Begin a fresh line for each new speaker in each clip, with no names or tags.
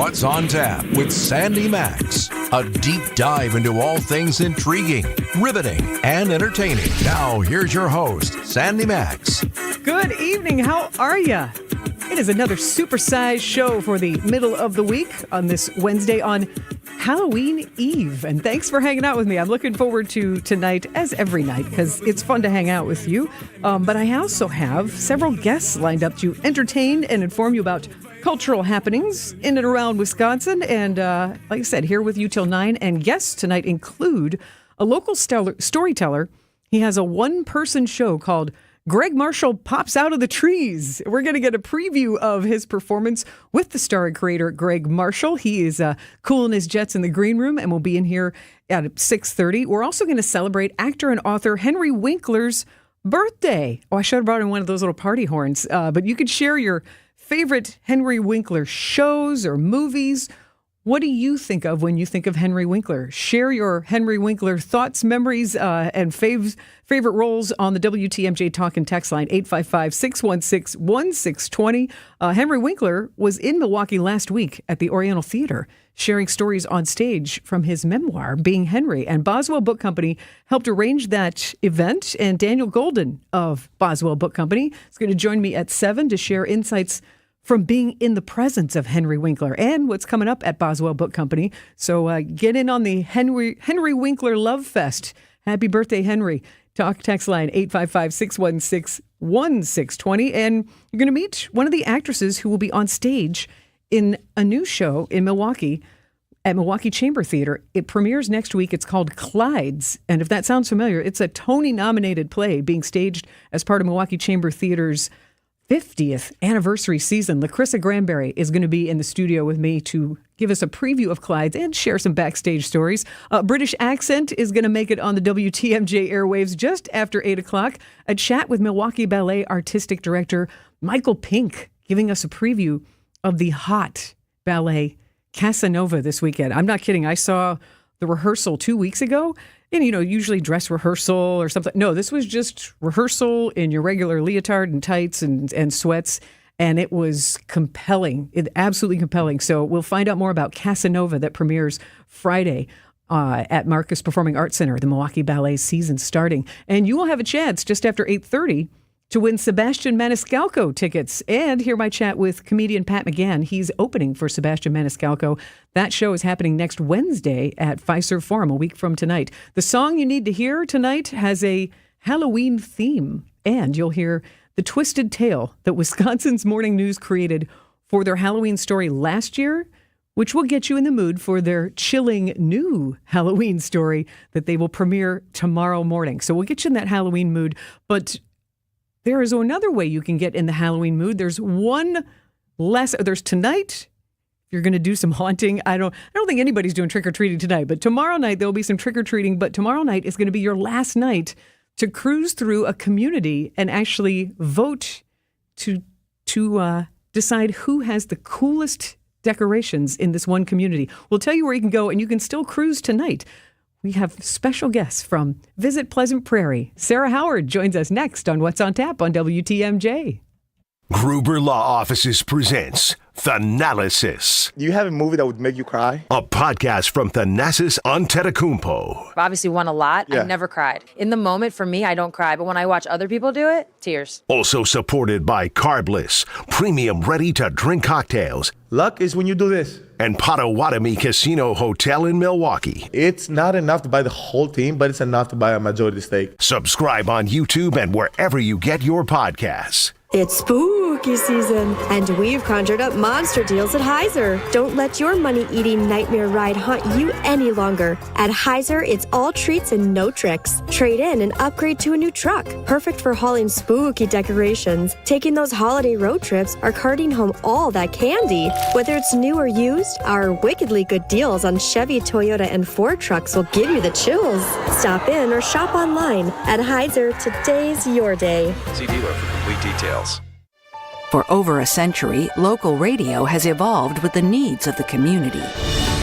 What's on Tap with Sandy Max. A deep dive into all things intriguing, riveting, and entertaining. Now, here's your host, Sandy Max.
Good evening. How are you? It is another supersized show for the middle of the week on this Wednesday on Halloween Eve. And thanks for hanging out with me. I'm looking forward to tonight, as every night, because it's fun to hang out with you. But I also have several guests lined up to entertain and inform you about cultural happenings in and around Wisconsin. And like I said, here with you till 9. And guests tonight include a local storyteller. He has a one-person show called Greg Marshall Pops Out of the Trees. We're going to get a preview of his performance with the star and creator Greg Marshall. He is cooling his jets in the green room and will be in here at 6:30. We're also going to celebrate actor and author Henry Winkler's birthday. Oh, I should have brought in one of those little party horns. But you could share your favorite Henry Winkler shows or movies. What do you think of when you think of Henry Winkler? Share your Henry Winkler thoughts, memories, and favorite roles on the WTMJ Talk and Text line, 855-616-1620. Henry Winkler was in Milwaukee last week at the Oriental Theater, sharing stories on stage from his memoir, Being Henry. And Boswell Book Company helped arrange that event. And Daniel Golden of Boswell Book Company is going to join me at 7 to share insights from being in the presence of Henry Winkler and what's coming up at Boswell Book Company. So get in on the Henry Winkler Love Fest. Happy birthday, Henry. Talk text line 855-616-1620. And you're going to meet one of the actresses who will be on stage in a new show in Milwaukee at Milwaukee Chamber Theater. It premieres next week. It's called Clyde's. And if that sounds familiar, it's a Tony-nominated play being staged as part of Milwaukee Chamber Theater's 50th anniversary season. LaCrissa Granberry is going to be in the studio with me to give us a preview of Clyde's and share some backstage stories. British Accent is going to make it on the WTMJ airwaves just after 8 o'clock. A chat with Milwaukee Ballet Artistic Director Michael Pink, giving us a preview of the hot ballet Casanova this weekend. I'm not kidding. I saw the rehearsal 2 weeks ago. And, usually dress rehearsal or something. No, this was just rehearsal in your regular leotard and tights and sweats. And it was compelling, absolutely compelling. So we'll find out more about Casanova that premieres Friday at Marcus Performing Arts Center, the Milwaukee Ballet season starting. And you will have a chance just after 8:30 to win Sebastian Maniscalco tickets and hear my chat with comedian Pat McGann. He's opening for Sebastian Maniscalco. That show is happening next Wednesday at Fiserv Forum, a week from tonight. The song you need to hear tonight has a Halloween theme, and you'll hear the twisted tale that Wisconsin's Morning News created for their Halloween story last year, which will get you in the mood for their chilling new Halloween story that they will premiere tomorrow morning. So we'll get you in that Halloween mood, but there is another way you can get in the Halloween mood. There's tonight. You're going to do some haunting. I don't think anybody's doing trick-or-treating tonight, but tomorrow night there'll be some trick-or-treating, but tomorrow night is going to be your last night to cruise through a community and actually vote to decide who has the coolest decorations in this one community. We'll tell you where you can go, and you can still cruise tonight. We have special guests from Visit Pleasant Prairie. Sarah Howard joins us next on What's on Tap on WTMJ.
Gruber Law Offices presents Thanalysis.
Do you have a movie that would make you cry?
A podcast from Thanasis Antetokounmpo.
I've obviously won a lot.
Yeah.
I've never cried. In the moment, for me, I don't cry. But when I watch other people do it, tears.
Also supported by Carbless, premium ready-to-drink cocktails.
Luck is when you do this.
And Potawatomi Casino Hotel in Milwaukee.
It's not enough to buy the whole team, but it's enough to buy a majority stake.
Subscribe on YouTube and wherever you get your podcasts.
It's spooky season, and we've conjured up monster deals at Heiser. Don't let your money-eating nightmare ride haunt you any longer. At Heiser, it's all treats and no tricks. Trade in and upgrade to a new truck, perfect for hauling spooky decorations, taking those holiday road trips, or carting home all that candy. Whether it's new or used, our wickedly good deals on Chevy, Toyota, and Ford trucks will give you the chills. Stop in or shop online. At Heiser, today's your day.
See dealer for complete details.
For over a century, local radio has evolved with the needs of the community.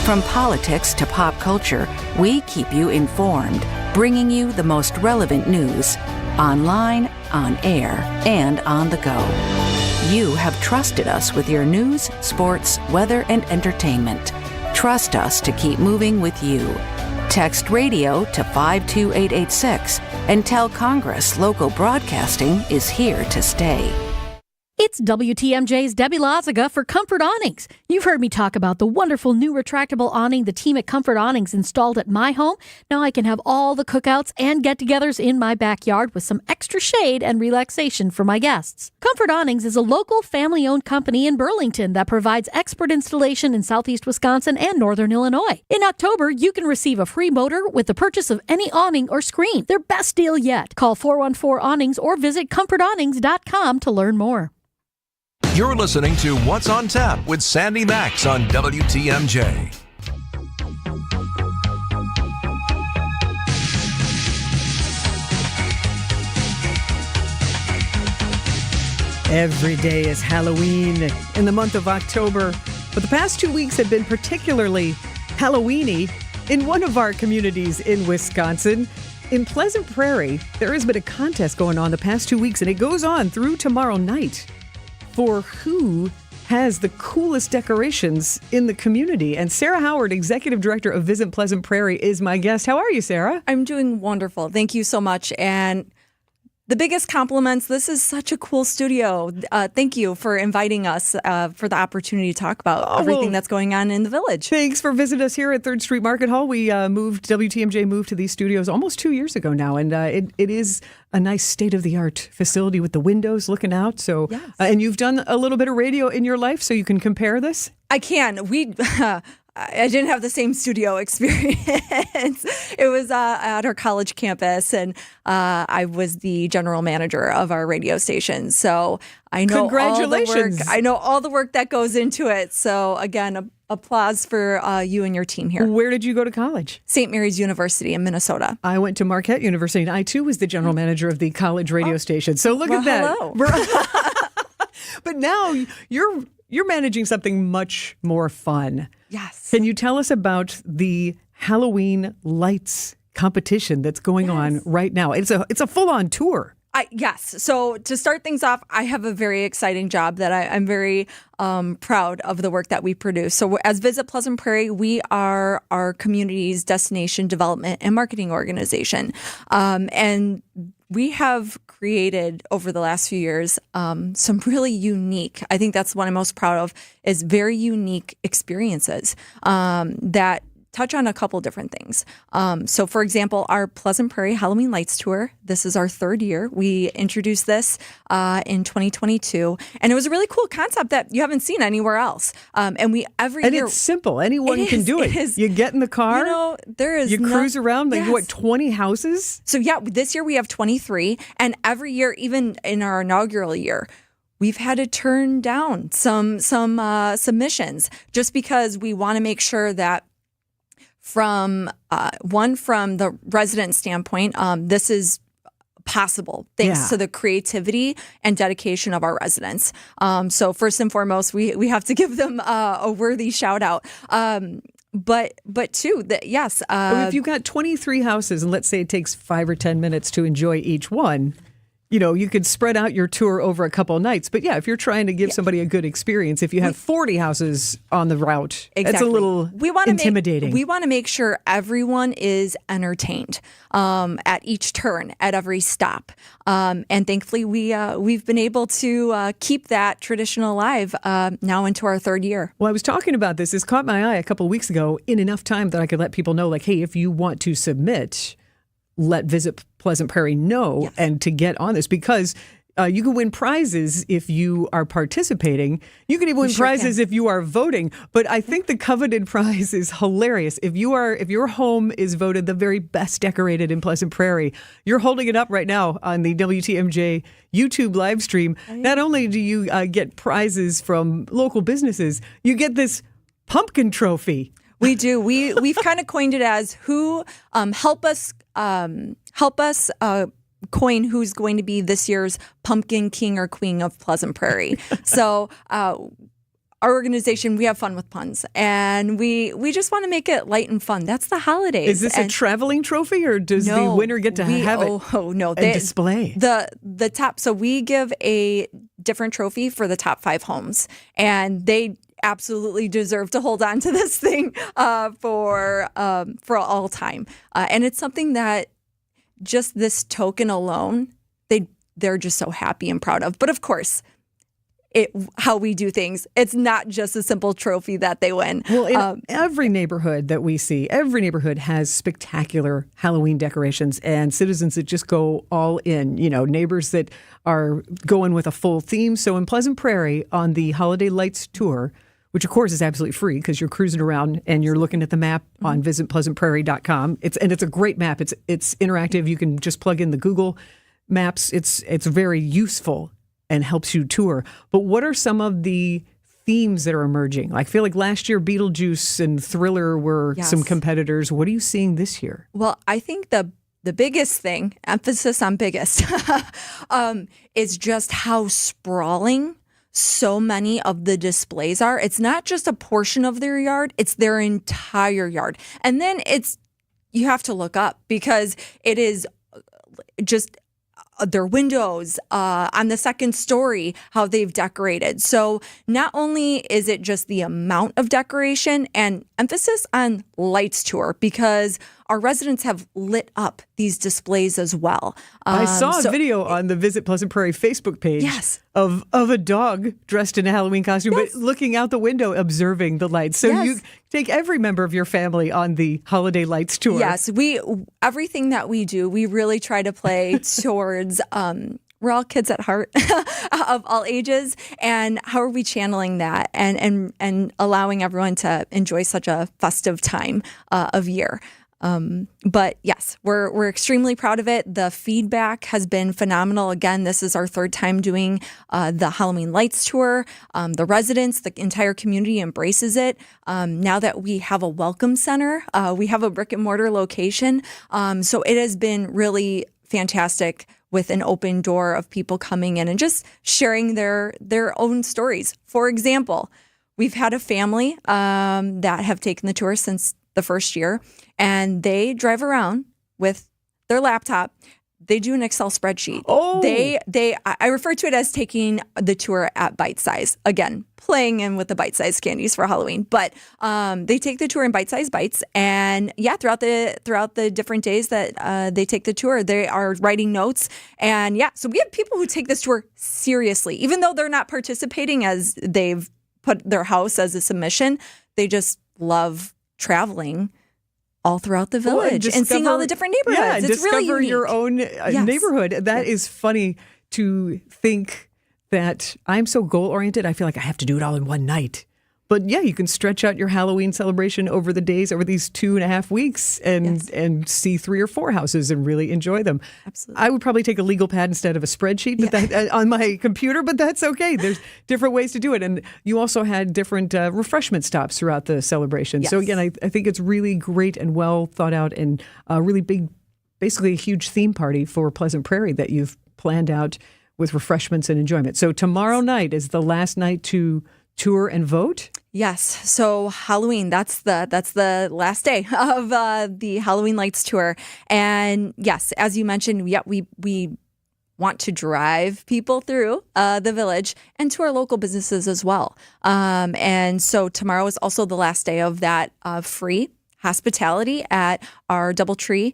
From politics to pop culture, we keep you informed, bringing you the most relevant news. online, on air, and on the go. You have trusted us with your news, sports, weather, and entertainment. Trust us to keep moving with you. Text radio to 52886 and tell Congress local broadcasting is here to stay.
It's WTMJ's Debbie Loziga for Comfort Awnings. You've heard me talk about the wonderful new retractable awning the team at Comfort Awnings installed at my home. Now I can have all the cookouts and get-togethers in my backyard with some extra shade and relaxation for my guests. Comfort Awnings is a local family-owned company in Burlington that provides expert installation in southeast Wisconsin and northern Illinois. In October, you can receive a free motor with the purchase of any awning or screen. Their best deal yet. Call 414-AWNINGS or visit comfortawnings.com to learn more.
You're listening to What's on Tap with Sandy Max on WTMJ.
Every day is Halloween in the month of October, but the past 2 weeks have been particularly Halloweeny in one of our communities in Wisconsin. In Pleasant Prairie, there has been a contest going on the past 2 weeks, and it goes on through tomorrow night for who has the coolest decorations in the community. And Sarah Howard, Executive Director of Visit Pleasant Prairie, is my guest. How are you, Sarah?
I'm doing wonderful. Thank you so much. And the biggest compliments, this is such a cool studio. Thank you for inviting us for the opportunity to talk about everything that's going on in the village.
Thanks for visiting us here at 3rd Street Market Hall. We WTMJ moved to these studios almost 2 years ago now, and it is a nice state-of-the-art facility with the windows looking out. So,
yes.
And you've done a little bit of radio in your life, so you can compare this?
I can. I didn't have the same studio experience. It was at our college campus, and I was the general manager of our radio station. So I know
Congratulations.
I know all the work that goes into it. So again, applause for you and your team here.
Where did you go to college?
St. Mary's University in Minnesota.
I went to Marquette University, and I too was the general manager of the college radio station. So look at that.
Hello.
But now you're managing something much more fun.
Yes.
Can you tell us about the Halloween lights competition that's going on right now? It's a full-on tour.
Yes. So to start things off, I have a very exciting job that I'm very proud of the work that we produce. So as Visit Pleasant Prairie, we are our community's destination development and marketing organization. And we have created over the last few years some really unique, I think that's what I'm most proud of, is very unique experiences that touch on a couple different things. So, for example, our Pleasant Prairie Halloween Lights Tour, this is our 3rd year. We introduced this in 2022, and it was a really cool concept that you haven't seen anywhere else. And year...
it's simple. Anyone can do it. You get in the car, you cruise around, like, what, 20 houses?
So, yeah, this year we have 23, and every year, even in our inaugural year, we've had to turn down some submissions just because we want to make sure that from the resident standpoint, this is possible thanks to the creativity and dedication of our residents. So first and foremost, we have to give them a worthy shout out. But two, yes.
If you've got 23 houses, and let's say it takes 5 or 10 minutes to enjoy each one, you could spread out your tour over a couple of nights. But yeah, if you're trying to give somebody a good experience, if you have 40 houses on the route, it's a little intimidating.
We want to make sure everyone is entertained at each turn, at every stop. And thankfully, we've been able to keep that tradition alive now into our 3rd year.
Well, I was talking about this. This caught my eye a couple of weeks ago in enough time that I could let people know, like, hey, if you want to submit, let Visit Pleasant Prairie know and to get on this, because you can win prizes if you are participating. You can even win prizes if you are voting. But I think the coveted prize is hilarious. If your home is voted the very best decorated in Pleasant Prairie, you're holding it up right now on the WTMJ YouTube live stream. Not only do you get prizes from local businesses, you get this pumpkin trophy.
We do. We've kind of coined it as who help us coin who's going to be this year's pumpkin king or queen of Pleasant Prairie. So our organization, we have fun with puns, and we just want to make it light and fun. That's the holidays.
Is this a traveling trophy, or does the winner get to have it?
Oh no,
and display
the top. So we give a different trophy for the top 5 homes, and they absolutely deserve to hold on to this thing for all time. And it's something that just this token alone, they're just so happy and proud of. But of course, how we do things, it's not just a simple trophy that they win.
Well, in every neighborhood that we see, every neighborhood has spectacular Halloween decorations and citizens that just go all in, neighbors that are going with a full theme. So in Pleasant Prairie on the Holiday Lights Tour, which of course is absolutely free because you're cruising around and you're looking at the map on visitpleasantprairie.com. It's a great map. It's interactive. You can just plug in the Google Maps. It's very useful and helps you tour. But what are some of the themes that are emerging? I feel like last year Beetlejuice and Thriller were some competitors. What are you seeing this year?
Well, I think the biggest thing, emphasis on biggest, is just how sprawling so many of the displays are. It's not just a portion of their yard, it's their entire yard. And then you have to look up because it is just their windows on the second story, how they've decorated. So not only is it just the amount of decoration and emphasis on lights tour, because our residents have lit up these displays as well.
I saw a video on the Visit Pleasant Prairie Facebook page of a dog dressed in a Halloween costume, but looking out the window, observing the lights. So you take every member of your family on the Holiday Lights Tour.
Yes, everything that we do, we really try to play towards we're all kids at heart of all ages. And how are we channeling that and allowing everyone to enjoy such a festive time of year? But yes, we're extremely proud of it. The feedback has been phenomenal. Again, this is our 3rd time doing the Halloween Lights Tour. The residents, the entire community embraces it. Now that we have a welcome center, we have a brick and mortar location. So it has been really fantastic with an open door of people coming in and just sharing their own stories. For example, we've had a family that have taken the tour since the first year, and they drive around with their laptop. They do an Excel spreadsheet.
Oh,
I refer to it as taking the tour at bite size. Again, playing in with the bite size candies for Halloween, but they take the tour in bite size bites, and throughout the different days that they take the tour, they are writing notes, and so we have people who take this tour seriously, even though they're not participating as they've put their house as a submission. They just love traveling all throughout the village and seeing all the different neighborhoods.
Yeah,
it's
discover
really unique.
your own neighborhood. That is funny to think that I'm so goal-oriented. I feel like I have to do it all in one night. But you can stretch out your Halloween celebration over the days, over these 2.5 weeks and see 3 or 4 houses and really enjoy them.
Absolutely.
I would probably take a legal pad instead of a spreadsheet but on my computer, but that's okay. There's different ways to do it. And you also had different refreshment stops throughout the celebration.
Yes.
So again, I think it's really great and well thought out and a really big, basically a huge theme party for Pleasant Prairie that you've planned out with refreshments and enjoyment. So tomorrow night is the last night to tour and vote?
Yes. So Halloween, that's the last day of the Halloween Lights Tour. And yes, as you mentioned, we want to drive people through the village and to our local businesses as well. And so tomorrow is also the last day of that free hospitality at our DoubleTree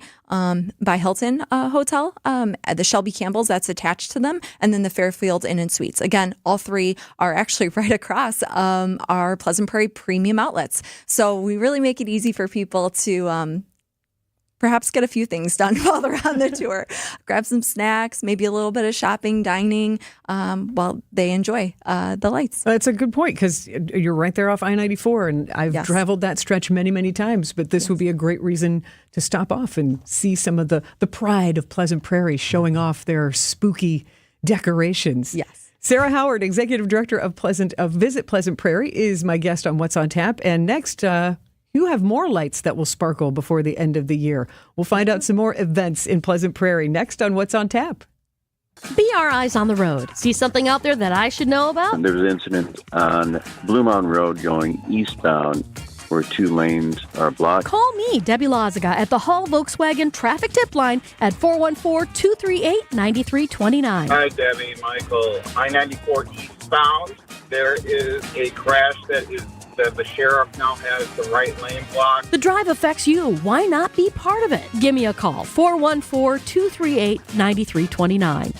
by Hilton hotel, at the Shelby Campbell's that's attached to them, and then the Fairfield Inn and Suites. Again, all 3 are actually right across our Pleasant Prairie premium outlets. So we really make it easy for people to perhaps get a few things done while they're on the tour. Grab some snacks, maybe a little bit of shopping, dining, while they enjoy the lights.
That's a good point because you're right there off I-94, and I've traveled that stretch many, many times, but this would be a great reason to stop off and see some of the pride of Pleasant Prairie showing off their spooky decorations.
Yes.
Sarah Howard, Executive Director of Visit Pleasant Prairie, is my guest on What's on Tap. And next, you have more lights that will sparkle before the end of the year. We'll find out some more events in Pleasant Prairie next on What's on Tap.
Be our eyes on the road. See something out there that I should know about?
There was an incident on Blue Mountain Road going eastbound where 2 lanes are blocked.
Call me, Debbie Loziga, at the Hall Volkswagen traffic tip line at 414-238-9329.
Hi, Debbie, Michael. I-94 eastbound. There is a crash that the sheriff now has the right lane blocked.
The drive affects you. Why not be part of it? Give me a call, 414-238-9329.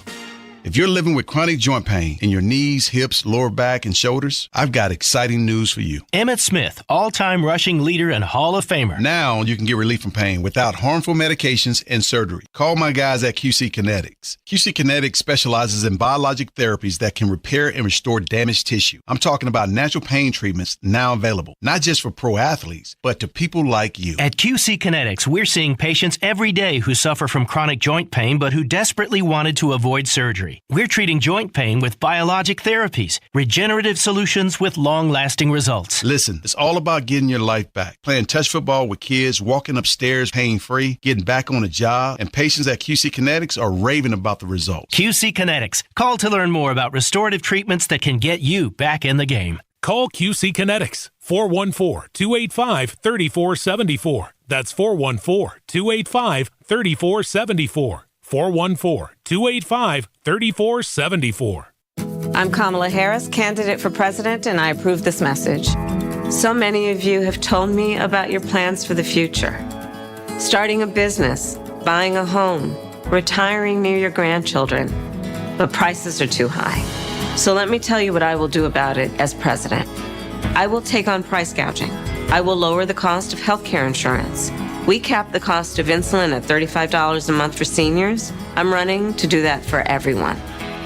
If you're living with chronic joint pain in your knees, hips, lower back, and shoulders, I've got exciting news for you.
Emmett Smith, all-time rushing leader and Hall of Famer.
Now you can get relief from pain without harmful medications and surgery. Call my guys at QC Kinetics. QC Kinetics specializes in biologic therapies that can repair and restore damaged tissue. I'm talking about natural pain treatments now available, not just for pro athletes, but to people like you.
At QC Kinetics, we're seeing patients every day who suffer from chronic joint pain but who desperately wanted to avoid surgery. We're treating joint pain with biologic therapies, regenerative solutions with long-lasting results.
Listen, it's all about getting your life back. Playing touch football with kids, walking upstairs pain-free, getting back on a job, and patients at QC Kinetics are raving about the results.
QC Kinetics. Call to learn more about restorative treatments that can get you back in the game.
Call QC Kinetics, 414-285-3474. That's 414-285-3474. 414-285-3474.
I'm Kamala Harris, candidate for president, and I approve this message. So many of you have told me about your plans for the future. Starting a business, buying a home, retiring near your grandchildren. But prices are too high. So let me tell you what I will do about it as president. I will take on price gouging. I will lower the cost of healthcare insurance. We cap the cost of insulin at $35 a month for seniors. I'm running to do that for everyone.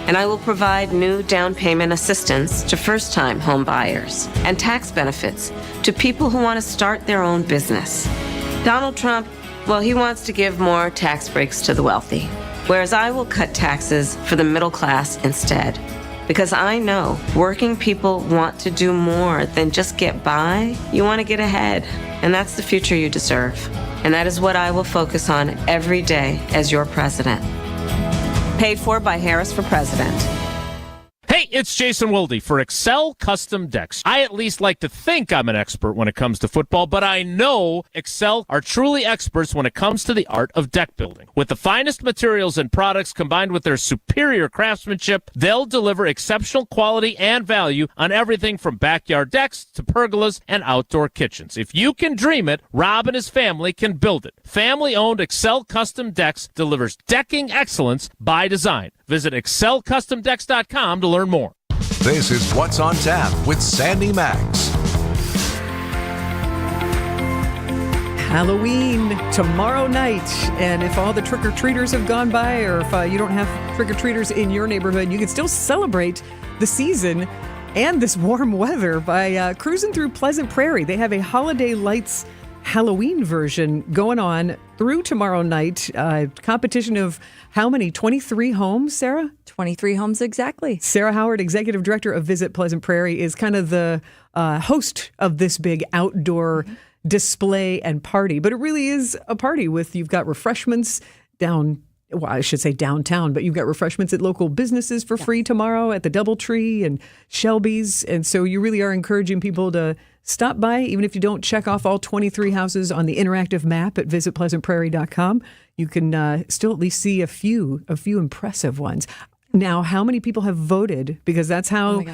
And I will provide new down payment assistance to first-time home buyers and tax benefits to people who want to start their own business. Donald Trump, well, he wants to give more tax breaks to the wealthy, whereas I will cut taxes for the middle class instead. Because I know working people want to do more than just get by. You want to get ahead, and that's the future you deserve. And that is what I will focus on every day as your president. Paid for by Harris for President.
Hey, it's Jason Wilde for Excel Custom Decks. I at least like to think I'm an expert when it comes to football, but I know Excel are truly experts when it comes to the art of deck building. With the finest materials and products combined with their superior craftsmanship, they'll deliver exceptional quality and value on everything from backyard decks to pergolas and outdoor kitchens. If you can dream it, Rob and his family can build it. Family-owned Excel Custom Decks delivers decking excellence by design. Visit excelcustomdecks.com to learn more.
This is What's on Tap with Sandy Max.
Halloween tomorrow night. And if all the trick-or-treaters have gone by, or if you don't have trick-or-treaters in your neighborhood, you can still celebrate the season and this warm weather by cruising through Pleasant Prairie. They have a Holiday Lights Halloween version going on through tomorrow night. Competition of how many? 23 homes, Sarah?
23 homes exactly.
Sarah Howard, Executive Director of Visit Pleasant Prairie, is kind of the host of this big outdoor display and party. But it really is a party you've got refreshments downtown, but you've got refreshments at local businesses for free tomorrow at the Doubletree and Shelby's. And so you really are encouraging people to stop by, even if you don't check off all 23 houses on the interactive map at visitpleasantprairie.com. You can still at least see a few impressive ones. Now, how many people have voted? Because that's how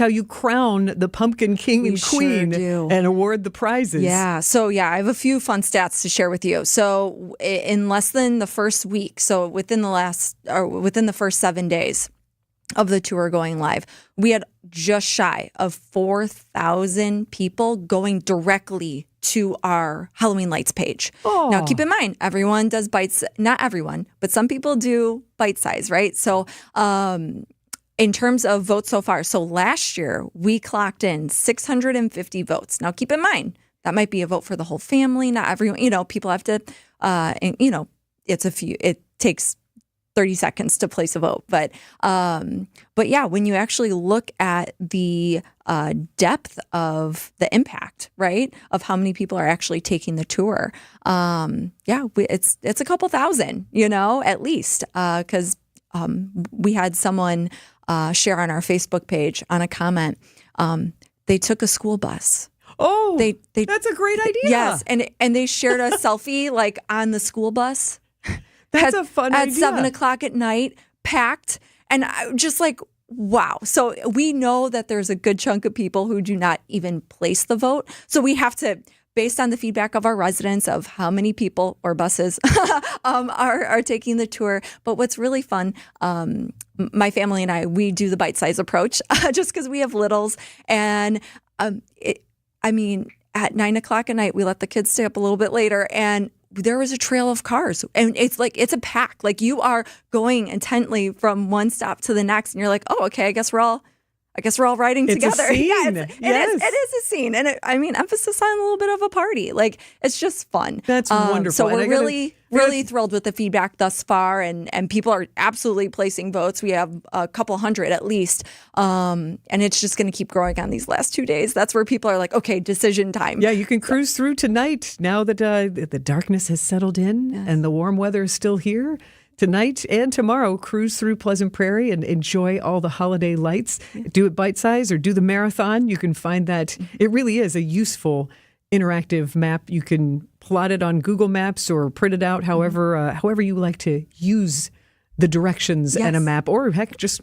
you crown the Pumpkin King and Queen and award the prizes.
Yeah. So, I have a few fun stats to share with you. So, in less than the first week, so within the first 7 days of the tour going live, we had just shy of 4,000 people going directly to our Halloween Lights page. Oh. Now, keep in mind, everyone does bites. Not everyone, but some people do bite size, right? So, in terms of votes so far, so last year we clocked in 650 votes. Now, keep in mind, that might be a vote for the whole family. Not everyone, people have to, it takes 30 seconds to place a vote. But yeah, when you actually look at the depth of the impact, right, of how many people are actually taking the tour, it's a couple thousand, at least, because we had someone share on our Facebook page on a comment. They took a school bus.
Oh, that's a great idea.
Yes, and they shared a selfie like on the school bus.
That's a fun
at
idea.
At 7:00 at night, packed, and I just like, wow. So we know that there's a good chunk of people who do not even place the vote. So we have to, based on the feedback of our residents of how many people or buses are taking the tour. But what's really fun, my family and I, we do the bite-size approach just because we have littles. And at 9:00 at night, we let the kids stay up a little bit later, and there was a trail of cars, and it's a pack. Like, you are going intently from one stop to the next, and you're like, oh, okay, I guess we're all riding together.
A scene.
Yeah, it is a scene, and emphasis on a little bit of a party. Like, it's just fun.
That's wonderful.
So
And
we're really thrilled with the feedback thus far, and people are absolutely placing votes. We have a couple hundred at least, and it's just going to keep growing on these last 2 days. That's where people are like, okay, decision time.
Yeah, you can cruise through tonight now that the darkness has settled in and the warm weather is still here. Tonight and tomorrow, cruise through Pleasant Prairie and enjoy all the holiday lights. Do it bite-size or do the marathon. You can find that. It really is a useful interactive map. You can plot it on Google Maps or print it out however you like to use the directions and a map, or heck, just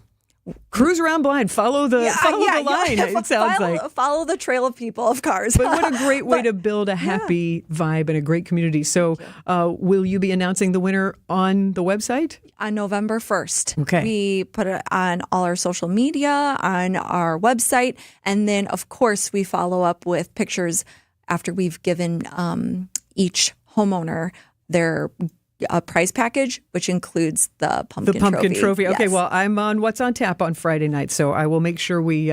cruise around blind. Follow the line. It sounds like
follow the trail of people, of cars.
But what a great way to build a happy vibe and a great community. So, will you be announcing the winner on the website
on November 1st?
Okay,
we put it on all our social media, on our website, and then of course we follow up with pictures after we've given each homeowner their prize package, which includes the pumpkin
trophy. Okay,
yes.
well, I'm on What's on Tap on Friday night, so I will make sure we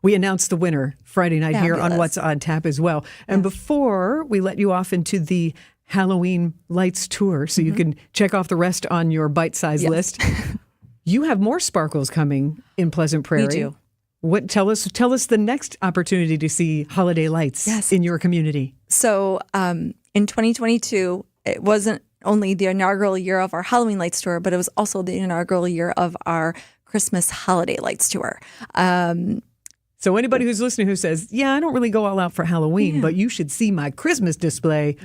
announce the winner Friday night here on What's on Tap as well. And before we let you off into the Halloween Lights Tour, so you can check off the rest on your bite-size list, you have more sparkles coming in Pleasant Prairie.
We do.
What? Tell us the next opportunity to see holiday lights in your community.
So in 2022, it wasn't only the inaugural year of our Halloween Lights Tour, but it was also the inaugural year of our Christmas Holiday Lights Tour.
So anybody who's listening who says, yeah, I don't really go all out for Halloween, but you should see my Christmas display,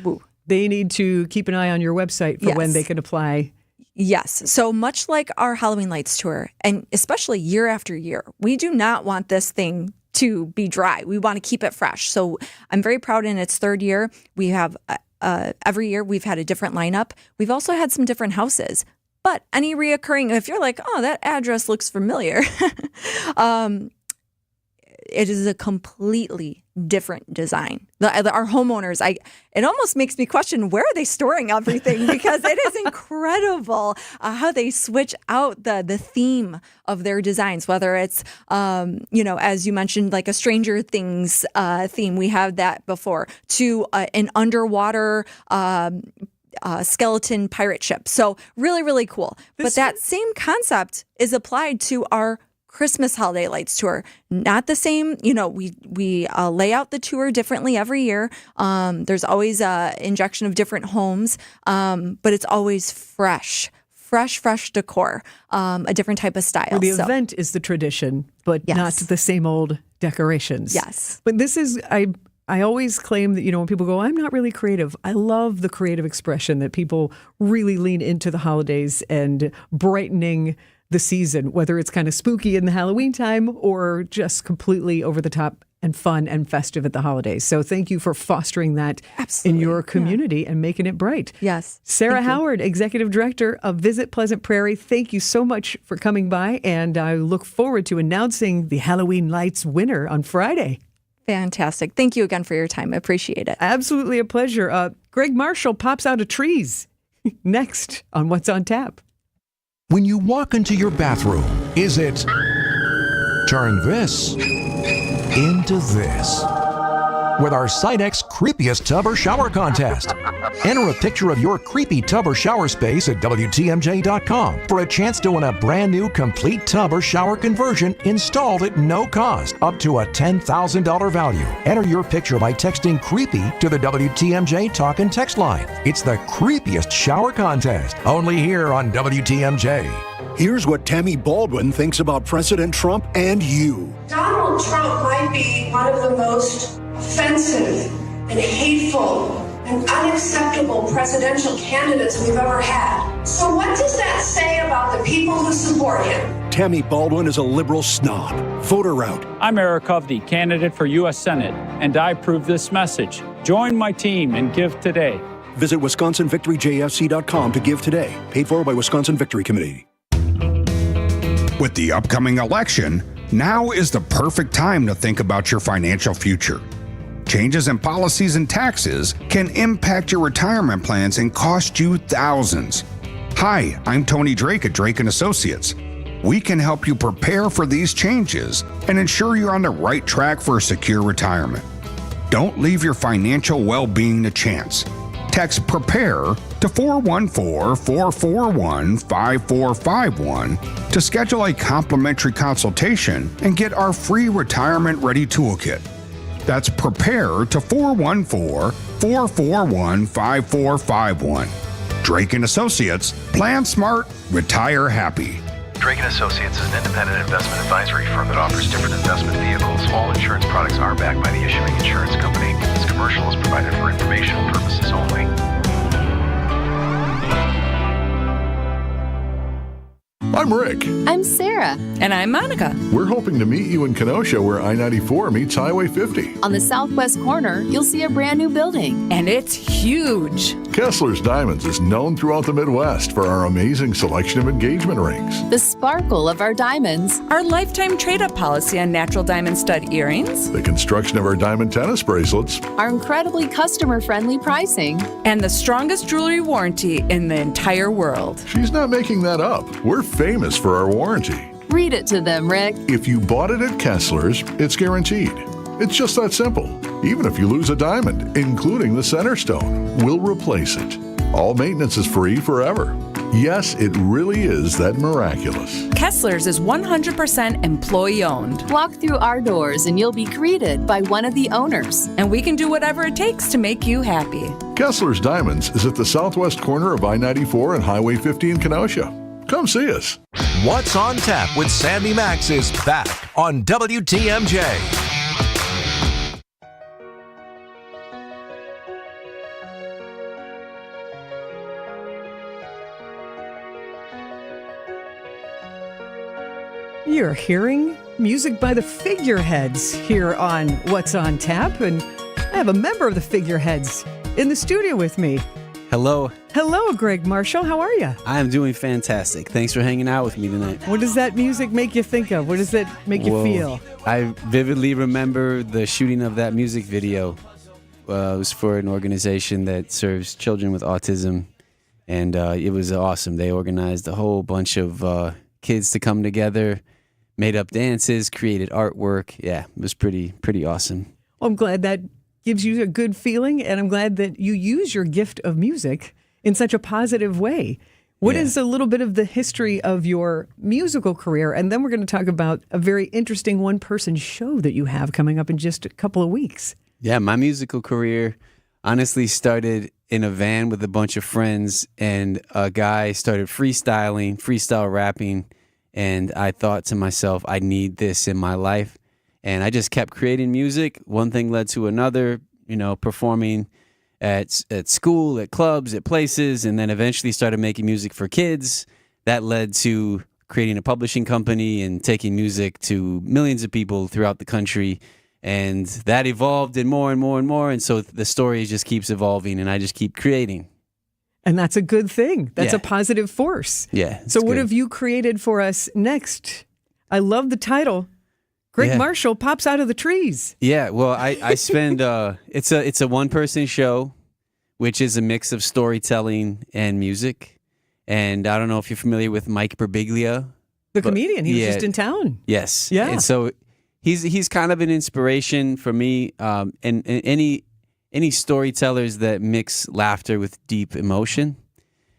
they need to keep an eye on your website for when they can apply.
Yes. So much like our Halloween Lights Tour, and especially year after year, we do not want this thing to be dry. We want to keep it fresh. So I'm very proud in its third year. We have every year we've had a different lineup. We've also had some different houses. But any reoccurring, if you're like, oh, that address looks familiar, it is a completely different design. Our homeowners, it almost makes me question, where are they storing everything? Because it is incredible how they switch out the theme of their designs, whether it's, as you mentioned, like a Stranger Things theme. We have that before, to an underwater skeleton pirate ship. So really, really cool. But that same concept is applied to our Christmas Holiday Lights Tour. Not the same, we lay out the tour differently every year. There's always an injection of different homes, but it's always fresh decor, a different type of style.
Well, the event is the tradition, but not the same old decorations.
Yes.
But this is, I always claim that, when people go, I'm not really creative, I love the creative expression that people really lean into the holidays and brightening the season, whether it's kind of spooky in the Halloween time or just completely over the top and fun and festive at the holidays. So thank you for fostering that in your community and making it bright.
Yes.
Sarah Howard, Executive Director of Visit Pleasant Prairie, thank you so much for coming by, and I look forward to announcing the Halloween Lights winner on Friday.
Fantastic. Thank you again for your time. I appreciate it.
Absolutely a pleasure. Greg Marshall pops out of trees next on What's on Tap.
When you walk into your bathroom, is it turn this into this? With our SiteX Creepiest Tub or Shower Contest. Enter a picture of your creepy tub or shower space at WTMJ.com for a chance to win a brand new complete tub or shower conversion installed at no cost, up to a $10,000 value. Enter your picture by texting creepy to the WTMJ talk and text line. It's the Creepiest Shower Contest, only here on WTMJ.
Here's what Tammy Baldwin thinks about President Trump and you.
Donald Trump might be one of the most offensive and hateful and unacceptable presidential candidates we've ever had. So what does that say about the people who support him?
Tammy Baldwin is a liberal snob. Vote her out.
I'm Eric Hovde, candidate for U.S. Senate, and I approve this message. Join my team and give today.
Visit WisconsinVictoryJFC.com to give today. Paid for by Wisconsin Victory Committee.
With the upcoming election, now is the perfect time to think about your financial future. Changes in policies and taxes can impact your retirement plans and cost you thousands. Hi, I'm Tony Drake at Drake & Associates. We can help you prepare for these changes and ensure you're on the right track for a secure retirement. Don't leave your financial well-being to chance. Text PREPARE to 414-441-5451 to schedule a complimentary consultation and get our free Retirement Ready Toolkit. That's PREPARE to 414-441-5451. Drake & Associates, plan smart, retire happy.
Drake & Associates is an independent investment advisory firm that offers different investment vehicles. All insurance products are backed by the issuing insurance company. This commercial is provided for informational purposes only.
I'm Rick.
I'm Sarah.
And I'm Monica.
We're hoping to meet you in Kenosha where I-94 meets Highway 50.
On the southwest corner, you'll see a brand new building.
And it's huge.
Kessler's Diamonds is known throughout the Midwest for our amazing selection of engagement rings.
The sparkle of our diamonds.
Our lifetime trade-up policy on natural diamond stud earrings.
The construction of our diamond tennis bracelets.
Our incredibly customer-friendly pricing.
And the strongest jewelry warranty in the entire world.
She's not making that up. We're famous for our warranty.
Read it to them, Rick.
If you bought it at Kessler's, it's guaranteed. It's just that simple. Even if you lose a diamond, including the center stone, we'll replace it. All maintenance is free forever. Yes, it really is that miraculous.
Kessler's is 100% employee-owned.
Walk through our doors and you'll be greeted by one of the owners.
And we can do whatever it takes to make you happy.
Kessler's Diamonds is at the southwest corner of I-94 and Highway 50 in Kenosha. Come see us.
What's on Tap with Sandy Max is back on WTMJ.
You're hearing music by the Figureheads here on What's on Tap, and I have a member of the Figureheads in the studio with me.
Hello.
Hello, Greg Marshall. How are you?
I am doing fantastic. Thanks for hanging out with me tonight.
What does that music make you think of? What does that make you feel?
I vividly remember the shooting of that music video. It was for an organization that serves children with autism, and it was awesome. They organized a whole bunch of kids to come together, made up dances, created artwork. Yeah, it was pretty awesome.
Well, I'm glad that gives you a good feeling, and I'm glad that you use your gift of music in such a positive way. What is a little bit of the history of your musical career? And then we're going to talk about a very interesting one-person show that you have coming up in just a couple of weeks.
Yeah, my musical career honestly started in a van with a bunch of friends, and a guy started freestyle rapping, and I thought to myself, I need this in my life. And I just kept creating music. One thing led to another, performing at school, at clubs, at places, and then eventually started making music for kids. That led to creating a publishing company and taking music to millions of people throughout the country. And that evolved in more and more and more. And so the story just keeps evolving, and I just keep creating.
And that's a good thing. That's a positive force.
Yeah.
So what have you created for us next? I love the title. Greg Marshall pops out of the trees.
Yeah, well, I spend it's a one-person show, which is a mix of storytelling and music. And I don't know if you're familiar with Mike Birbiglia.
The comedian. He was just in town.
Yes.
Yeah.
And so he's kind of an inspiration for me. And any storytellers that mix laughter with deep emotion.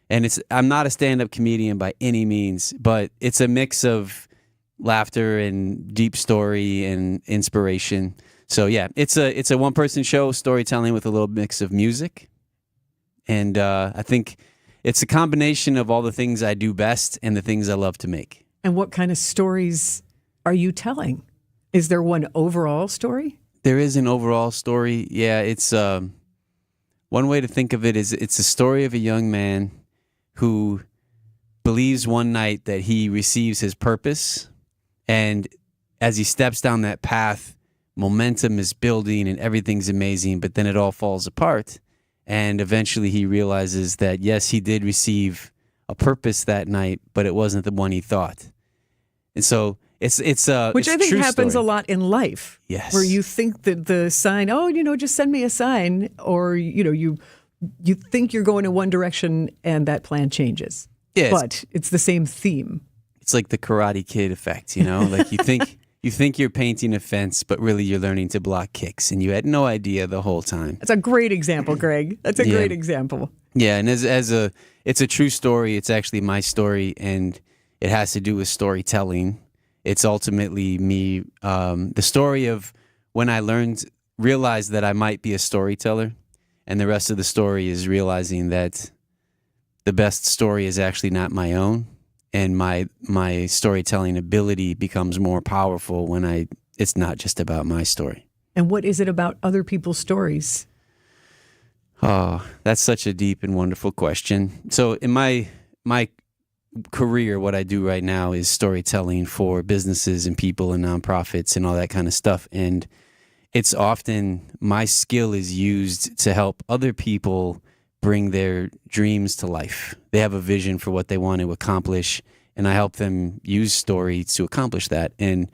And I'm not a stand-up comedian by any means, but it's a mix of laughter and deep story and inspiration. So yeah, it's a one-person show, storytelling with a little mix of music. And I think it's a combination of all the things I do best and the things I love to make.
And what kind of stories are you telling? Is there one overall story?
There is an overall story. Yeah, it's one way to think of it is it's a story of a young man who believes one night that he receives his purpose, and as he steps down that path, momentum is building and everything's amazing, but then it all falls apart. And eventually he realizes that, yes, he did receive a purpose that night, but it wasn't the one he thought. And so it's
which
it's
I think
true
happens
story.
a lot in life.
Yes.
Where you think that the sign, just send me a sign, or you think you're going in one direction and that plan changes.
Yeah,
but it's the same theme.
It's like the Karate Kid effect, like you think you're painting a fence, but really you're learning to block kicks, and you had no idea the whole time.
That's a great example, Greg. That's a great example.
Yeah, and it's a true story. It's actually my story, and it has to do with storytelling. It's ultimately me, the story of when I realized that I might be a storyteller, and the rest of the story is realizing that the best story is actually not my own, and my storytelling ability becomes more powerful when it's not just about my story.
And what is it about other people's stories?
Oh, that's such a deep and wonderful question. So in my career, what I do right now is storytelling for businesses and people and nonprofits and all that kind of stuff. And it's often my skill is used to help other people bring their dreams to life. They have a vision for what they want to accomplish, and I help them use story to accomplish that. And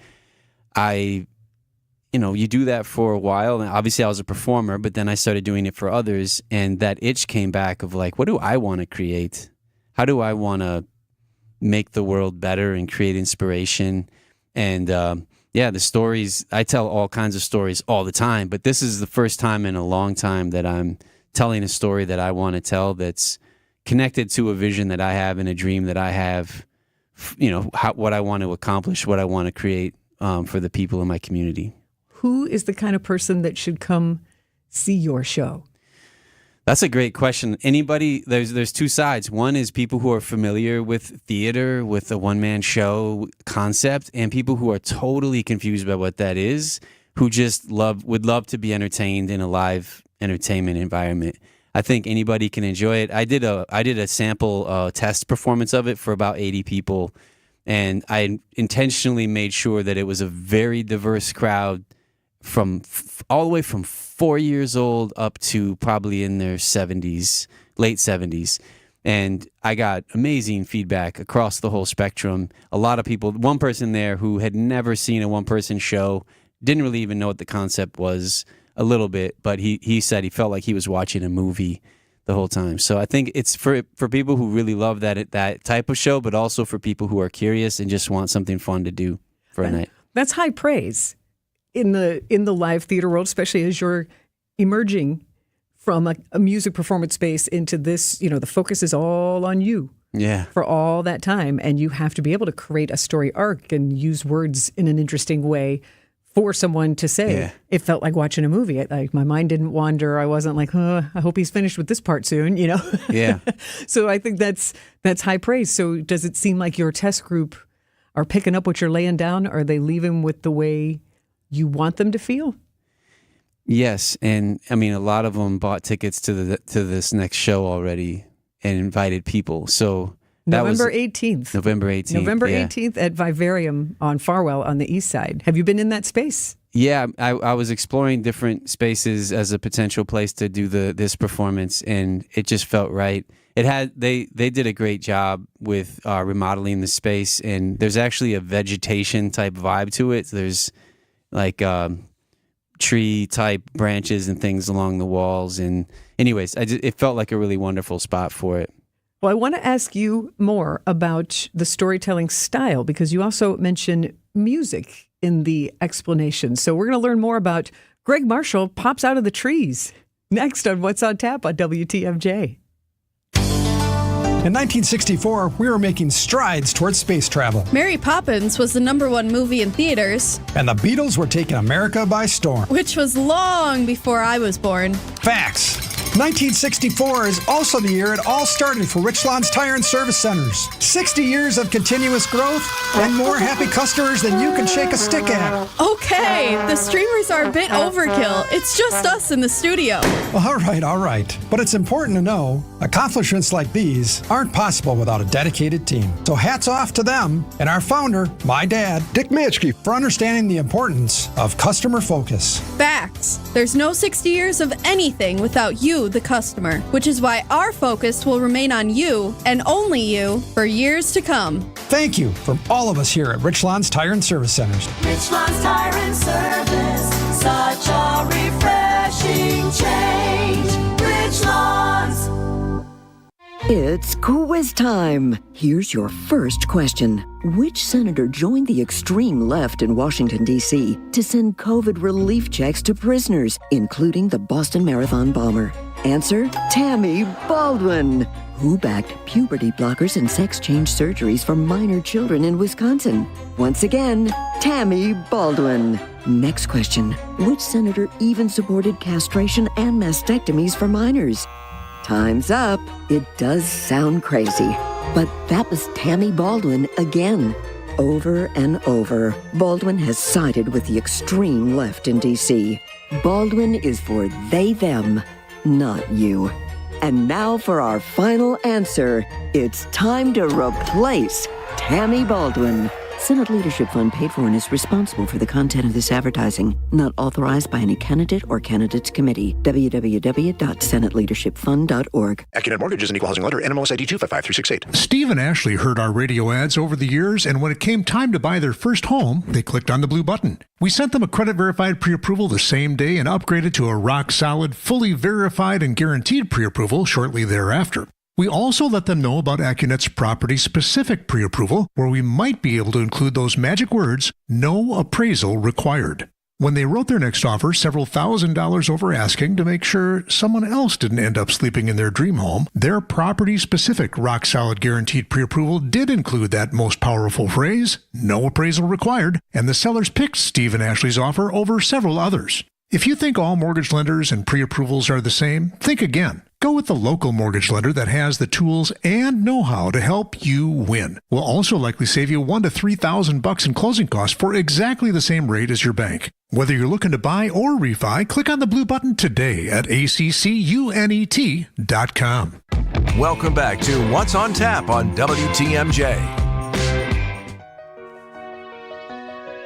you do that for a while. And obviously I was a performer, but then I started doing it for others. And that itch came back of like, what do I want to create? How do I want to make the world better and create inspiration? And the stories, I tell all kinds of stories all the time, but this is the first time in a long time that I'm telling a story that I want to tell that's connected to a vision that I have and a dream that I have, what I want to accomplish, what I want to create for the people in my community.
Who is the kind of person that should come see your show?
That's a great question. Anybody, there's two sides. One is people who are familiar with theater, with a one-man show concept, and people who are totally confused about what that is, who just would love to be entertained in a live entertainment environment. I think anybody can enjoy it. I did a sample test performance of it for about 80 people, and I intentionally made sure that it was a very diverse crowd, from all the way from 4 years old up to probably in their 70s, late 70s. And I got amazing feedback across the whole spectrum. A lot of people, one person there who had never seen a one-person show, didn't really even know what the concept was a little bit, but he said he felt like he was watching a movie the whole time. So I think it's for people who really love that type of show, but also for people who are curious and just want something fun to do for a night.
That's high praise in the live theater world, especially as you're emerging from a music performance space into this. The focus is all on you.
Yeah.
For all that time, and you have to be able to create a story arc and use words in an interesting way for someone to say, It felt like watching a movie. My mind didn't wander. I wasn't like, I hope he's finished with this part soon,
Yeah.
So I think that's high praise. So does it seem like your test group are picking up what you're laying down? Are they leaving with the way you want them to feel?
Yes, and I mean a lot of them bought tickets to this next show already and invited people. So
November 18th.
November 18th.
November 18th at Vivarium on Farwell on the east side. Have you been in that space?
Yeah, I was exploring different spaces as a potential place to do this performance, and it just felt right. They did a great job with remodeling the space, and there's actually a vegetation type vibe to it. So there's like tree type branches and things along the walls, and anyways, it felt like a really wonderful spot for it.
Well, I want to ask you more about the storytelling style, because you also mentioned music in the explanation. So we're going to learn more about Greg Marshall Pops Out of the Trees next on What's on Tap on WTMJ.
In 1964, we were making strides towards space travel.
Mary Poppins was the #1 movie in theaters.
And the Beatles were taking America by storm.
Which was long before I was born.
Facts. 1964 is also the year it all started for Richland's Tire and Service Centers. 60 years of continuous growth and more happy customers than you can shake a stick at.
Okay, the streamers are a bit overkill. It's just us in the studio.
All right. But it's important to know accomplishments like these aren't possible without a dedicated team. So hats off to them and our founder, my dad, Dick Matschke, for understanding the importance of customer focus.
Facts. There's no 60 years of anything without you, the customer, which is why our focus will remain on you and only you for years to come.
Thank you from all of us here at Richland's Tire and Service Centers.
Richland's Tire and Service, such a refreshing change. Richland's.
It's quiz time. Here's your first question. Which senator joined the extreme left in Washington, D.C. to send COVID relief checks to prisoners, including the Boston Marathon bomber? Answer, Tammy Baldwin. Who backed puberty blockers and sex change surgeries for minor children in Wisconsin? Once again, Tammy Baldwin. Next question. Which senator even supported castration and mastectomies for minors? Time's up. It does sound crazy, but that was Tammy Baldwin again. Over and over, Baldwin has sided with the extreme left in D.C. Baldwin is for they, them, not you. And now for our final answer. It's time to replace Tammy Baldwin. Senate Leadership Fund paid for and is responsible for the content of this advertising. Not authorized by any candidate or candidates committee. www.senateleadershipfund.org.
Accunet Mortgage is an equal housing lender. NMLS ID 255368.
Steve and Ashley heard our radio ads over the years, and when it came time to buy their first home, they clicked on the blue button. We sent them a credit-verified pre-approval the same day and upgraded to a rock-solid, fully verified and guaranteed pre-approval shortly thereafter. We also let them know about Accunet's property-specific pre-approval, where we might be able to include those magic words, no appraisal required. When they wrote their next offer, several $1,000s over asking to make sure someone else didn't end up sleeping in their dream home, their property-specific rock-solid guaranteed pre-approval did include that most powerful phrase, no appraisal required, and the sellers picked Steve and Ashley's offer over several others. If you think all mortgage lenders and pre-approvals are the same, think again. Go with the local mortgage lender that has the tools and know-how to help you win. We'll also likely save you $1,000 to $3,000 in closing costs for exactly the same rate as your bank. Whether you're looking to buy or refi, click on the blue button today at accunet.com.
Welcome back to What's on Tap on WTMJ.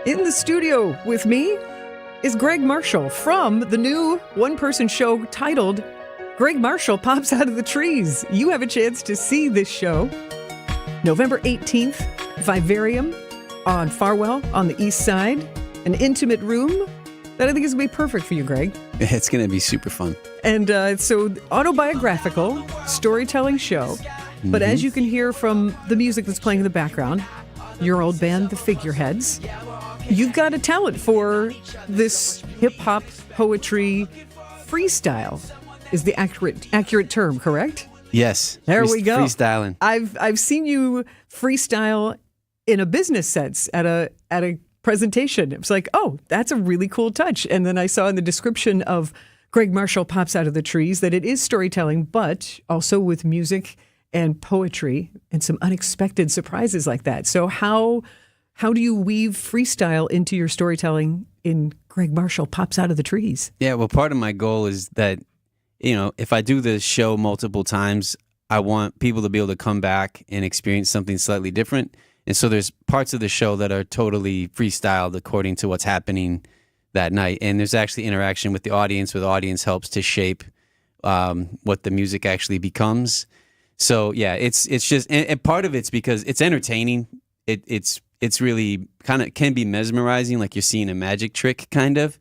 In the studio with me is Greg Marshall from the new one-person show titled Greg Marshall Pops Out of the Trees. You have a chance to see this show November 18th, Vivarium on Farwell on the east side. An intimate room that I think is going to be perfect for you, Greg.
It's going to be super fun.
And so autobiographical storytelling show. But as you can hear from the music that's playing in the background, your old band, The Figureheads, you've got a talent for this hip-hop poetry freestyle. Is the accurate term, correct?
Yes.
There we go.
Freestyling.
I've seen you freestyle in a business sense at a presentation. It was like, oh, that's a really cool touch. And then I saw in the description of Greg Marshall Pops Out of the Trees that it is storytelling, but also with music and poetry and some unexpected surprises like that. So how do you weave freestyle into your storytelling in Greg Marshall Pops Out of the Trees?
Yeah, well, part of my goal is that, if I do the show multiple times, I want people to be able to come back and experience something slightly different. And so there's parts of the show that are totally freestyled according to what's happening that night. And there's actually interaction with the audience, where the audience helps to shape what the music actually becomes. So, yeah, it's just, and part of it's because it's entertaining. It's really kind of can be mesmerizing, like you're seeing a magic trick kind of.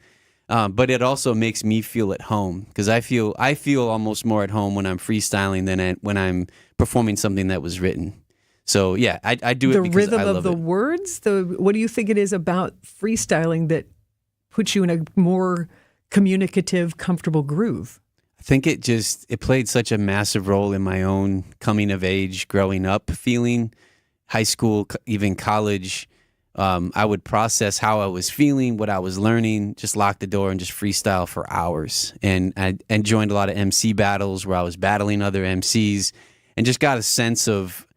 But it also makes me feel at home, because I feel almost more at home when I'm freestyling than when I'm performing something that was written. So yeah, I do it because I love it. The rhythm of
the words. What do you think it is about freestyling that puts you in a more communicative, comfortable groove?
I think it played such a massive role in my own coming of age, growing up, feeling high school, even college. I would process how I was feeling, what I was learning, just lock the door and just freestyle for hours. And I joined a lot of MC battles where I was battling other MCs and just got a sense of,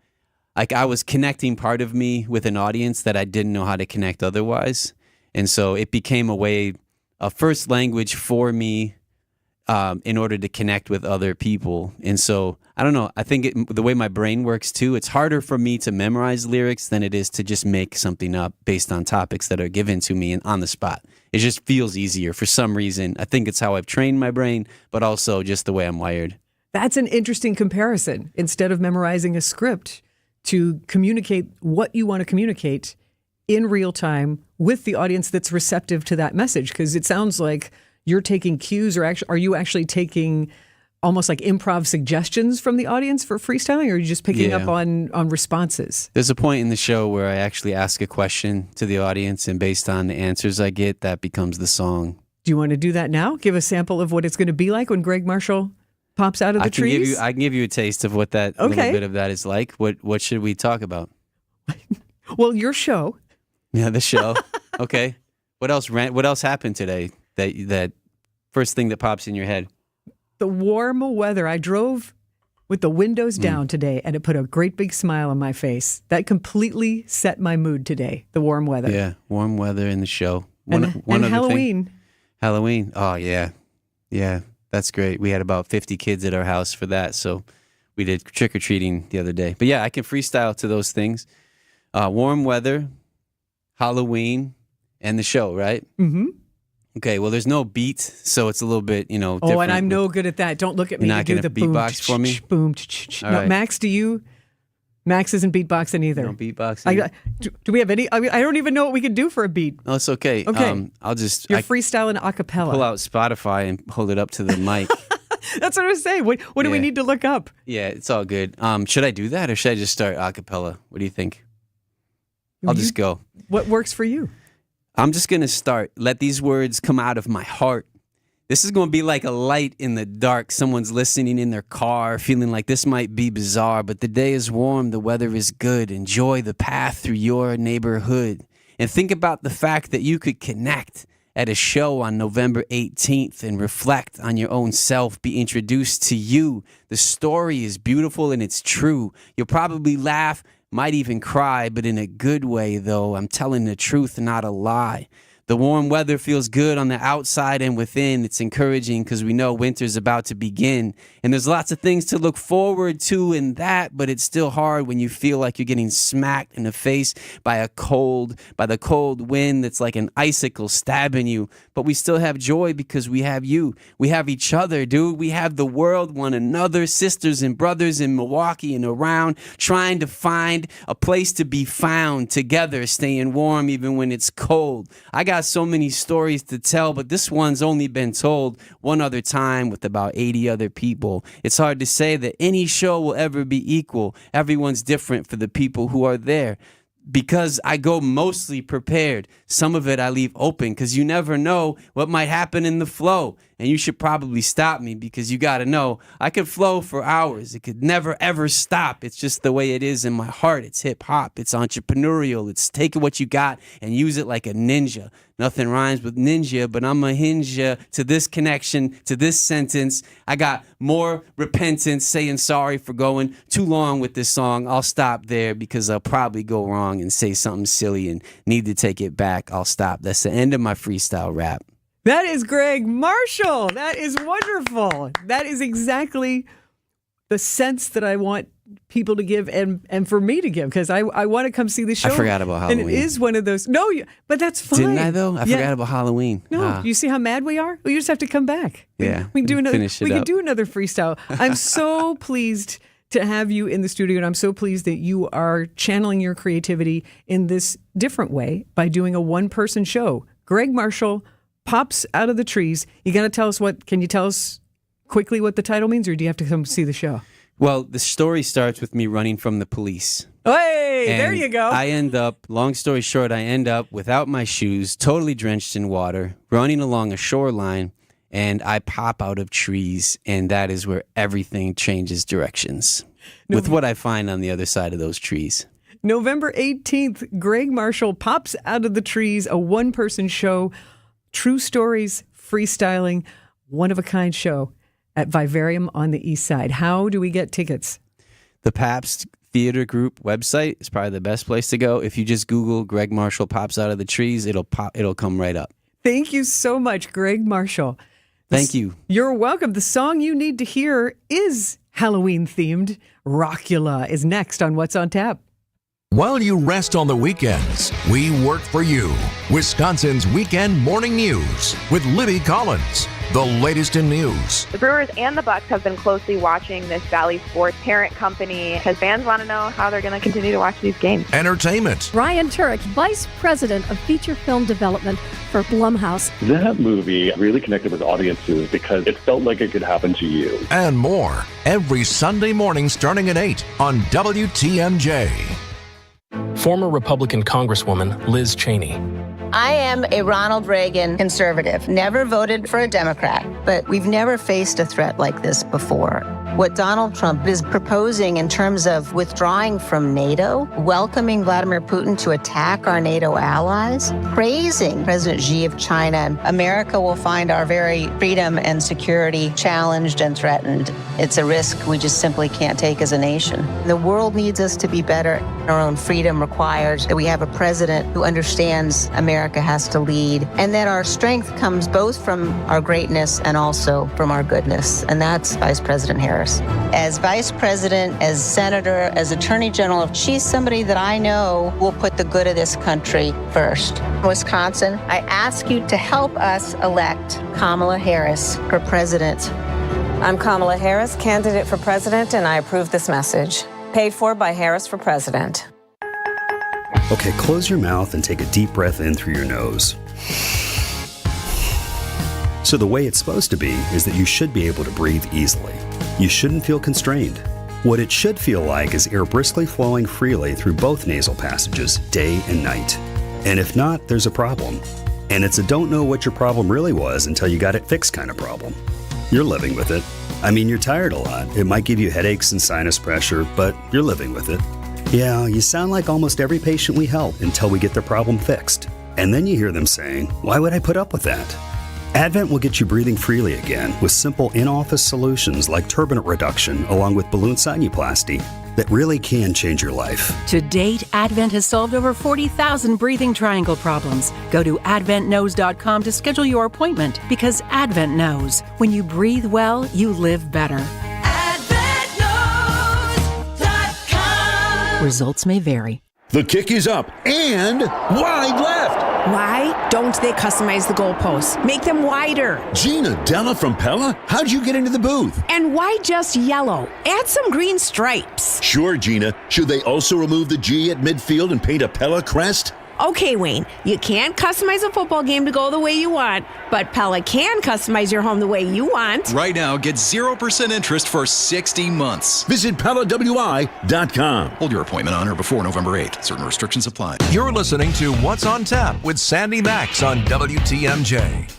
like, I was connecting part of me with an audience that I didn't know how to connect otherwise. And so it became a first language for me in order to connect with other people. And so, I don't know, I think the way my brain works too, it's harder for me to memorize lyrics than it is to just make something up based on topics that are given to me and on the spot. It just feels easier for some reason. I think it's how I've trained my brain, but also just the way I'm wired.
That's an interesting comparison. Instead of memorizing a script, to communicate what you want to communicate in real time with the audience that's receptive to that message. Because it sounds like you're taking cues, or are you actually taking almost like improv suggestions from the audience for freestyling, or are you just picking up on responses?
There's a point in the show where I actually ask a question to the audience, and based on the answers I get, that becomes the song.
Do you want to do that now? Give a sample of what it's going to be like when Greg Marshall pops out of the trees?
I can give you a taste of what that little bit of that is like. What should we talk about?
Well, your show.
Yeah, the show. Okay. What else happened today? That first thing that pops in your head?
The warm weather. I drove with the windows down today, and it put a great big smile on my face. That completely set my mood today, the warm weather.
Yeah, warm weather in the show.
And
other
Halloween.
Thing. Halloween. Oh, yeah. Yeah, that's great. We had about 50 kids at our house for that, so we did trick-or-treating the other day. But yeah, I can freestyle to those things. Warm weather, Halloween, and the show, right?
Mm-hmm.
Okay, well, there's no beat, so it's a little bit, different.
Oh, and I'm no good at that. Don't look at me.
You're not
do the
beatbox for me?
Boom. No,
right.
Max, do you? Max isn't beatboxing either.
No beatboxing.
Do we have any? I mean, I don't even know what we can do for a beat.
No, it's okay.
Okay.
I'll just...
You're freestyling a cappella.
Pull out Spotify and hold it up to the mic.
That's what I was saying. What do we need to look up?
Yeah, it's all good. Should I do that, or should I just start a cappella? What do you think? I'll just go.
What works for you?
I'm just going to start. Let these words come out of my heart. This is going to be like a light in the dark. Someone's listening in their car, feeling like this might be bizarre, but the day is warm, the weather is good. Enjoy the path through your neighborhood. And think about the fact that you could connect at a show on November 18th and reflect on your own self, be introduced to you. The story is beautiful and it's true. You'll probably laugh, might even cry, but in a good way, though. I'm telling the truth, not a lie. The warm weather feels good on the outside and within. It's encouraging because we know winter's about to begin. And there's lots of things to look forward to in that, but it's still hard when you feel like you're getting smacked in the face by the cold wind that's like an icicle stabbing you. But we still have joy because we have you. We have each other, dude. We have the world, one another, sisters and brothers in Milwaukee and around, trying to find a place to be found together, staying warm even when it's cold. I got so many stories to tell, but this one's only been told one other time with about 80 other people. It's hard to say that any show will ever be equal. Everyone's different for the people who are there. Because I go mostly prepared. Some of it I leave open because you never know what might happen in the flow. And you should probably stop me because you got to know I could flow for hours. It could never, ever stop. It's just the way it is in my heart. It's hip hop. It's entrepreneurial. It's taking what you got and use it like a ninja. Nothing rhymes with ninja, but I'm a hinge ya to this connection, to this sentence. I got more repentance, saying sorry for going too long with this song. I'll stop there because I'll probably go wrong and say something silly and need to take it back. I'll stop. That's the end of my freestyle rap.
That is Greg Marshall. That is wonderful. That is exactly the sense that I want people to give and for me to give, because I want to come see the show.
I forgot about Halloween.
And it is one of those. No, but that's fine.
Didn't I, though? I forgot about Halloween.
No, you see how mad we are? Well, you just have to come back.
Yeah.
We can do another,
finish it
we can
up.
do another freestyle. I'm so pleased to have you in the studio, and I'm so pleased that you are channeling your creativity in this different way by doing a one-person show. Greg Marshall pops out of the trees. You got to tell us can you tell us quickly what the title means, or do you have to come see the show?
Well, the story starts with me running from the police.
Hey,
And
there you go.
I end up, long story short, without my shoes, totally drenched in water, running along a shoreline, and I pop out of trees, and that is where everything changes directions with what I find on the other side of those trees.
November 18th, Greg Marshall pops out of the trees, a one-person show, true stories, freestyling, one-of-a-kind show at Vivarium on the East Side. How do we get tickets?
The Pabst Theater Group website is probably the best place to go. If you just Google Greg Marshall pops out of the trees, it'll come right up.
Thank you so much, Greg Marshall.
Thank you.
You're welcome. The song you need to hear is Halloween-themed. Rockula is next on What's on Tap.
While you rest on the weekends, we work for you. Wisconsin's Weekend Morning News with Libby Collins. The latest in news.
The Brewers and the Bucks have been closely watching this Valley Sports parent company because fans want to know how they're going to continue to watch these games.
Entertainment.
Ryan Turek, Vice President of Feature Film Development for Blumhouse.
That movie really connected with audiences because it felt like it could happen to you.
And more every Sunday morning starting at 8 on WTMJ.
Former Republican Congresswoman Liz Cheney.
I am a Ronald Reagan conservative. Never voted for a Democrat, but we've never faced a threat like this before. What Donald Trump is proposing in terms of withdrawing from NATO, welcoming Vladimir Putin to attack our NATO allies, praising President Xi of China, America will find our very freedom and security challenged and threatened. It's a risk we just simply can't take as a nation. The world needs us to be better. Our own freedom requires that we have a president who understands America has to lead, and that our strength comes both from our greatness and also from our goodness, and that's Vice President Harris. As Vice President, as Senator, as Attorney General, she's somebody that I know will put the good of this country first. Wisconsin, I ask you to help us elect Kamala Harris for president.
I'm Kamala Harris, candidate for president, and I approve this message. Paid for by Harris for President.
Okay, close your mouth and take a deep breath in through your nose. So the way it's supposed to be is that you should be able to breathe easily. You shouldn't feel constrained. What it should feel like is air briskly flowing freely through both nasal passages, day and night. And if not, there's a problem. And it's a don't know what your problem really was until you got it fixed kind of problem. You're living with it. I mean, you're tired a lot. It might give you headaches and sinus pressure, but you're living with it. Yeah, you sound like almost every patient we help until we get their problem fixed. And then you hear them saying, why would I put up with that? Advent will get you breathing freely again with simple in-office solutions like turbinate reduction along with balloon sinuplasty that really can change your life.
To date, Advent has solved over 40,000 breathing triangle problems. Go to adventknows.com to schedule your appointment because Advent knows when you breathe well, you live better. Results may vary.
The kick is up and wide left.
Why don't they customize the goalposts? Make them wider.
Gina Della from Pella? How'd you get into the booth?
And why just yellow? Add some green stripes.
Sure, Gina. Should they also remove the G at midfield and paint a Pella crest?
Okay, Wayne, you can't customize a football game to go the way you want, but Pella can customize your home the way you want.
Right now, get 0% interest for 60 months.
Visit PellaWI.com.
Hold your appointment on or before November 8th. Certain restrictions apply.
You're listening to What's on Tap with Sandy Max on WTMJ.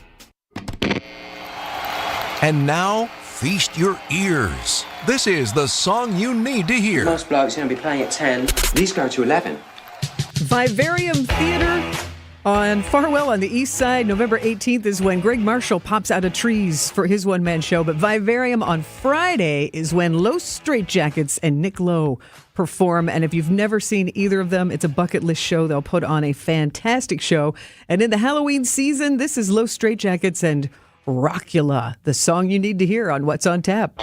And now, feast your ears. This is the song you need to hear.
Most blokes are going to be playing at 10. These go to 11.
Vivarium Theater on Farwell on the East Side. November 18th is when Greg Marshall pops out of trees for his one-man show. But Vivarium on Friday is when Los Straitjackets and Nick Lowe perform. And if you've never seen either of them, it's a bucket list show. They'll put on a fantastic show. And in the Halloween season, this is Los Straitjackets and Rockula, the song you need to hear on What's on Tap.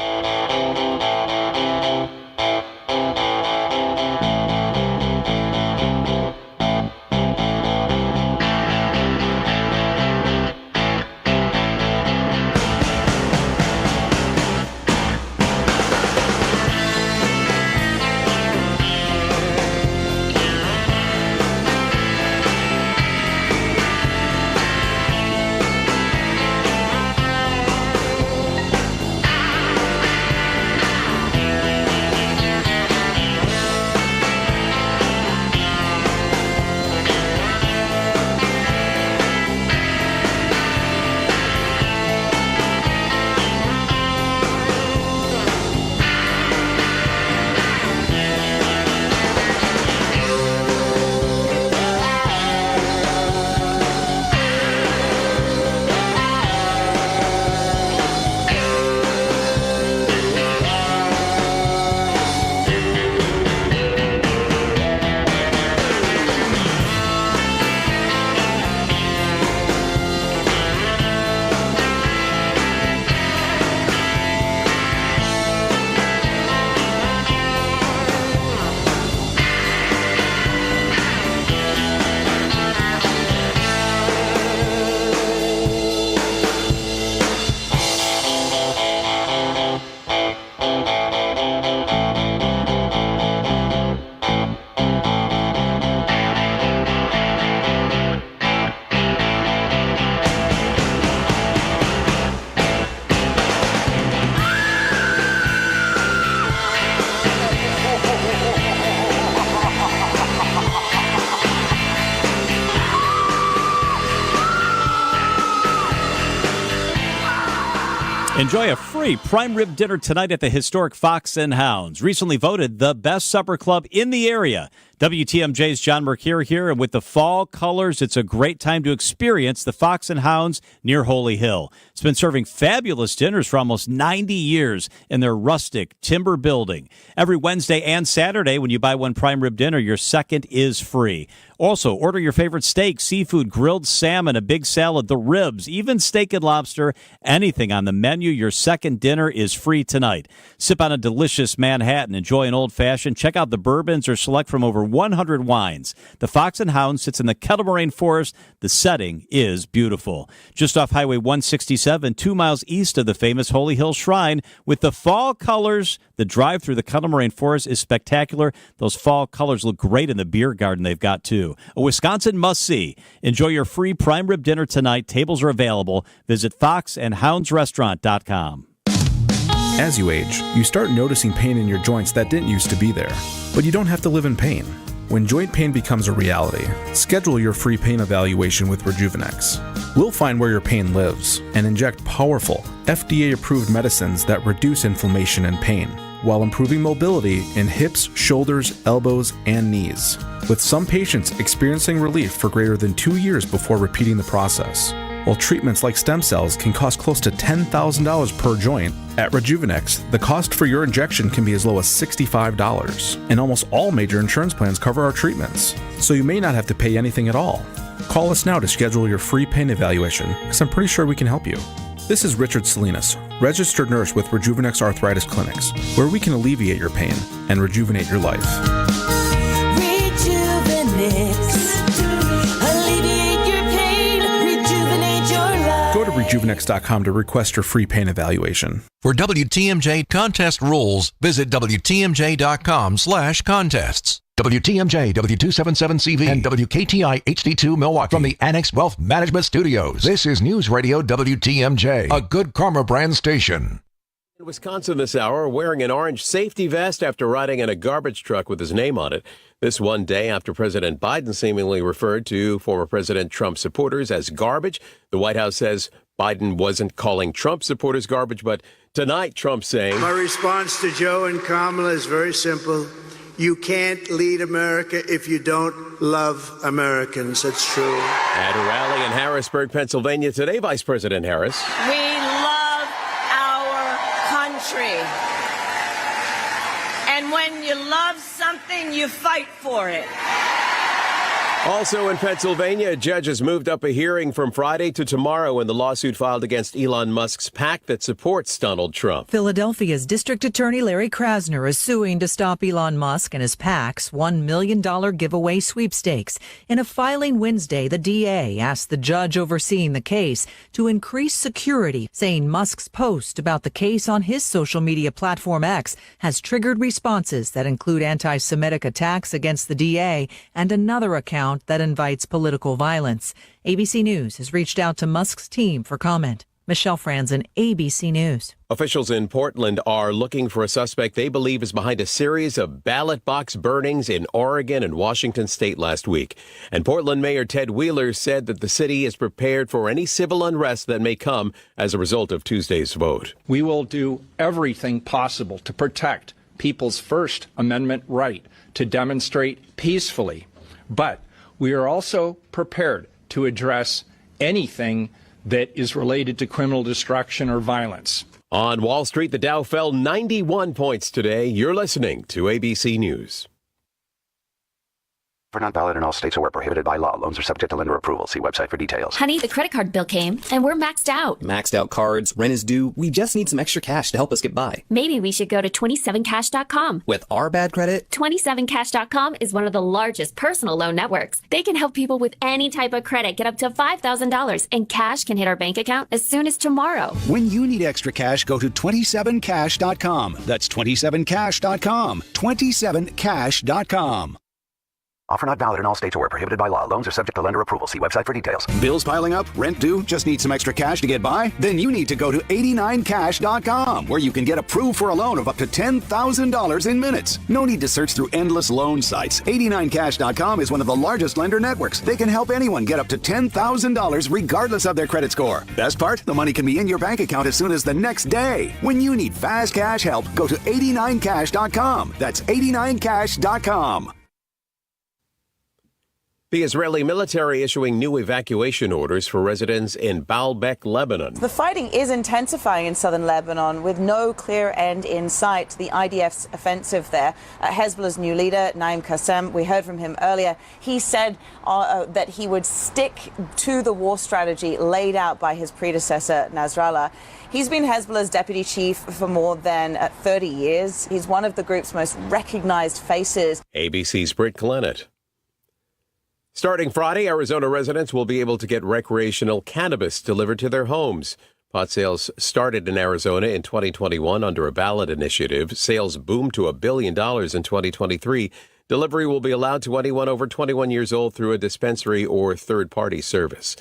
Enjoy a free prime rib dinner tonight at the historic Fox and Hounds, recently voted the best supper club in the area. WTMJ's John Mercure here, and with the fall colors, it's a great time to experience the Fox and Hounds near Holy Hill. It's been serving fabulous dinners for almost 90 years in their rustic timber building. Every Wednesday and Saturday, when you buy one prime rib dinner, your second is free. Also, order your favorite steak, seafood, grilled salmon, a big salad, the ribs, even steak and lobster, anything on the menu. Your second dinner is free tonight. Sip on a delicious Manhattan, enjoy an old-fashioned, check out the bourbons, or select from over 100 wines. The Fox and Hound sits in the Kettle Moraine Forest. The setting is beautiful. Just off Highway 167, 2 miles east of the famous Holy Hill Shrine. With the fall colors, the drive through the Kettle Moraine Forest is spectacular. Those fall colors look great in the beer garden they've got, too. A Wisconsin must-see. Enjoy your free prime rib dinner tonight. Tables are available. Visit foxandhoundsrestaurant.com.
As you age, you start noticing pain in your joints that didn't used to be there. But you don't have to live in pain. When joint pain becomes a reality, schedule your free pain evaluation with Rejuvenex. We'll find where your pain lives and inject powerful, FDA-approved medicines that reduce inflammation and pain, while improving mobility in hips, shoulders, elbows, and knees, with some patients experiencing relief for greater than 2 years before repeating the process. While treatments like stem cells can cost close to $10,000 per joint, at Rejuvenex, the cost for your injection can be as low as $65, and almost all major insurance plans cover our treatments, so you may not have to pay anything at all. Call us now to schedule your free pain evaluation, because I'm pretty sure we can help you. This is Richard Salinas, registered nurse with Rejuvenex Arthritis Clinics, where we can alleviate your pain and rejuvenate your life. Go to Rejuvenex.com to request your free pain evaluation.
For WTMJ contest rules, visit WTMJ.com/contests. WTMJ, W277CV, and WKTI HD2 Milwaukee. From the Annex Wealth Management Studios, this is News Radio WTMJ, a Good Karma brand station.
In Wisconsin this hour, wearing an orange safety vest after riding in a garbage truck with his name on it. This one day after President Biden seemingly referred to former President Trump supporters as garbage. The White House says Biden wasn't calling Trump supporters garbage, but tonight Trump saying...
My response to Joe and Kamala is very simple. You can't lead America if you don't love Americans. That's true.
At a rally in Harrisburg, Pennsylvania today, Vice President Harris.
We love our country. And when you love something, you fight for it.
Also in Pennsylvania, a judge has moved up a hearing from Friday to tomorrow in the lawsuit filed against Elon Musk's PAC that supports Donald Trump.
Philadelphia's District Attorney Larry Krasner is suing to stop Elon Musk and his PAC's $1 million giveaway sweepstakes. In a filing Wednesday, the DA asked the judge overseeing the case to increase security, saying Musk's post about the case on his social media platform X has triggered responses that include anti-Semitic attacks against the DA and another account that invites political violence. ABC News has reached out to Musk's team for comment. Michelle Franzen, ABC News.
Officials in Portland are looking for a suspect they believe is behind a series of ballot box burnings in Oregon and Washington state last week. And Portland Mayor Ted Wheeler said that the city is prepared for any civil unrest that may come as a result of Tuesday's vote.
We will do everything possible to protect people's First Amendment right to demonstrate peacefully. But we are also prepared to address anything that is related to criminal destruction or violence.
On Wall Street, the Dow fell 91 points today. You're listening to ABC News.
For not valid in all states or where prohibited by law. Loans are subject to lender approval. See website for details.
Honey, the credit card bill came, and we're maxed out.
Maxed out cards, rent is due. We just need some extra cash to help us get by.
Maybe we should go to 27cash.com.
With our bad credit?
27cash.com is one of the largest personal loan networks. They can help people with any type of credit get up to $5,000, and cash can hit our bank account as soon as tomorrow.
When you need extra cash, go to 27cash.com. That's 27cash.com. 27cash.com.
Offer not valid in all states or prohibited by law. Loans are subject to lender approval. See website for details.
Bills piling up? Rent due? Just need some extra cash to get by? Then you need to go to 89cash.com, where you can get approved for a loan of up to $10,000 in minutes. No need to search through endless loan sites. 89cash.com is one of the largest lender networks. They can help anyone get up to $10,000 regardless of their credit score. Best part? The money can be in your bank account as soon as the next day. When you need fast cash help, go to 89cash.com. That's 89cash.com.
The Israeli military issuing new evacuation orders for residents in Baalbek, Lebanon.
The fighting is intensifying in southern Lebanon with no clear end in sight. The IDF's offensive there. Hezbollah's new leader, Naim Qassem, we heard from him earlier. He said that he would stick to the war strategy laid out by his predecessor, Nasrallah. He's been Hezbollah's deputy chief for more than 30 years. He's one of the group's most recognized faces.
ABC's Britt Glennet. Starting Friday, Arizona residents will be able to get recreational cannabis delivered to their homes. Pot sales started in Arizona in 2021 under a ballot initiative. Sales boomed to $1 billion in 2023. Delivery will be allowed to anyone over 21 years old through a dispensary or third-party service.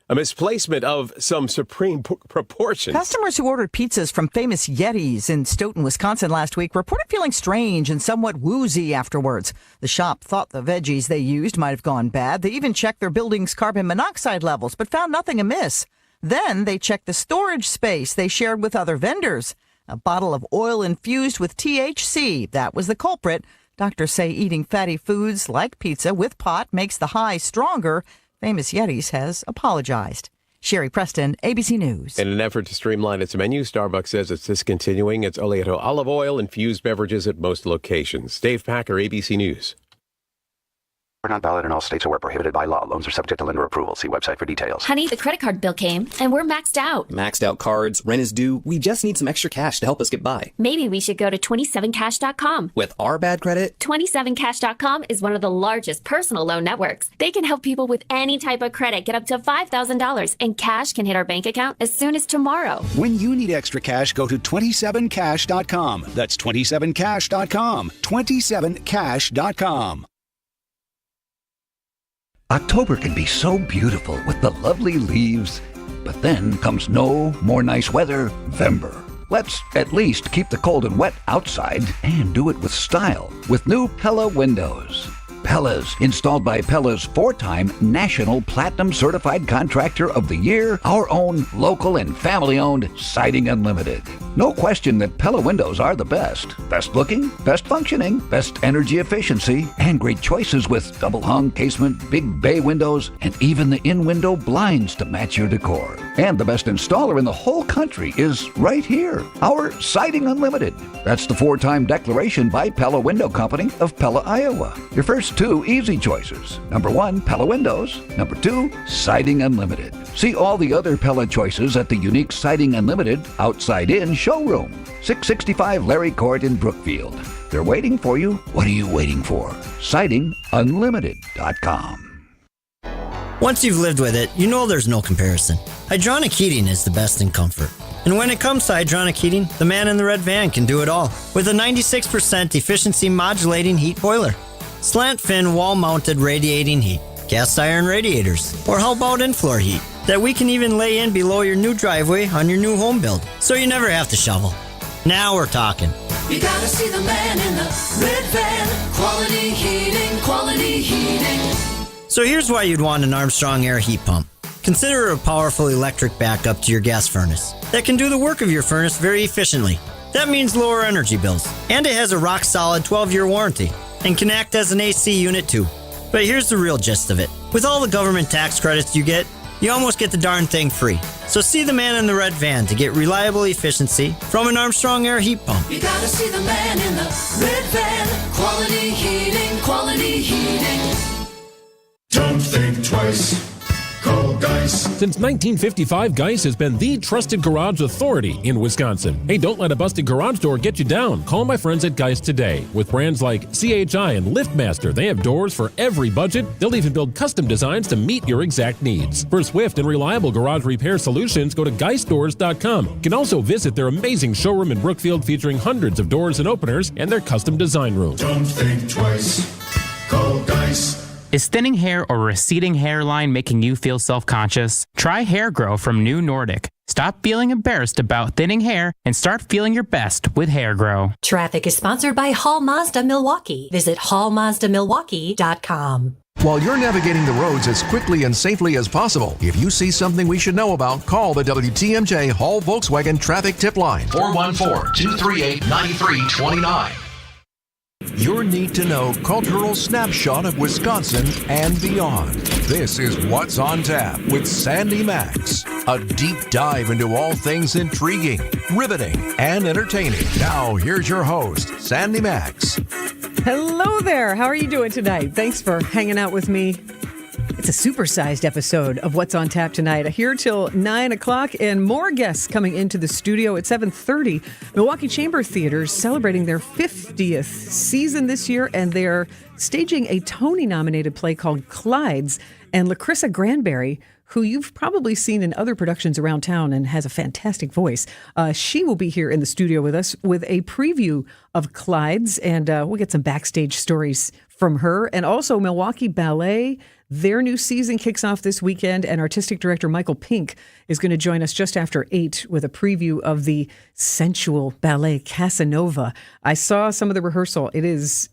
A misplacement of some supreme proportions.
Customers who ordered pizzas from Famous Yeti's in Stoughton, Wisconsin last week reported feeling strange and somewhat woozy afterwards. The shop thought the veggies they used might have gone bad. They even checked their building's carbon monoxide levels, but found nothing amiss. Then they checked the storage space they shared with other vendors. A bottle of oil infused with THC, that was the culprit. Doctors say eating fatty foods like pizza with pot makes the high stronger. Famous Yeti's has apologized. Sherry Preston, ABC News.
In an effort to streamline its menu, Starbucks says it's discontinuing its oleato olive oil infused beverages at most locations. Dave Packer, ABC News.
Are not valid in all states or prohibited by law. Loans are subject to lender approval. See website for details.
Honey, the credit card bill came, and we're maxed out.
Maxed out cards, rent is due. We just need some extra cash to help us get by.
Maybe we should go to 27cash.com.
With our bad credit?
27cash.com is one of the largest personal loan networks. They can help people with any type of credit get up to $5,000, and cash can hit our bank account as soon as tomorrow.
When you need extra cash, go to 27cash.com. That's 27cash.com. 27cash.com.
October can be so beautiful with the lovely leaves, but then comes no more nice weather, Vember. Let's at least keep the cold and wet outside and do it with style with new Pella windows. Pella's, installed by Pella's 4-time National Platinum Certified Contractor of the Year, our own local and family-owned Siding Unlimited. No question that Pella windows are the best. Best looking, best functioning, best energy efficiency, and great choices with double-hung casement, big bay windows, and even the in-window blinds to match your decor. And the best installer in the whole country is right here, our Siding Unlimited. That's the 4-time declaration by Pella Window Company of Pella, Iowa. Your first 2 easy choices. Number 1, Pella Windows. Number 2, Siding Unlimited. See all the other Pella choices at the unique Siding Unlimited Outside-In showroom, 665 Larry Court in Brookfield. They're waiting for you. What are you waiting for? SidingUnlimited.com.
Once you've lived with it, you know there's no comparison. Hydronic heating is the best in comfort. And when it comes to hydronic heating, the man in the red van can do it all with a 96% efficiency modulating heat boiler. Slant fin wall-mounted radiating heat, cast iron radiators, or how about in-floor heat that we can even lay in below your new driveway on your new home build, so you never have to shovel. Now we're talking.
You gotta see the man in the red van. Quality heating, quality heating.
So here's why you'd want an Armstrong Air heat pump. Consider a powerful electric backup to your gas furnace that can do the work of your furnace very efficiently. That means lower energy bills, and it has a rock-solid 12-year warranty and can act as an AC unit too. But here's the real gist of it. With all the government tax credits you get, you almost get the darn thing free. So see the man in the red van to get reliable efficiency from an Armstrong Air heat pump.
You gotta see the man in the red van. Quality heating, quality heating.
Don't think twice. Call Geis.
Since 1955, Geis has been the trusted garage authority in Wisconsin. Hey, don't let a busted garage door get you down. Call my friends at Geis today. With brands like CHI and LiftMaster, they have doors for every budget. They'll even build custom designs to meet your exact needs. For swift and reliable garage repair solutions, go to geisdoors.com. You can also visit their amazing showroom in Brookfield featuring hundreds of doors and openers and their custom design room.
Don't think twice. Call Dice.
Is thinning hair or receding hairline making you feel self-conscious? Try Hair Grow from New Nordic. Stop feeling embarrassed about thinning hair and start feeling your best with Hair Grow.
Traffic is sponsored by Hall Mazda Milwaukee. Visit hallmazdamilwaukee.com.
While you're navigating the roads as quickly and safely as possible, if you see something we should know about, call the WTMJ Hall Volkswagen Traffic Tip Line, 414-238-9329. Your need-to-know cultural snapshot of Wisconsin and beyond. This is What's on Tap with Sandy Max. A deep dive into all things intriguing, riveting, and entertaining. Now, here's your host, Sandy Max.
Hello there. How are you doing tonight? Thanks for hanging out with me. It's a supersized episode of What's on Tap tonight. Here till 9 o'clock and more guests coming into the studio at 7:30. Milwaukee Chamber Theater is celebrating their 50th season this year, and they're staging a Tony-nominated play called Clydes. And Lacrissa Granberry, who you've probably seen in other productions around town and has a fantastic voice, she will be here in the studio with us with a preview of Clydes, and we'll get some backstage stories from her. And also Milwaukee Ballet, their new season kicks off this weekend, and artistic director Michael Pink is going to join us just after 8 with a preview of the sensual ballet Casanova. I saw some of the rehearsal. It's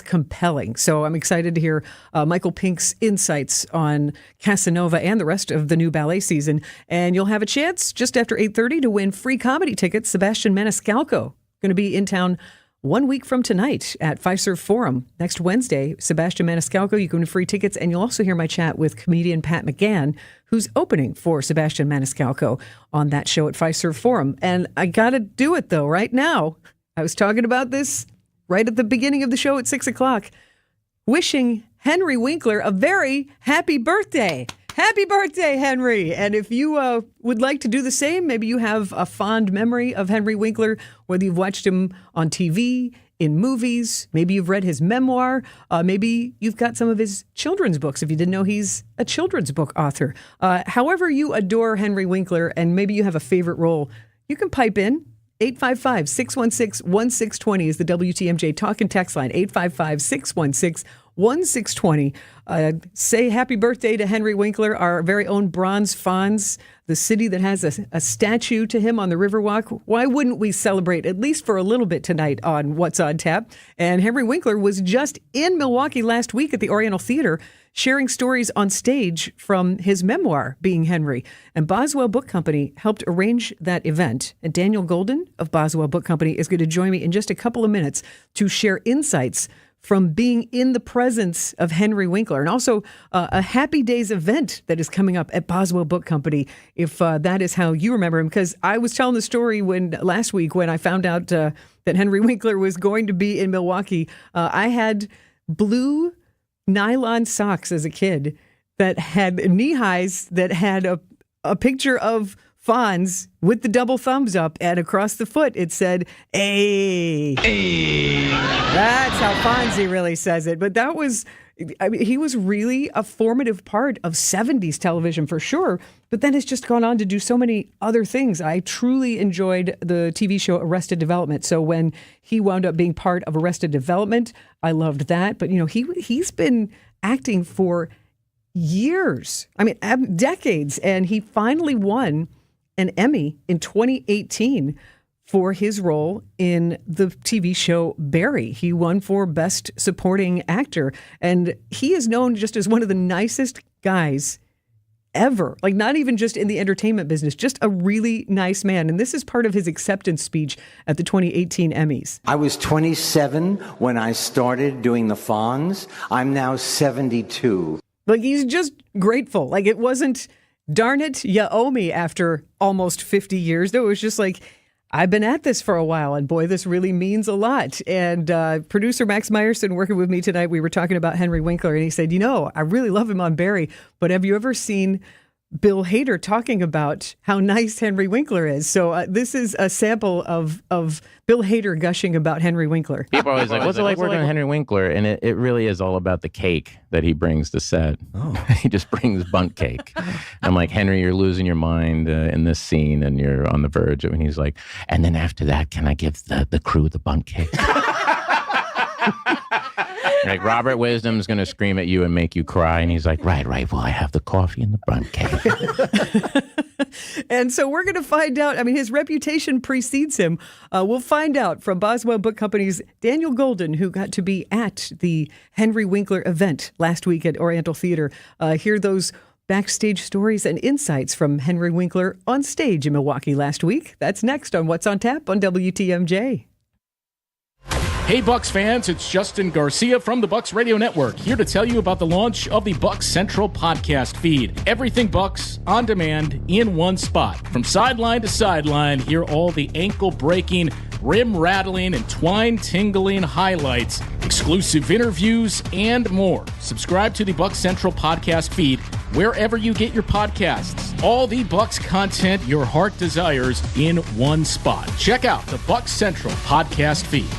compelling. So I'm excited to hear Michael Pink's insights on Casanova and the rest of the new ballet season. And you'll have a chance just after 8:30 to win free comedy tickets. Sebastian Maniscalco going to be in town 1 week from tonight at Fiserv Forum. Next Wednesday, Sebastian Maniscalco, you can win free tickets, and you'll also hear my chat with comedian Pat McGann, who's opening for Sebastian Maniscalco on that show at Fiserv Forum. And I got to do it, though, right now. I was talking about this right at the beginning of the show at 6 o'clock, wishing Henry Winkler a very happy birthday. Happy birthday, Henry. And if you would like to do the same, maybe you have a fond memory of Henry Winkler, whether you've watched him on TV, in movies, maybe you've read his memoir, maybe you've got some of his children's books, if you didn't know he's a children's book author. However you adore Henry Winkler, and maybe you have a favorite role, you can pipe in. 855-616-1620 is the WTMJ talk and text line, 855-616-1620. Say happy birthday to Henry Winkler, our very own Bronze Fonz, the city that has a statue to him on the Riverwalk. Why wouldn't we celebrate, at least for a little bit tonight, on What's on Tap? And Henry Winkler was just in Milwaukee last week at the Oriental Theater, sharing stories on stage from his memoir, Being Henry. And Boswell Book Company helped arrange that event. And Daniel Golden of Boswell Book Company is going to join me in just a couple of minutes to share insights from being in the presence of Henry Winkler, and also a Happy Days event that is coming up at Boswell Book Company, if that is how you remember him. Because I was telling the story last week when I found out that Henry Winkler was going to be in Milwaukee. I had blue nylon socks as a kid that had knee highs that had a picture of Fonz with the double thumbs up, and across the foot it said, "Hey." Hey. That's how Fonzie really says it. But that was, he was really a formative part of 70s television for sure, but then has just gone on to do so many other things. I truly enjoyed the TV show Arrested Development. So when he wound up being part of Arrested Development, I loved that. But, he's been acting for years, decades, and he finally won an Emmy in 2018 for his role in the TV show Barry. He won for Best Supporting Actor, and he is known just as one of the nicest guys ever. Like, not even just in the entertainment business, just a really nice man. And this is part of his acceptance speech at the 2018 Emmys.
I was 27 when I started doing the Fonz. I'm now 72.
Like, he's just grateful. Like, it wasn't, darn it, you owe me after almost 50 years. No, it was just like, I've been at this for a while, and boy, this really means a lot. And producer Max Meyerson working with me tonight, we were talking about Henry Winkler, and he said, I really love him on Barry, but have you ever seen Bill Hader talking about how nice Henry Winkler is? So this is a sample of Bill Hader gushing about Henry Winkler.
People are always like, what's it like working with Henry Winkler? And it really is all about the cake that he brings to set. Oh. He just brings bundt cake. I'm like, Henry, you're losing your mind in this scene, and you're on the verge of, and he's like, and then after that, can I give the crew the bundt cake? Like Robert Wisdom's going to scream at you and make you cry. And he's like, right, well, I have the coffee and the bundt cake.
And so we're going to find out. I mean, his reputation precedes him. We'll find out from Boswell Book Company's Daniel Golden, who got to be at the Henry Winkler event last week at Oriental Theater. Hear those backstage stories and insights from Henry Winkler on stage in Milwaukee last week. That's next on What's on Tap on WTMJ.
Hey Bucks fans, it's Justin Garcia from the Bucks Radio Network, here to tell you about the launch of the Bucks Central podcast feed. Everything Bucks, on demand, in one spot. From sideline to sideline, hear all the ankle-breaking, rim-rattling, and twine-tingling highlights, exclusive interviews, and more. Subscribe to the Bucks Central podcast feed wherever you get your podcasts. All the Bucks content your heart desires in one spot. Check out the Bucks Central podcast feed.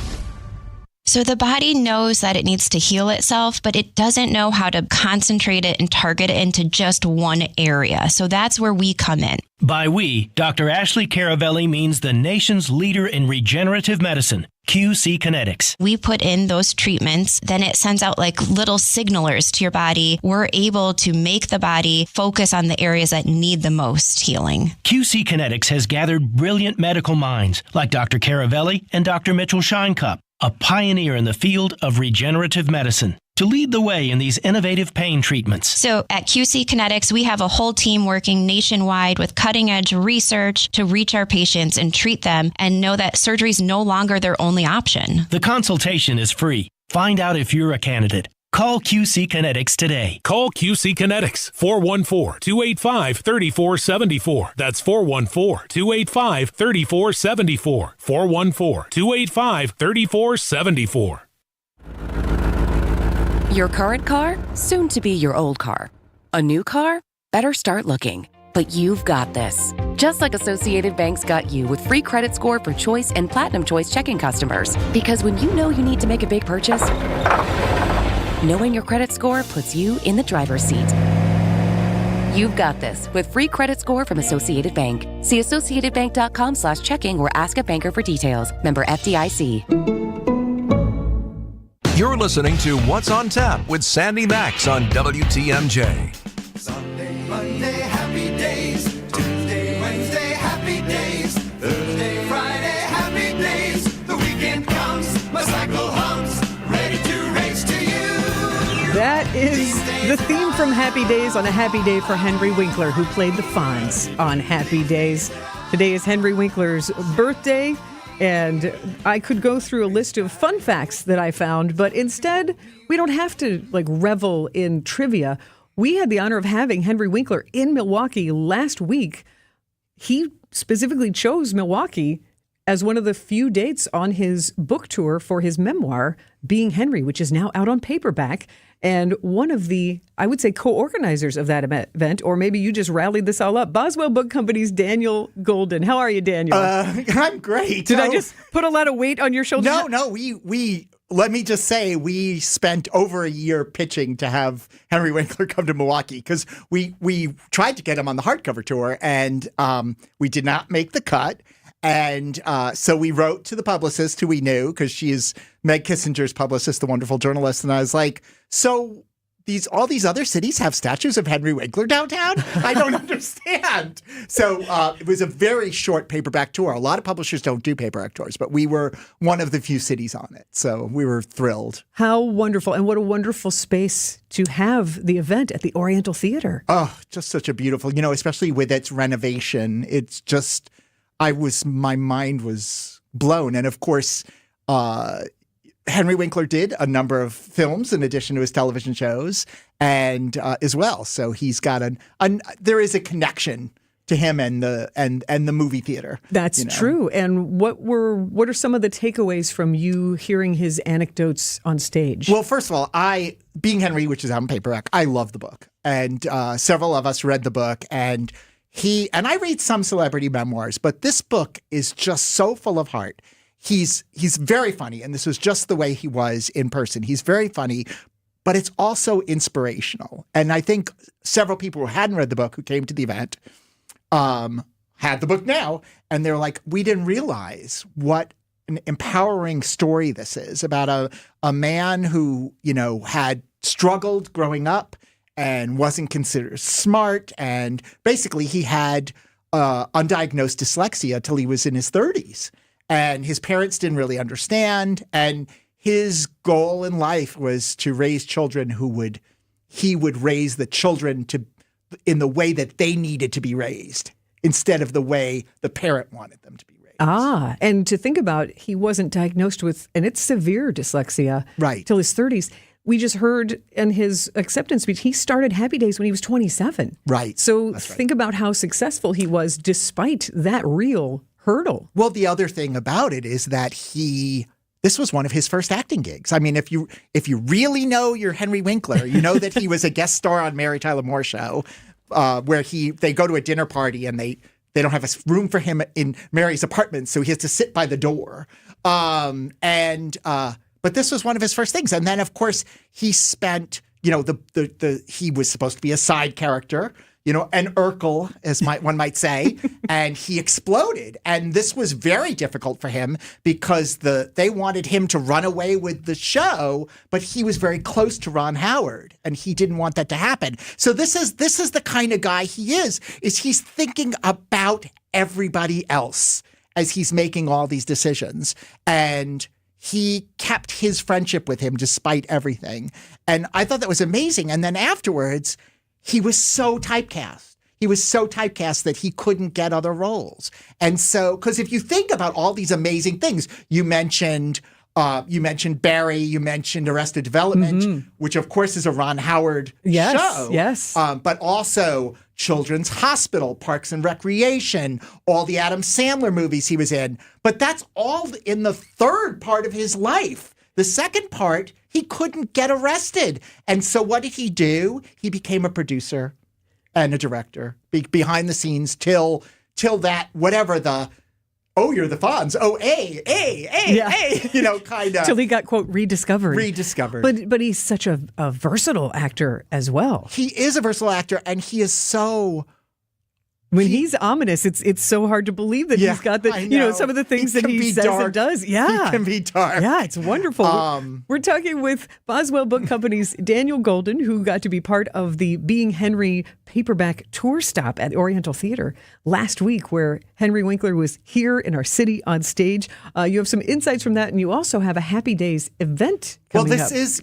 So the body knows that it needs to heal itself, but it doesn't know how to concentrate it and target it into just one area. So that's where we come in.
By we, Dr. Ashley Caravelli means the nation's leader in regenerative medicine, QC Kinetics.
We put in those treatments, then it sends out like little signalers to your body. We're able to make the body focus on the areas that need the most healing.
QC Kinetics has gathered brilliant medical minds like Dr. Caravelli and Dr. Mitchell Shinecup, a pioneer in the field of regenerative medicine, to lead the way in these innovative pain treatments.
So at QC Kinetics, we have a whole team working nationwide with cutting-edge research to reach our patients and treat them and know that surgery is no longer their only option.
The consultation is free. Find out if you're a candidate. Call QC Kinetics today.
Call QC Kinetics, 414-285-3474. That's 414-285-3474. 414-285-3474.
Your current car, soon to be your old car. A new car? Better start looking. But you've got this. Just like Associated Bank's got you with free credit score for Choice and Platinum Choice checking customers. Because when you know you need to make a big purchase, knowing your credit score puts you in the driver's seat. You've got this with free credit score from Associated Bank. See associatedbank.com/checking or ask a banker for details. Member FDIC.
You're listening to What's on Tap with Sandy Max on WTMJ.
Sunday, Monday, happy days. Tuesday, Wednesday, happy days. Thursday, Friday, happy days. The weekend comes, my cycle hums, ready to race to you.
That is the theme from Happy Days on a happy day for Henry Winkler, who played the Fonz on Happy Days. Today is Henry Winkler's birthday, and I could go through a list of fun facts that I found, but instead, we don't have to revel in trivia. We had the honor of having Henry Winkler in Milwaukee last week. He specifically chose Milwaukee as one of the few dates on his book tour for his memoir, Being Henry, which is now out on paperback. And one of the, I would say, co-organizers of that event, or maybe you just rallied this all up, Boswell Book Company's Daniel Golden. How are you, Daniel?
I'm great.
Did I just put a lot of weight on your shoulders?
No, we let me just say, we spent over a year pitching to have Henry Winkler come to Milwaukee because we tried to get him on the hardcover tour, and we did not make the cut. And so we wrote to the publicist who we knew, because she is Meg Kissinger's publicist, the wonderful journalist. And I was like, so all these other cities have statues of Henry Winkler downtown? I don't understand. So it was a very short paperback tour. A lot of publishers don't do paperback tours, but we were one of the few cities on it. So we were thrilled.
How wonderful. And what a wonderful space to have the event at the Oriental Theater.
Oh, just such a beautiful, especially with its renovation. It's just... my mind was blown. And of course, Henry Winkler did a number of films in addition to his television shows and as well. So he's got there is a connection to him and the movie theater.
That's true. And what are some of the takeaways from you hearing his anecdotes on stage?
Well, first of all, Being Henry, which is out on paperback, I love the book. And several of us read the book, and I read some celebrity memoirs, but this book is just so full of heart. He's very funny, and this was just the way he was in person. He's very funny, but it's also inspirational. And I think several people who hadn't read the book, who came to the event, had the book now, and they're like, we didn't realize what an empowering story this is about a man who, had struggled growing up and wasn't considered smart. And basically he had undiagnosed dyslexia till he was in his 30s. And his parents didn't really understand. And his goal in life was to raise children he would raise the children in the way that they needed to be raised instead of the way the parent wanted them to be raised.
And to think about, he wasn't diagnosed with, and it's severe dyslexia,
right,
till his 30s. We just heard in his acceptance speech, he started Happy Days when he was 27.
Right.
So think about how successful he was despite that real hurdle.
Well, the other thing about it is that this was one of his first acting gigs. I mean, if you really know your Henry Winkler, you know that he was a guest star on Mary Tyler Moore Show, where they go to a dinner party and they don't have a room for him in Mary's apartment, so he has to sit by the door. But this was one of his first things. And then, of course, he spent, he was supposed to be a side character, an Urkel, as one might say, and he exploded. And this was very difficult for him because they wanted him to run away with the show, but he was very close to Ron Howard, and he didn't want that to happen. So this is the kind of guy he is he's thinking about everybody else as he's making all these decisions. And he kept his friendship with him despite everything. And I thought that was amazing. And then afterwards, he was so typecast. He was so typecast that he couldn't get other roles. And so, because if you think about all these amazing things, you mentioned Barry, you mentioned Arrested Development, which of course is a Ron Howard show.
Yes.
But also Children's Hospital, Parks and Recreation, all the Adam Sandler movies he was in. But that's all in the third part of his life. The second part, he couldn't get arrested. And so what did he do? He became a producer and a director behind the scenes till that, whatever you're the Fonz. Oh, kind of.
Till he got, quote, rediscovered.
Rediscovered.
But he's such a versatile actor as well.
He is a versatile actor, and he is so...
When he's ominous, it's so hard to believe that he's got some of the things that he says and does. Yeah.
He can be dark.
Yeah, it's wonderful. We're talking with Boswell Book Company's Daniel Golden, who got to be part of the Being Henry paperback tour stop at Oriental Theater last week, where Henry Winkler was here in our city on stage. You have some insights from that, and you also have a Happy Days event coming up.
This is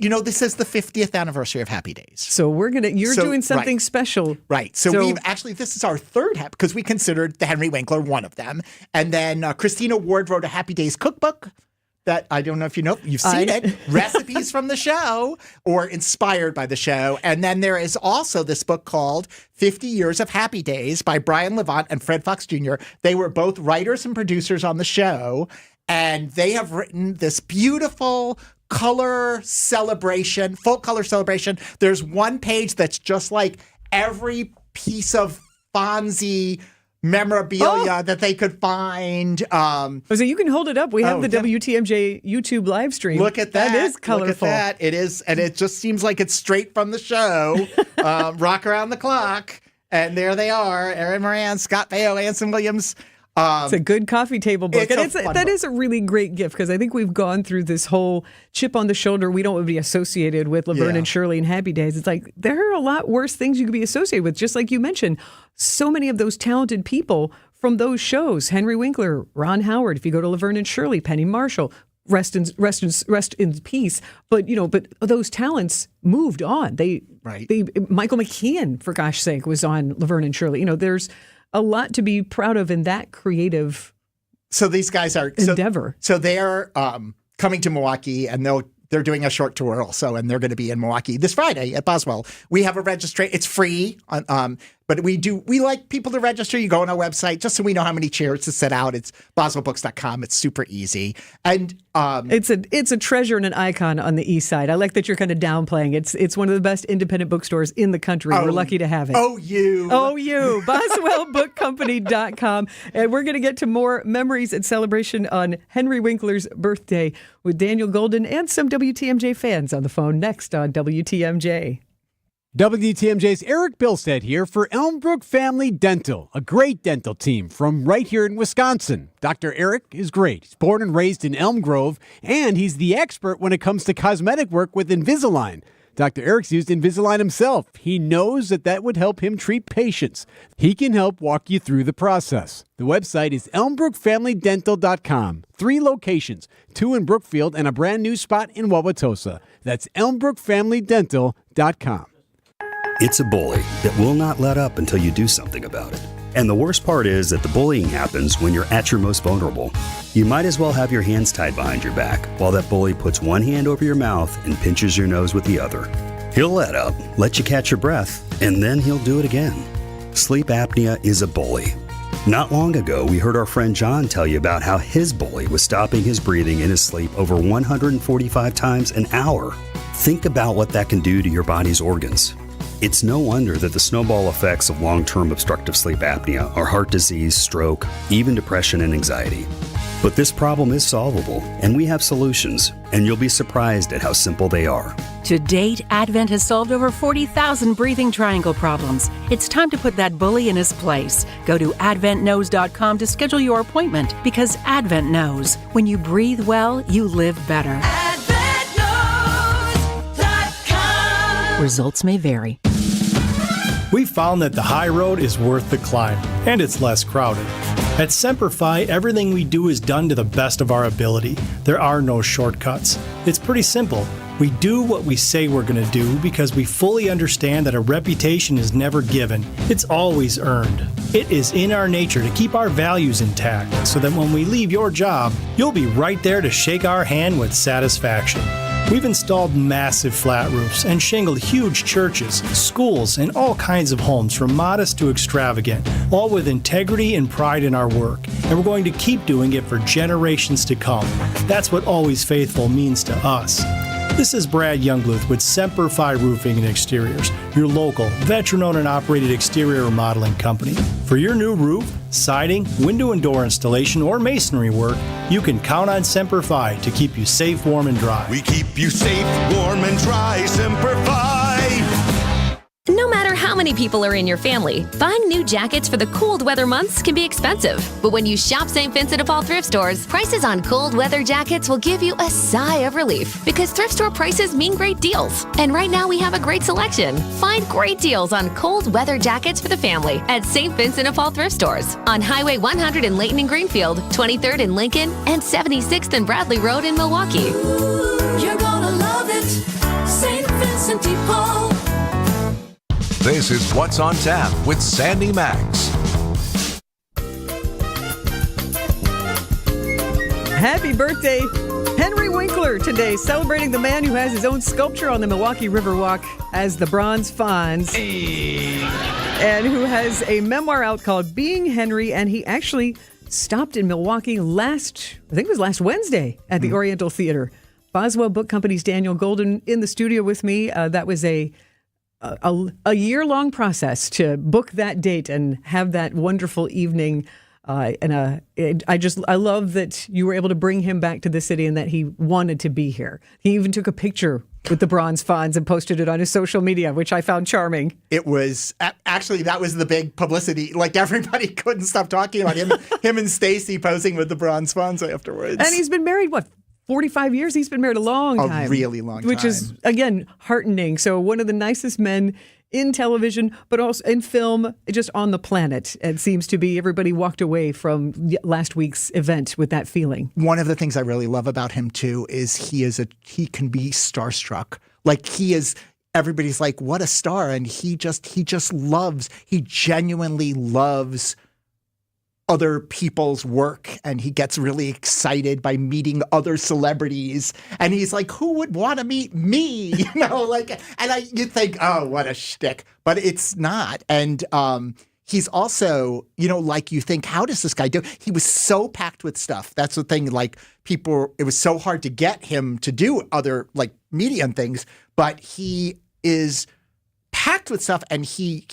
the 50th anniversary of Happy Days.
So you're doing something special.
Right. So this is our third because we considered the Henry Winkler one of them. And then Christina Ward wrote a Happy Days cookbook that I don't know if you've seen it, recipes from the show or inspired by the show. And then there is also this book called 50 Years of Happy Days by Brian Levant and Fred Fox Jr. They were both writers and producers on the show, and they have written this beautiful full color celebration. There's one page that's just like every piece of Fonzie memorabilia that they could find.
So you can hold it up. We have the WTMJ YouTube live stream.
Look at that.
That is colorful.
Look at that. It is. And it just seems like it's straight from the show. Rock Around the Clock. And there they are. Erin Moran, Scott Baio, Anson Williams.
It's a good coffee table book. That is a really great gift because I think we've gone through this whole chip on the shoulder. We don't want to be associated with Laverne and Shirley and Happy Days. It's like there are a lot worse things you could be associated with. Just like you mentioned, so many of those talented people from those shows, Henry Winkler, Ron Howard, if you go to Laverne and Shirley, Penny Marshall, rest in peace. But those talents moved on. Michael McKeon, for gosh sake, was on Laverne and Shirley. There's a lot to be proud of in that creative.
So these guys are
endeavor.
So they're coming to Milwaukee, and they're doing a short tour also, and they're going to be in Milwaukee this Friday at Boswell. We have a registration. It's free, but we like people to register. You go on our website just so we know how many chairs to set out. It's boswellbooks.com. It's super easy, and
it's a treasure and an icon on the East Side. I like that you're kind of downplaying. It's one of the best independent bookstores in the country. We're lucky to have it. BoswellBookCompany.com, and we're going to get to more memories and celebration on Henry Winkler's birthday with Daniel Golden and some WTMJ fans on the phone next on WTMJ.
WTMJ's Eric Bilstead here for Elmbrook Family Dental, a great dental team from right here in Wisconsin. Dr. Eric is great. He's born and raised in Elm Grove, and he's the expert when it comes to cosmetic work with Invisalign. Dr. Eric's used Invisalign himself. He knows that would help him treat patients. He can help walk you through the process. The website is elmbrookfamilydental.com. 3 locations, 2 in Brookfield and a brand new spot in Wauwatosa. That's elmbrookfamilydental.com.
It's a bully that will not let up until you do something about it. And the worst part is that the bullying happens when you're at your most vulnerable. You might as well have your hands tied behind your back while that bully puts one hand over your mouth and pinches your nose with the other. He'll let up, let you catch your breath, and then he'll do it again. Sleep apnea is a bully. Not long ago, we heard our friend John tell you about how his bully was stopping his breathing in his sleep over 145 times an hour. Think about what that can do to your body's organs. It's no wonder that the snowball effects of long-term obstructive sleep apnea are heart disease, stroke, even depression and anxiety. But this problem is solvable, and we have solutions, and you'll be surprised at how simple they are.
To date, Advent has solved over 40,000 breathing triangle problems. It's time to put that bully in his place. Go to adventknows.com to schedule your appointment, because Advent knows. When you breathe well, you live better. Results may vary.
We've found that the high road is worth the climb, and it's less crowded. At Semperfi, everything we do is done to the best of our ability. There are no shortcuts. It's pretty simple. We do what we say we're going to do because we fully understand that a reputation is never given. It's always earned. It is in our nature to keep our values intact so that when we leave your job, you'll be right there to shake our hand with satisfaction. We've installed massive flat roofs and shingled huge churches, schools, and all kinds of homes from modest to extravagant, all with integrity and pride in our work. And we're going to keep doing it for generations to come. That's what Always Faithful means to us. This is Brad Youngbluth with Semperfi Roofing and Exteriors, your local, veteran-owned and operated exterior remodeling company. For your new roof, siding, window and door installation, or masonry work, you can count on Semperfi to keep you safe, warm, and dry.
We keep you safe, warm, and dry. Semperfi.
No matter how many people are in your family, buying new jackets for the cold weather months can be expensive. But when you shop St. Vincent de Paul thrift stores, prices on cold weather jackets will give you a sigh of relief because thrift store prices mean great deals. And right now we have a great selection. Find great deals on cold weather jackets for the family at St. Vincent de Paul thrift stores on Highway 100 in Layton and Greenfield, 23rd in Lincoln, and 76th and Bradley Road in Milwaukee.
Ooh, you're gonna love it, St. Vincent de Paul.
This is What's on Tap with Sandy Max.
Happy birthday, Henry Winkler, today, celebrating the man who has his own sculpture on the Milwaukee Riverwalk as the Bronze Fonz. Hey. And who has a memoir out called Being Henry, and he actually stopped in Milwaukee last Wednesday at the Oriental Theater. Boswell Book Company's Daniel Golden in the studio with me. That was a year-long process to book that date and have that wonderful evening. I love that you were able to bring him back to the city and that he wanted to be here. He even took a picture with the Bronze Fonz and posted it on his social media, which I found charming.
It was actually, that was the big publicity. Like, everybody couldn't stop talking about him and Stacy posing with the Bronze Fonz afterwards.
And he's been married, 45 years? He's been married a long time.
A really long time.
Which is, again, heartening. So one of the nicest men in television, but also in film, just on the planet. It seems to be everybody walked away from last week's event with that feeling.
One of the things I really love about him, too, is he can be starstruck. Like, everybody's like, what a star. And he genuinely loves other people's work, and he gets really excited by meeting other celebrities, and he's like, who would want to meet me? You think, oh, what a shtick, but it's not. And he's also, you think, how does this guy do? He was so packed with stuff. That's the thing, it was so hard to get him to do other media and things, but he is packed with stuff. And he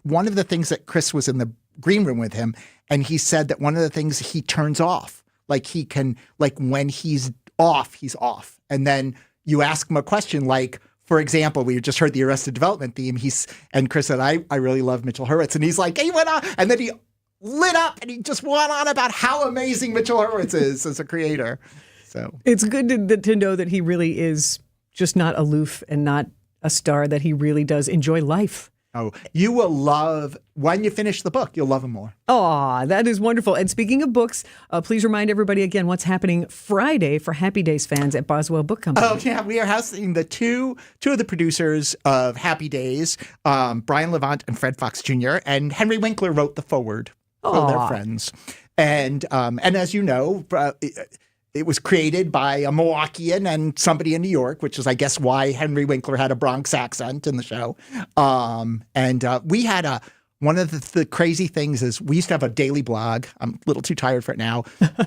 one of the things that Chris was in the green room with him, and he said that one of the things he turns off, he can, when he's off, he's off. And then you ask him a question for example, we just heard the Arrested Development theme. And Chris said, I really love Mitchell Hurwitz. And he's like, he went on, and then he lit up and he just went on about how amazing Mitchell Hurwitz is as a creator. So
it's good to know that he really is just not aloof and not a star, that he really does enjoy life.
Oh, you will love, when you finish the book, you'll love him more.
Aw, that is wonderful. And speaking of books, please remind everybody again what's happening Friday for Happy Days fans at Boswell Book Company.
Oh, yeah. We are hosting the two of the producers of Happy Days, Brian Levant and Fred Fox Jr., and Henry Winkler wrote the foreword. So they're friends. And as you know, it was created by a Milwaukeean and somebody in New York, which is, I guess, why Henry Winkler had a Bronx accent in the show. We had one of the crazy things is we used to have a daily blog. I'm a little too tired for it now.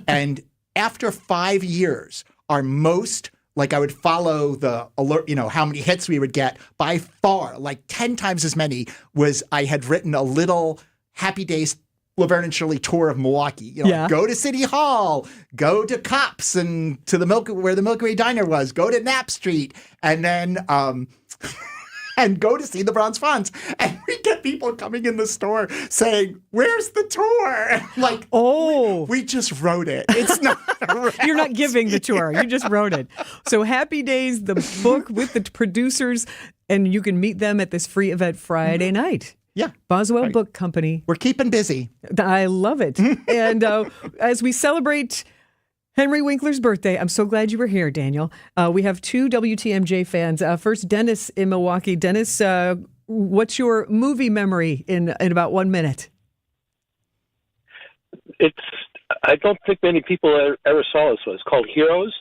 And after 5 years, our most, like, I would follow the alert, how many hits we would get. By far, like 10 times as many was I had written a little Happy Days Laverne and Shirley tour of Milwaukee. Go to City Hall, go to Cops and to where the Milky Way Diner was, go to Knapp Street, and then and go to see the Bronx Fonz. And we get people coming in the store saying, "Where's the tour?" Like, we just wrote it. It's not.
You're not giving the tour. You just wrote it. So Happy Days, the book with the producers, and you can meet them at this free event Friday night.
Yeah.
Boswell Book Company.
We're keeping busy.
I love it. And as we celebrate Henry Winkler's birthday, I'm so glad you were here, Daniel. We have two WTMJ fans. First, Dennis in Milwaukee. Dennis, what's your movie memory in about 1 minute?
I don't think many people ever saw this one. It's called Heroes.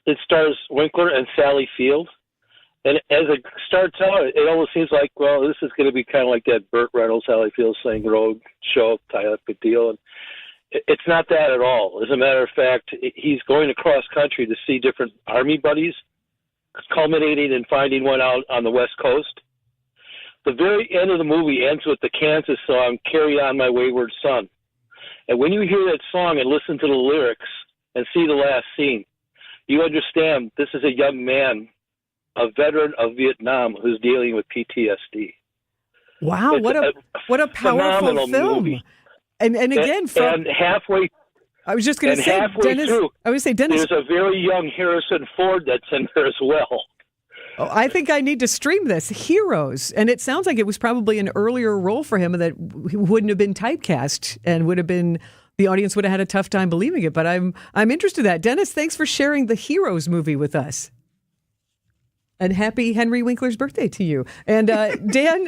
It stars Winkler and Sally Field. And as it starts out, it almost seems like, well, this is going to be kind of like that Burt Reynolds, Sally Field saying road show type of deal. And it's not that at all. As a matter of fact, he's going across country to see different Army buddies, culminating in finding one out on the West Coast. The very end of the movie ends with the Kansas song, Carry On My Wayward Son. And when you hear that song and listen to the lyrics and see the last scene, you understand this is a young man, a veteran of Vietnam who's dealing with PTSD.
Wow, what a powerful film.
Movie.
And again,
and halfway,
I was just going to say, Dennis. I would say, Dennis.
There's a very young Harrison Ford that's in there as well.
Oh, I think I need to stream this, Heroes. And it sounds like it was probably an earlier role for him that he wouldn't have been typecast and would have been, the audience would have had a tough time believing it. But I'm interested in that. Dennis, thanks for sharing the Heroes movie with us. And happy Henry Winkler's birthday to you. And Dan,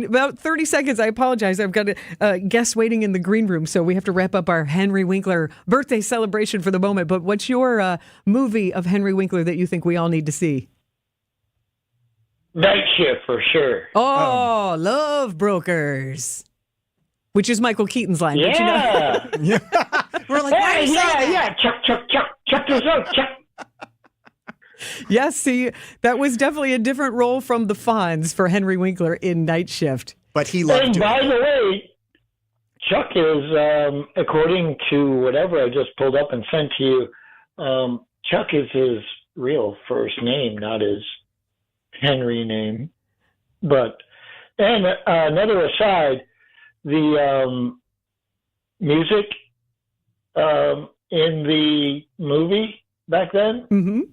about 30 seconds, I apologize. I've got a guest waiting in the green room, so we have to wrap up our Henry Winkler birthday celebration for the moment. But what's your movie of Henry Winkler that you think we all need to see?
Night Shift, for sure.
Oh, Love Brokers. Which is Michael Keaton's line.
Yeah.
But you know,
we're like, yeah. Chuck this out, Chuck.
Yes, see, that was definitely a different role from the Fonz for Henry Winkler in Night Shift.
But he loved
it. And by the way, Chuck is, according to whatever I just pulled up and sent to you, Chuck is his real first name, not his Henry name. But, and another aside, the music in the movie back then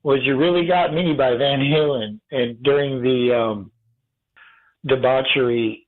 was You Really Got Me by Van Halen, and during the debauchery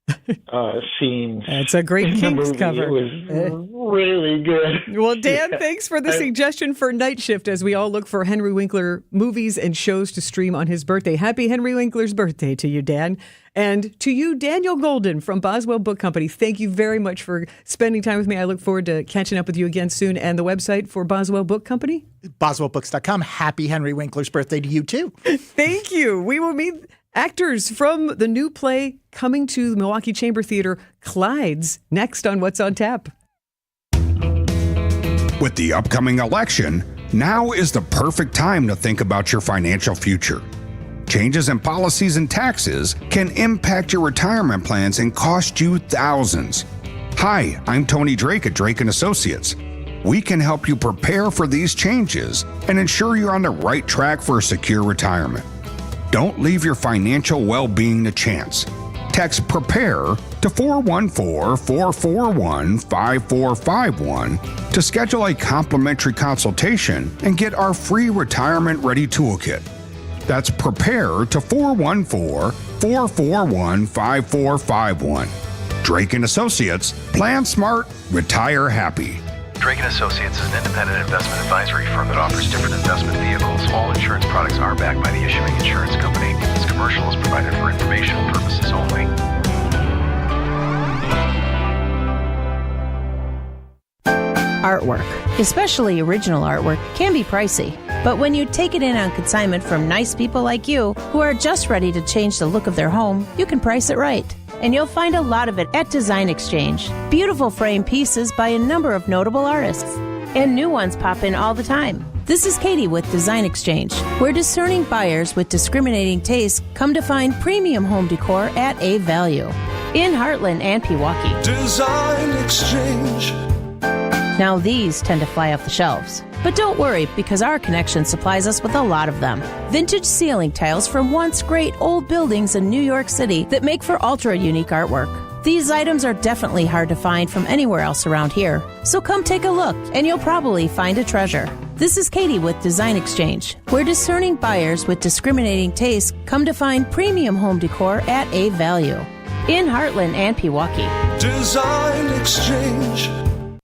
scenes.
That's a great Kinks cover.
It was really good.
Well, Dan, thanks for the suggestion for Night Shift as we all look for Henry Winkler movies and shows to stream on his birthday. Happy Henry Winkler's birthday to you, Dan. And to you, Daniel Golden from Boswell Book Company. Thank you very much for spending time with me. I look forward to catching up with you again soon. And the website for Boswell Book Company?
BoswellBooks.com. Happy Henry Winkler's birthday to you, too.
Thank you. We will meet actors from the new play coming to the Milwaukee Chamber Theater, Clydes, next on What's on Tap.
With the upcoming election, now is the perfect time to think about your financial future. Changes in policies and taxes can impact your retirement plans and cost you thousands. Hi, I'm Tony Drake at Drake & Associates. We can help you prepare for these changes and ensure you're on the right track for a secure retirement. Don't leave your financial well-being to chance. Text PREPARE to 414-441-5451 to schedule a complimentary consultation and get our free Retirement Ready Toolkit. That's PREPARE to 414-441-5451. Drake & Associates. Plan smart, retire happy.
Drake & Associates is an independent investment advisory firm that offers different investment vehicles. All insurance products are backed by the issuing insurance company. This commercial is provided for informational purposes only.
Artwork, especially original artwork, can be pricey. But when you take it in on consignment from nice people like you who are just ready to change the look of their home, you can price it right. And you'll find a lot of it at Design Exchange. Beautiful frame pieces by a number of notable artists. And new ones pop in all the time. This is Katie with Design Exchange, where discerning buyers with discriminating tastes come to find premium home decor at a value. In Heartland and Pewaukee.
Design Exchange.
Now these tend to fly off the shelves. But don't worry, because our connection supplies us with a lot of them. Vintage ceiling tiles from once great old buildings in New York City that make for ultra-unique artwork. These items are definitely hard to find from anywhere else around here. So come take a look, and you'll probably find a treasure. This is Katie with Design Exchange, where discerning buyers with discriminating tastes come to find premium home decor at a value. In Heartland and Pewaukee.
Design Exchange.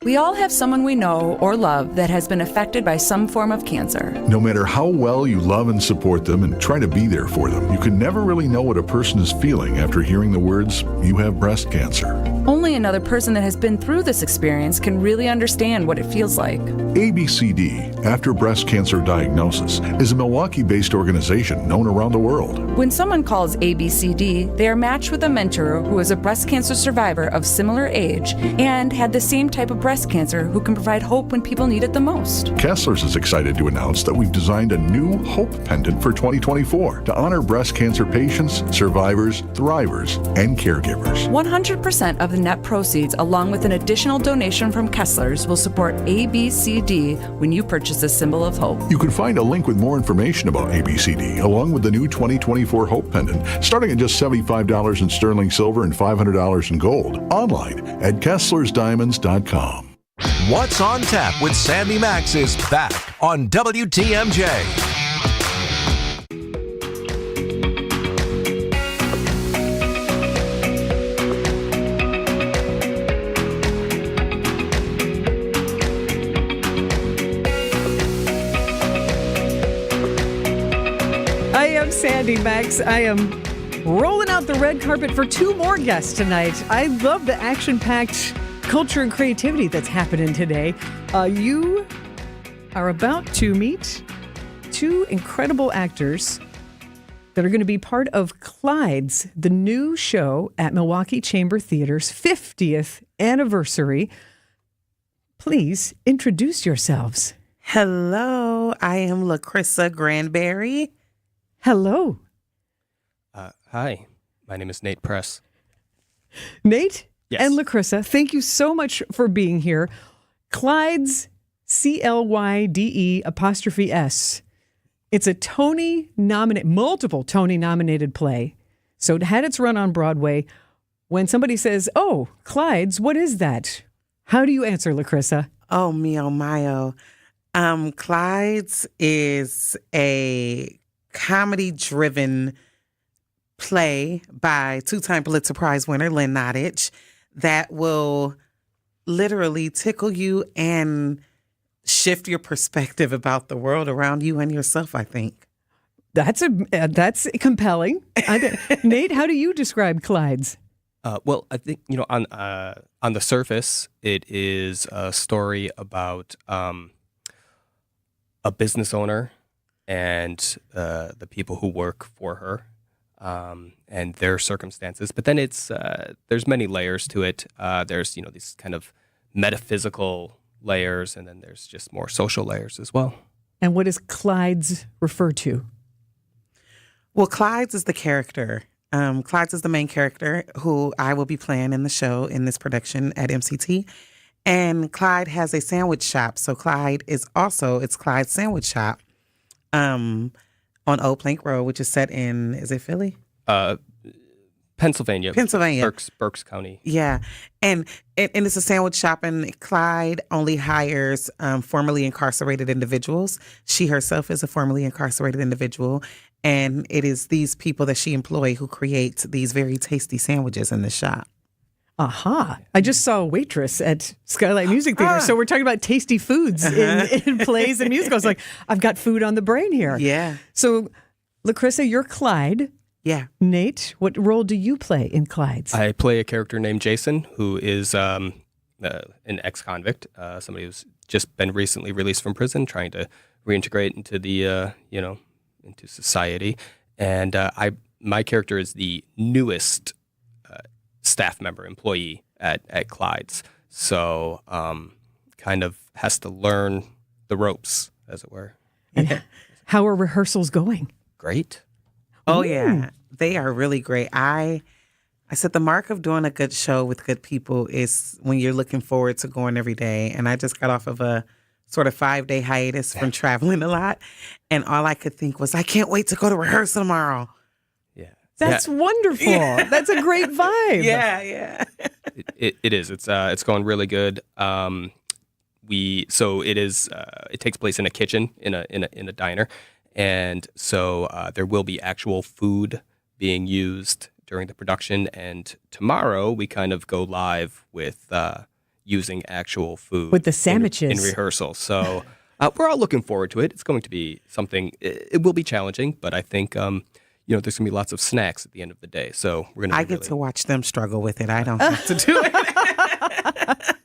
We all have someone we know or love that has been affected by some form of cancer.
No matter how well you love and support them and try to be there for them, you can never really know what a person is feeling after hearing the words, "You have breast cancer."
Only another person that has been through this experience can really understand what it feels like.
ABCD, After Breast Cancer Diagnosis, is a Milwaukee-based organization known around the world.
When someone calls ABCD, they are matched with a mentor who is a breast cancer survivor of similar age and had the same type of breast cancer who can provide hope when people need it the most.
Kessler's is excited to announce that we've designed a new Hope Pendant for 2024 to honor breast cancer patients, survivors, thrivers, and caregivers.
100% of the net proceeds, along with an additional donation from Kessler's, will support ABCD when you purchase a symbol of hope.
You can find a link with more information about ABCD, along with the new 2024 Hope Pendant, starting at just $75 in sterling silver and $500 in gold, online at KesslersDiamonds.com.
What's on Tap with Sandy Max is back on WTMJ.
I am Sandy Max. I am rolling out the red carpet for two more guests tonight. I love the action-packed culture and creativity that's happening today. You are about to meet two incredible actors that are going to be part of Clyde's, the new show at Milwaukee Chamber Theater's 50th anniversary. Please introduce yourselves.
Hello, I am LaCrissa Granberry.
Hello.
Hi, my name is Nate Press.
Nate?
Yes.
And LaCrissa, thank you so much for being here. Clyde's, CLYDE''S. It's a multiple Tony-nominated play. So it had its run on Broadway. When somebody says, "Oh, Clyde's, what is that?" How do you answer, LaCrissa?
Oh, mio mio. Clyde's is a comedy-driven play by two-time Pulitzer Prize winner Lynn Nottage that will literally tickle you and shift your perspective about the world around you and yourself, I think.
That's compelling. Nate, how do you describe Clyde's?
Well, I think, on the surface, it is a story about a business owner and the people who work for her and their circumstances. But then there's many layers to it. There's, these kind of metaphysical layers, and then there's just more social layers as well.
And what does Clyde's refer to?
Well, Clyde's is the character. Clyde's is the main character who I will be playing in the show in this production at MCT. And Clyde has a sandwich shop. So it's Clyde's Sandwich Shop. on Old Plank Road, which is set in, is it Philly?
Pennsylvania.
Pennsylvania.
Berks County.
Yeah. And it's a sandwich shop, and Clyde only hires formerly incarcerated individuals. She herself is a formerly incarcerated individual. And it is these people that she employs who create these very tasty sandwiches in the shop.
Aha. I just saw a waitress at Skylight Music Theater. So we're talking about tasty foods in plays and musicals. Like, I've got food on the brain here.
Yeah.
So, LaCrissa, you're Clyde.
Yeah.
Nate, what role do you play in Clyde's?
I play a character named Jason, who is an ex-convict, somebody who's just been recently released from prison, trying to reintegrate into the, into society. And my character is the newest staff member, employee at Clyde's. So kind of has to learn the ropes, as it were.
And how are rehearsals going?
Great.
Oh, yeah. They are really great. I said the mark of doing a good show with good people is when you're looking forward to going every day. And I just got off of a sort of 5-day hiatus from traveling a lot. And all I could think was, I can't wait to go to rehearsal tomorrow.
That's wonderful. Yeah. That's a great vibe.
Yeah.
It is. It's going really good. It takes place in a kitchen in a diner, and so there will be actual food being used during the production. And tomorrow we kind of go live with using actual food
with the sandwiches
in rehearsal. So we're all looking forward to it. It's going to be something. It will be challenging, but I think. There's going to be lots of snacks at the end of the day. So we're going to.
I get to watch them struggle with it. I don't have to do it.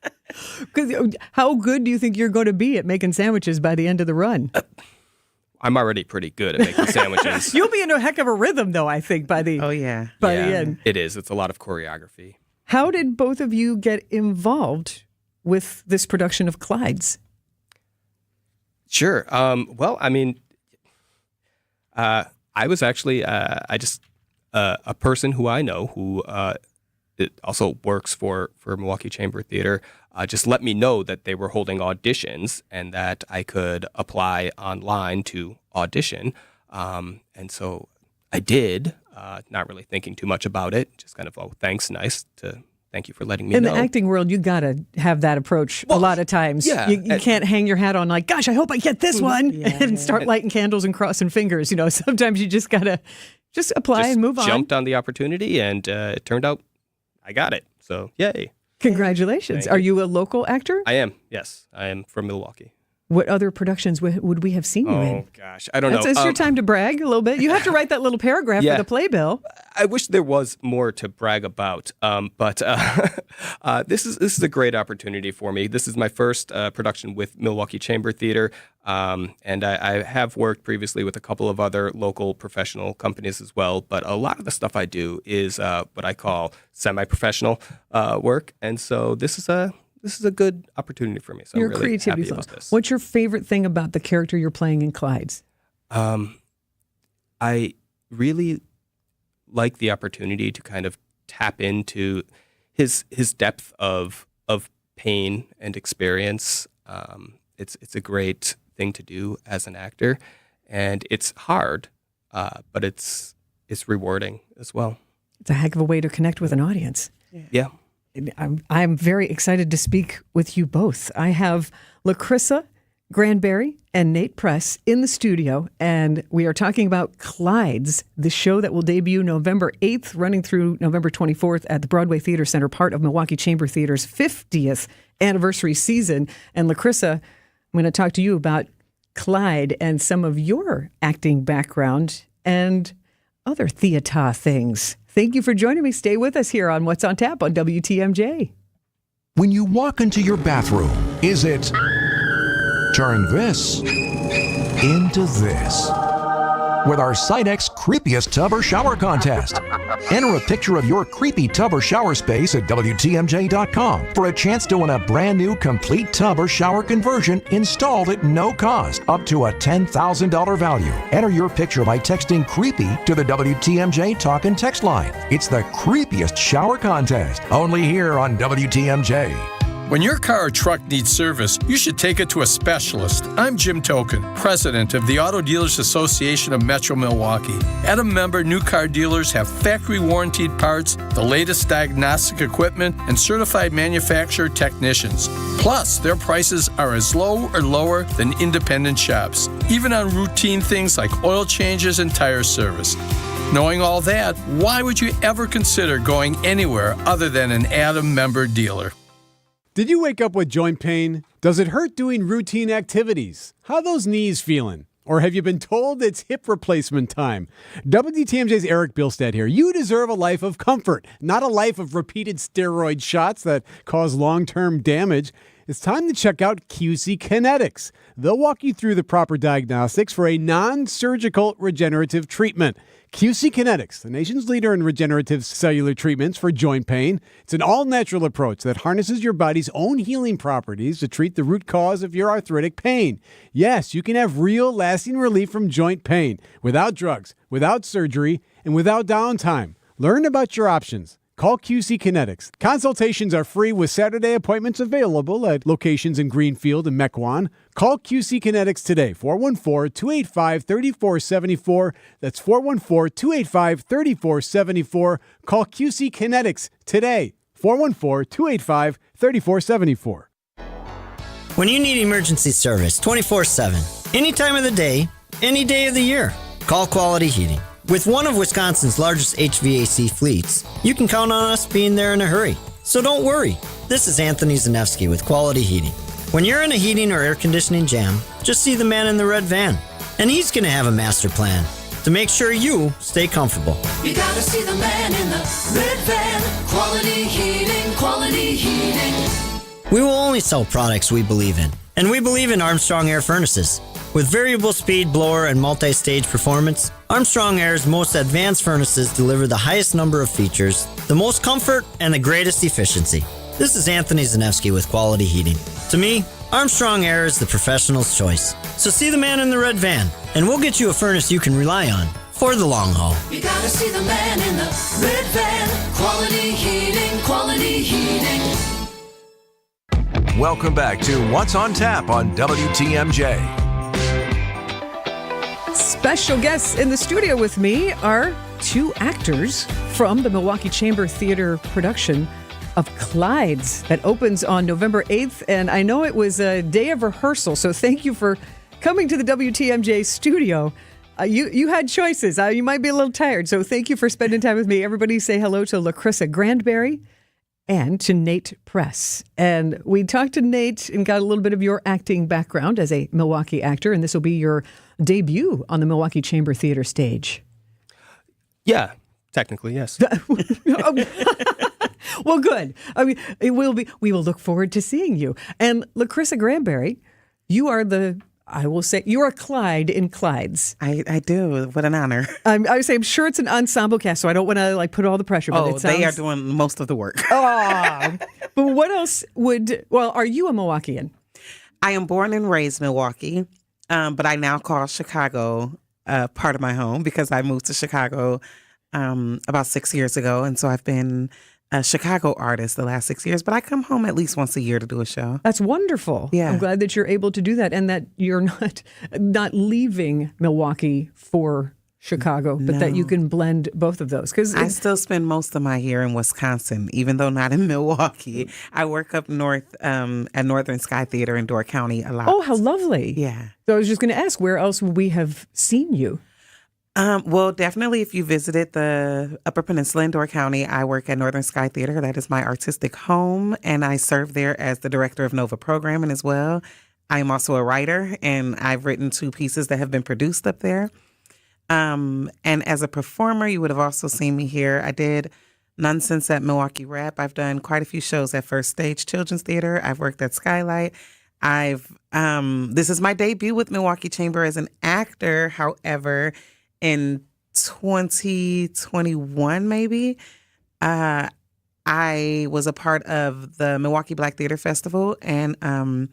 Because how good do you think you're going to be at making sandwiches by the end of the run?
I'm already pretty good at making sandwiches.
You'll be in a heck of a rhythm, though, I think, by the the end.
It is. It's a lot of choreography.
How did both of you get involved with this production of Clyde's?
Sure. Well, I mean, I was actually a person who I know who also works for Milwaukee Chamber Theater just let me know that they were holding auditions and that I could apply online to audition. And so I did, not really thinking too much about it, just kind of, thank you for letting me know.
In the acting world, you got to have that approach a lot of times.
Yeah,
you can't hang your hat on like, gosh, I hope I get this one and start lighting candles and crossing fingers. Sometimes you just got to just apply and move on.
Jumped on the opportunity and it turned out I got it. So, yay.
Congratulations. Are you a local actor?
I am, yes. I am from Milwaukee.
What other productions would we have seen you in?
Oh, gosh. I don't know.
It's your time to brag a little bit. You have to write that little paragraph for the playbill.
I wish there was more to brag about, but this is a great opportunity for me. This is my first production with Milwaukee Chamber Theater, and I have worked previously with a couple of other local professional companies as well, but a lot of the stuff I do is what I call semi-professional work, and so this is a good opportunity for me. So
Your
I'm really
creativity
happy
flow.
about this.
What's your favorite thing about the character you're playing in Clyde's?
I really like the opportunity to kind of tap into his depth of pain and experience. It's a great thing to do as an actor, and it's hard, but it's rewarding as well.
It's a heck of a way to connect with an audience.
Yeah.
I'm very excited to speak with you both. I have LaCrissa Granberry and Nate Press in the studio, and we are talking about Clyde's, the show that will debut November 8th, running through November 24th at the Broadway Theater Center, part of Milwaukee Chamber Theater's 50th anniversary season. And LaCrissa, I'm going to talk to you about Clyde and some of your acting background and other theater things. Thank you for joining me. Stay with us here on What's on Tap on WTMJ.
When you walk into your bathroom, is it turn this into this? With our SiteX Creepiest Tub or Shower Contest. Enter a picture of your creepy tub or shower space at WTMJ.com for a chance to win a brand new complete tub or shower conversion installed at no cost, up to a $10,000 value. Enter your picture by texting creepy to the WTMJ talk and text line. It's the Creepiest Shower Contest, only here on WTMJ.
When your car or truck needs service, you should take it to a specialist. I'm Jim Token, president of the Auto Dealers Association of Metro Milwaukee. At a member, new car dealers have factory warranted parts, the latest diagnostic equipment, and certified manufacturer technicians. Plus, their prices are as low or lower than independent shops, even on routine things like oil changes and tire service. Knowing all that, why would you ever consider going anywhere other than an Adam member dealer?
Did you wake up with joint pain? Does it hurt doing routine activities? How are those knees feeling? Or have you been told it's hip replacement time? WTMJ's Eric Bilstead here. You deserve a life of comfort, not a life of repeated steroid shots that cause long-term damage. It's time to check out QC Kinetics. They'll walk you through the proper diagnostics for a non-surgical regenerative treatment. QC Kinetics, the nation's leader in regenerative cellular treatments for joint pain. It's an all-natural approach that harnesses your body's own healing properties to treat the root cause of your arthritic pain. Yes, you can have real, lasting relief from joint pain without drugs, without surgery, and without downtime. Learn about your options. Call QC Kinetics. Consultations are free with Saturday appointments available at locations in Greenfield and Mequon. Call QC Kinetics today, 414-285-3474. That's 414-285-3474. Call QC Kinetics today, 414-285-3474.
When you need emergency service 24/7, any time of the day, any day of the year, call Quality Heating. With one of Wisconsin's largest HVAC fleets, you can count on us being there in a hurry. So don't worry. This is Anthony Zanevsky with Quality Heating. When you're in a heating or air conditioning jam, just see the man in the red van. And he's going to have a master plan to make sure you stay comfortable.
You gotta see the man in the red van. Quality Heating, Quality Heating.
We will only sell products we believe in. And we believe in Armstrong Air Furnaces. With variable speed blower and multi-stage performance, Armstrong Air's most advanced furnaces deliver the highest number of features, the most comfort, and the greatest efficiency. This is Anthony Zanevsky with Quality Heating. To me, Armstrong Air is the professional's choice. So see the man in the red van, and we'll get you a furnace you can rely on for the long haul.
You gotta see the man in the red van. Quality Heating, Quality Heating.
Welcome back to What's on Tap on WTMJ.
Special guests in the studio with me are two actors from the Milwaukee Chamber Theater production of Clydes that opens on November 8th. And I know it was a day of rehearsal, so thank you for coming to the WTMJ studio. You had choices. You might be a little tired, so thank you for spending time with me. Everybody say hello to LaCrissa Grandberry and to Nate Press. And we talked to Nate and got a little bit of your acting background as a Milwaukee actor, and this will be your debut on the Milwaukee Chamber Theater stage.
Yeah, technically, yes.
Well, good. I mean, we will look forward to seeing you. And LaCrissa Grandberry, you are you're a Clyde in Clydes.
I do. What an honor.
I'm sure it's an ensemble cast, so I don't want to put all the pressure. But
they are doing most of the work.
But what else are you a Milwaukeean?
I am born and raised Milwaukee, but I now call Chicago part of my home because I moved to Chicago about 6 years ago. And so I've been a Chicago artist the last 6 years, but I come home at least once a year to do a show.
That's wonderful.
Yeah.
I'm glad that you're able to do that and that you're not leaving Milwaukee for Chicago, but that you can blend both of those. Because
I still spend most of my year in Wisconsin, even though not in Milwaukee. I work up north at Northern Sky Theater in Door County a lot.
Oh, how lovely.
Yeah.
So I was just going to ask, where else would we have seen you?
Well, definitely if you visited the Upper Peninsula in Door County, I work at Northern Sky Theater. That is my artistic home, and I serve there as the director of Nova Programming as well. I am also a writer, and I've written 2 pieces that have been produced up there. And as a performer, you would have also seen me here. I did Nonsense at Milwaukee Rap. I've done quite a few shows at First Stage Children's Theater. I've worked at Skylight. This is my debut with Milwaukee Chamber as an actor. However, in 2021, maybe, I was a part of the Milwaukee Black Theater Festival, and a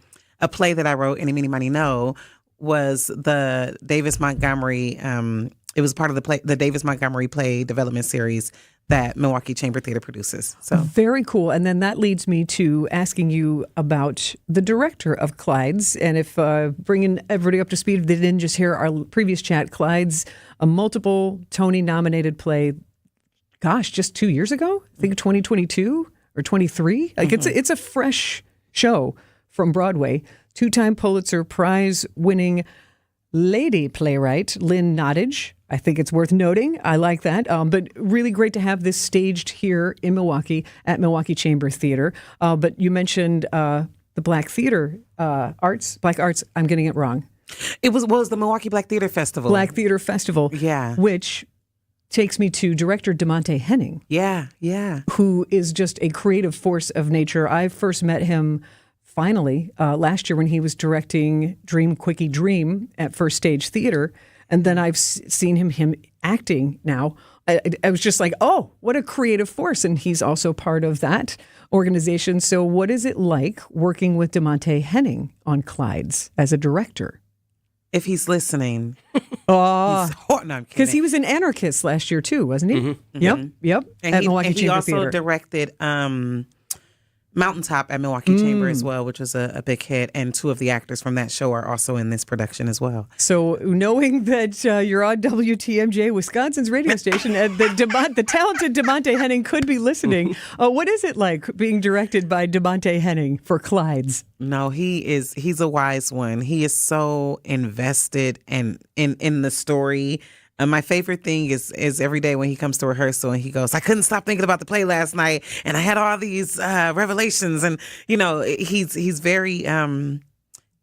play that I wrote, Any, Meeny, Miny, No, was the Davis Montgomery it was part of the Davis Montgomery play development series that Milwaukee Chamber Theater produces. So
very cool. And then that leads me to asking you about the director of Clyde's. And if bringing everybody up to speed, if they didn't just hear our previous chat, Clyde's, a multiple Tony-nominated play, gosh, just 2 years ago? I think 2022 or 23. Like it's a fresh show from Broadway. 2-time Pulitzer Prize-winning lady playwright Lynn Nottage. I think it's worth noting. I like that. But really great to have this staged here in Milwaukee at Milwaukee Chamber Theater. But you mentioned the Black Theater Arts. Black Arts, I'm getting it wrong.
It was the Milwaukee Black Theater Festival.
Black Theater Festival.
Yeah.
Which takes me to director DeMonte Henning.
Yeah.
Who is just a creative force of nature. I first met him finally last year when he was directing Dream Quickie Dream at First Stage Theater. And then I've seen him acting now. I was just like, oh, what a creative force. And he's also part of that organization. So what is it like working with DeMonte Henning on Clyde's as a director?
If he's listening.
Because he was an Anarchist last year too, wasn't he?
Mm-hmm.
Yep.
And
at
he,
Milwaukee
and he
Chamber
also
Theater.
directed Mountaintop at Milwaukee Chamber as well, which was a big hit. And 2 of the actors from that show are also in this production as well.
So knowing that you're on WTMJ, Wisconsin's radio station, and the talented DeMonte Henning could be listening, what is it like being directed by DeMonte Henning for Clyde's?
No, he's a wise one. He is so invested in the story. My favorite thing is every day when he comes to rehearsal and he goes, I couldn't stop thinking about the play last night, and I had all these revelations, and he's very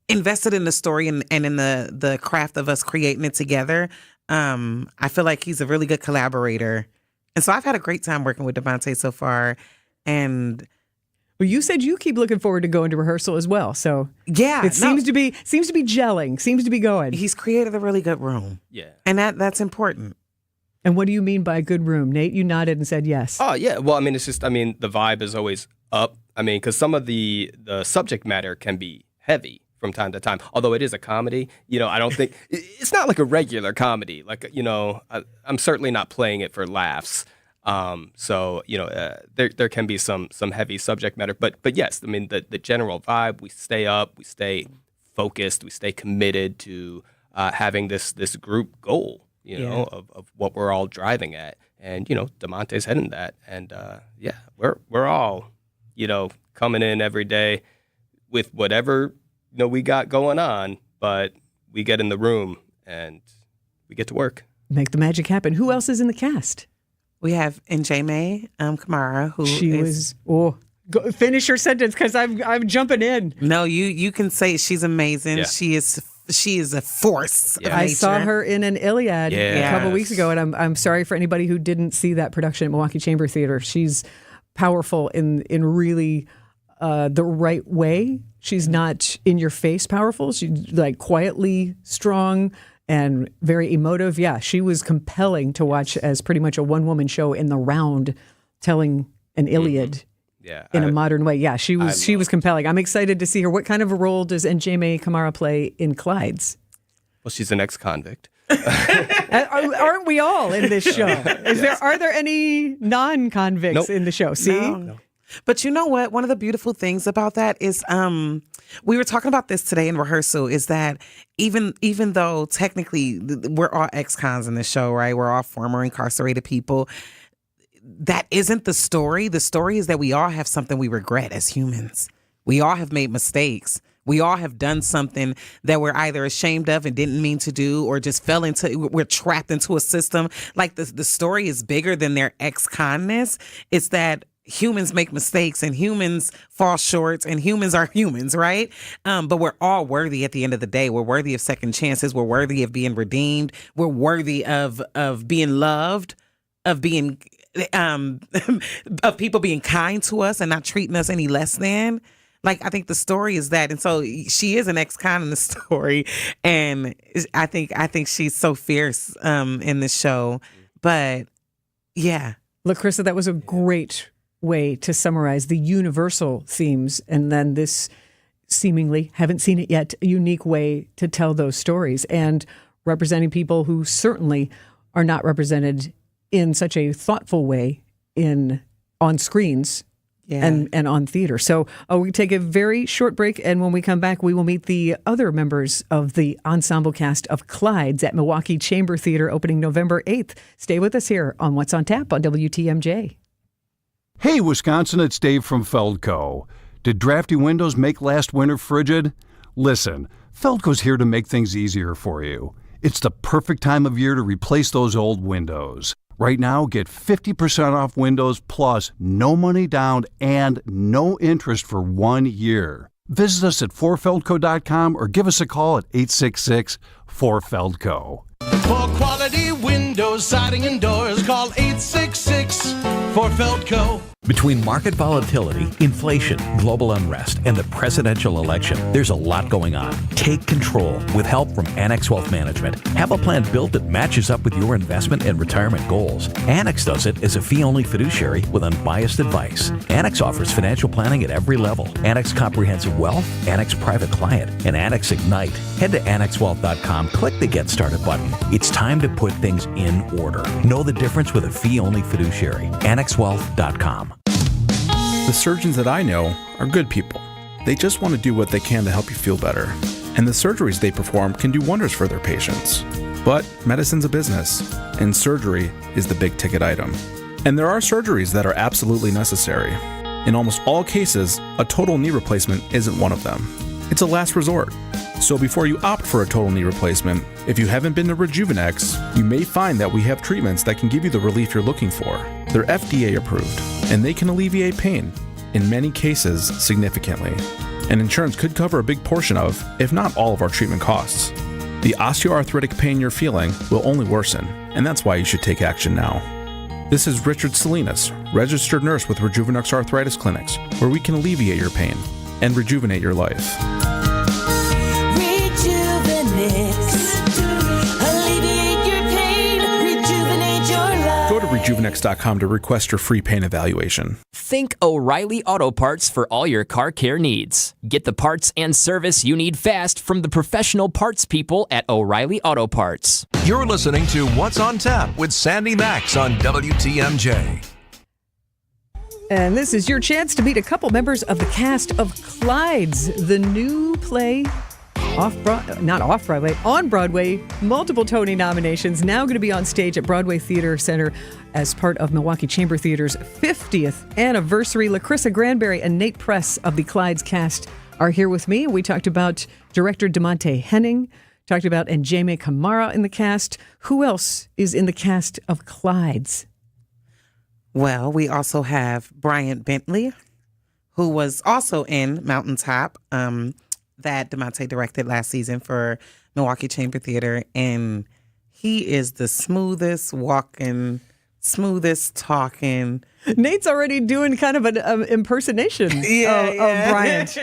invested in the story and in the craft of us creating it together. I feel like he's a really good collaborator, and so I've had a great time working with DeMonte so far. And
well, you said you keep looking forward to going to rehearsal as well. So
yeah,
it seems to be gelling, seems to be going.
He's created a really good room.
Yeah.
And that's important.
And what do you mean by a good room? Nate, you nodded and said yes.
Oh, yeah. Well, I mean, it's just, the vibe is always up. I mean, because some of the subject matter can be heavy from time to time. Although it is a comedy, I don't think, it's not like a regular comedy. Like, I'm certainly not playing it for laughs. So there can be some heavy subject matter, but yes, I mean the general vibe. We stay up, we stay focused, we stay committed to having this group goal, of what we're all driving at, and DeMonte's heading that, and we're all coming in every day with whatever we got going on, but we get in the room and we get to work,
make the magic happen. Who else is in the cast?
We have Njeme Kamara, who
finish your sentence because I'm jumping in.
No, you can say she's amazing. Yeah. She is a force.
Yeah. I saw her in an Iliad a couple weeks ago, and I'm sorry for anybody who didn't see that production at Milwaukee Chamber Theater. She's powerful in really the right way. She's not in your face powerful. She's like quietly strong and very emotive. Yeah, she was compelling to watch as pretty much a one-woman show in the round, telling an Iliad in a modern way. Yeah, she was compelling. I'm excited to see her. What kind of a role does Njeme Kamara play in Clyde's?
Well, she's an ex-convict.
Aren't we all in this show? Are there any non-convicts in the show? See?
No. But you know what? One of the beautiful things about that is we were talking about this today in rehearsal, is that even though technically we're all ex-cons in this show, right? We're all former incarcerated people. That isn't the story. The story is that we all have something we regret as humans. We all have made mistakes. We all have done something that we're either ashamed of and didn't mean to do, or just we're trapped into a system. Like the story is bigger than their ex-conness. It's that humans make mistakes and humans fall short and humans are humans, right? But we're all worthy at the end of the day. We're worthy of second chances. We're worthy of being redeemed. We're worthy of being loved, of being of people being kind to us and not treating us any less than. Like, I think the story is that. And so she is an ex-con in the story. And I think she's so fierce in the show. But yeah.
Look, Krista, that was a great way to summarize the universal themes, and then this seemingly, haven't seen it yet, a unique way to tell those stories, and representing people who certainly are not represented in such a thoughtful way on screens and on theater. So we take a very short break, and when we come back, we will meet the other members of the ensemble cast of Clydes at Milwaukee Chamber Theater opening November 8th. Stay with us here on What's on Tap on WTMJ.
Hey, Wisconsin, it's Dave from Feldco. Did drafty windows make last winter frigid? Listen, Feldco's here to make things easier for you. It's the perfect time of year to replace those old windows. Right now, get 50% off windows plus no money down and no interest for 1 year. Visit us at 4feldco.com or give us a call at 866-4FELDCO.
For quality windows, siding, and doors, call 866-4FELDCO.
Between market volatility, inflation, global unrest, and the presidential election, there's a lot going on. Take control with help from Annex Wealth Management. Have a plan built that matches up with your investment and retirement goals. Annex does it as a fee-only fiduciary with unbiased advice. Annex offers financial planning at every level. Annex Comprehensive Wealth, Annex Private Client, and Annex Ignite. Head to AnnexWealth.com, click the Get Started button. It's time to put things in order. Know the difference with a fee-only fiduciary. AnnexWealth.com.
The surgeons that I know are good people. They just want to do what they can to help you feel better. And the surgeries they perform can do wonders for their patients. But medicine's a business, and surgery is the big ticket item. And there are surgeries that are absolutely necessary. In almost all cases, a total knee replacement isn't one of them. It's a last resort. So before you opt for a total knee replacement, if you haven't been to Rejuvenex, you may find that we have treatments that can give you the relief you're looking for. They're FDA approved, and they can alleviate pain, in many cases significantly. And insurance could cover a big portion of, if not all of our treatment costs. The osteoarthritic pain you're feeling will only worsen, and that's why you should take action now. This is Richard Salinas, registered nurse with Rejuvenex Arthritis Clinics, where we can alleviate your pain and rejuvenate your life.
Alleviate your pain, rejuvenate your life.
Go to Rejuvenex.com to request your free pain evaluation.
Think O'Reilly Auto Parts for all your car care needs. Get the parts and service you need fast from the professional parts people at O'Reilly Auto Parts.
You're listening to What's on Tap with Sandy Max on WTMJ.
And this is your chance to meet a couple members of the cast of Clydes, the new play on Broadway, multiple Tony nominations, now going to be on stage at Broadway Theater Center as part of Milwaukee Chamber Theater's 50th anniversary. LaCrissa Granberry and Nate Press of the Clydes cast are here with me. We talked about director DeMonte Henning, talked about Njeme Kamara in the cast. Who else is in the cast of Clydes?
Well, we also have Bryant Bentley, who was also in Mountaintop, that DeMonte directed last season for Milwaukee Chamber Theater. And he is the smoothest walking, smoothest talking.
Nate's already doing kind of an impersonation of Bryant.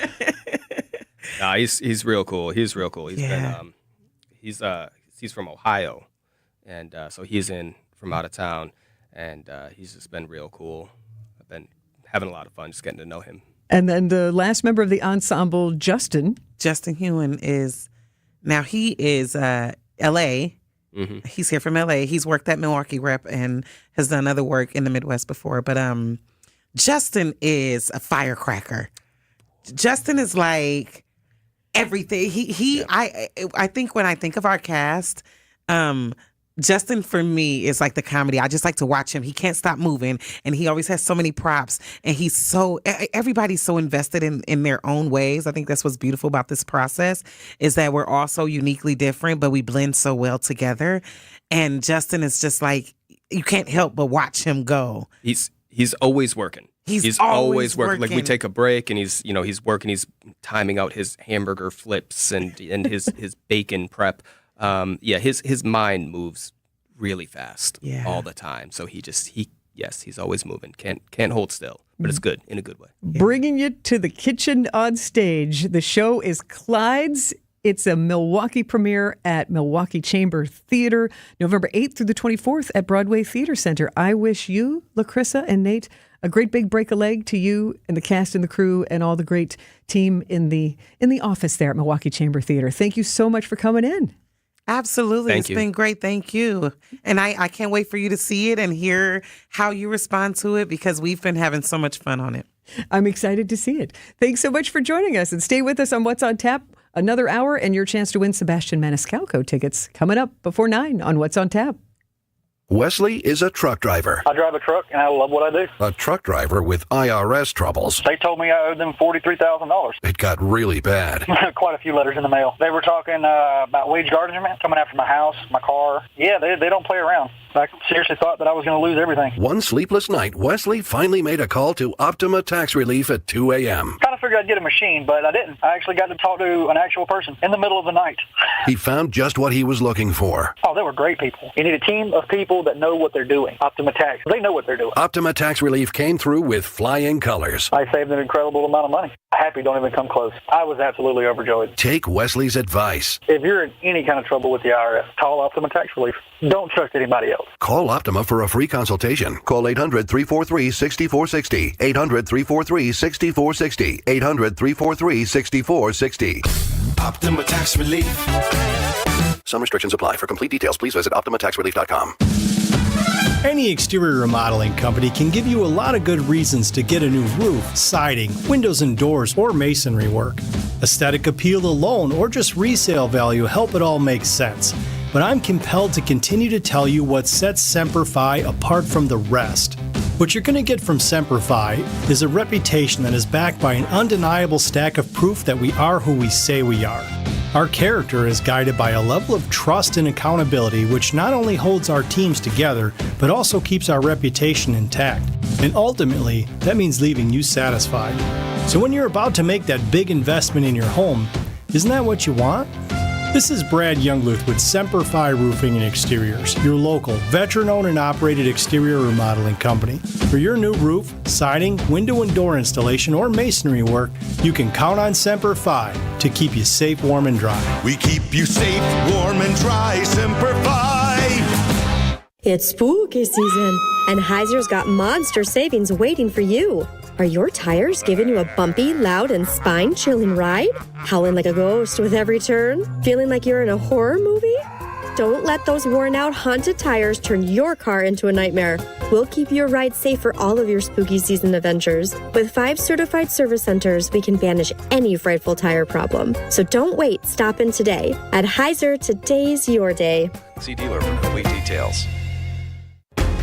Nah, he's real cool. He's real cool. Been he's from Ohio, and so he's in from out of town. And he's just been real cool. I've been having a lot of fun just getting to know him.
And then the last member of the ensemble, Justin.
Justin Hewen he is L.A. Mm-hmm. He's here from L.A. He's worked at Milwaukee Rep and has done other work in the Midwest before. But Justin is a firecracker. Justin is like everything. I think when I think of our cast, Justin, for me, is like the comedy. I just like to watch him. He can't stop moving, and he always has so many props, and everybody's so invested in their own ways. I think that's what's beautiful about this process, is that we're all so uniquely different, but we blend so well together. And Justin is just like, you can't help but watch him go.
He's always working. He's always working. Like, we take a break, and he's working. He's timing out his hamburger flips and his bacon prep. His mind moves really fast all the time. So he's always moving. Can't hold still, but it's good in a good way.
Bringing you to the kitchen on stage. The show is Clydes. It's a Milwaukee premiere at Milwaukee Chamber Theater, November 8th through the 24th at Broadway Theater Center. I wish you, LaCrissa and Nate, a great big break a leg to you and the cast and the crew and all the great team in the office there at Milwaukee Chamber Theater. Thank you so much for coming in.
Absolutely.
Thank
It's
you.
been great. Thank you. And I can't wait for you to see it and hear how you respond to it because we've been having so much fun on it.
I'm excited to see it. Thanks so much for joining us, and stay with us on What's on Tap. Another hour and your chance to win Sebastian Maniscalco tickets coming up before 9 on What's on Tap.
Wesley is a truck driver.
I drive a truck, and I love what I do.
A truck driver with IRS troubles.
They told me I owed them $43,000.
It got really bad.
Quite a few letters in the mail. They were talking about wage garnishment, coming after my house, my car. Yeah, they don't play around. I seriously thought that I was going to lose everything.
One sleepless night, Wesley finally made a call to Optima Tax Relief at 2 a.m.
Kind of figured I'd get a machine, but I didn't. I actually got to talk to an actual person in the middle of the night.
He found just what he was looking for.
Oh, they were great people. You need a team of people that know what they're doing. Optima Tax, they know what they're doing.
Optima Tax Relief came through with flying colors.
I saved an incredible amount of money. Happy don't even come close. I was absolutely overjoyed.
Take Wesley's advice.
If you're in any kind of trouble with the IRS, call Optima Tax Relief. Don't trust anybody else.
Call Optima for a free consultation. Call 800-343-6460. 800-343-6460. 800-343-6460.
Optima Tax Relief.
Some restrictions apply. For complete details, please visit OptimaTaxRelief.com.
Any exterior remodeling company can give you a lot of good reasons to get a new roof, siding, windows and doors, or masonry work. Aesthetic appeal alone or just resale value help it all make sense. But I'm compelled to continue to tell you what sets Semper Fi apart from the rest. What you're going to get from Semper Fi is a reputation that is backed by an undeniable stack of proof that we are who we say we are. Our character is guided by a level of trust and accountability which not only holds our teams together, but also keeps our reputation intact. And ultimately, that means leaving you satisfied. So when you're about to make that big investment in your home, isn't that what you want? This is Brad Youngluth with Semper Fi Roofing and Exteriors, your local, veteran-owned and operated exterior remodeling company. For your new roof, siding, window and door installation, or masonry work, you can count on Semper Fi to keep you safe, warm, and dry.
We keep you safe, warm, and dry. Semper Fi.
It's spooky season, and Heiser's got monster savings waiting for you. Are your tires giving you a bumpy, loud, and spine-chilling ride? Howling like a ghost with every turn? Feeling like you're in a horror movie? Don't let those worn-out, haunted tires turn your car into a nightmare. We'll keep your ride safe for all of your spooky season adventures. With 5 certified service centers, we can banish any frightful tire problem. So don't wait. Stop in today. At Heiser, today's your day.
See dealer for complete details.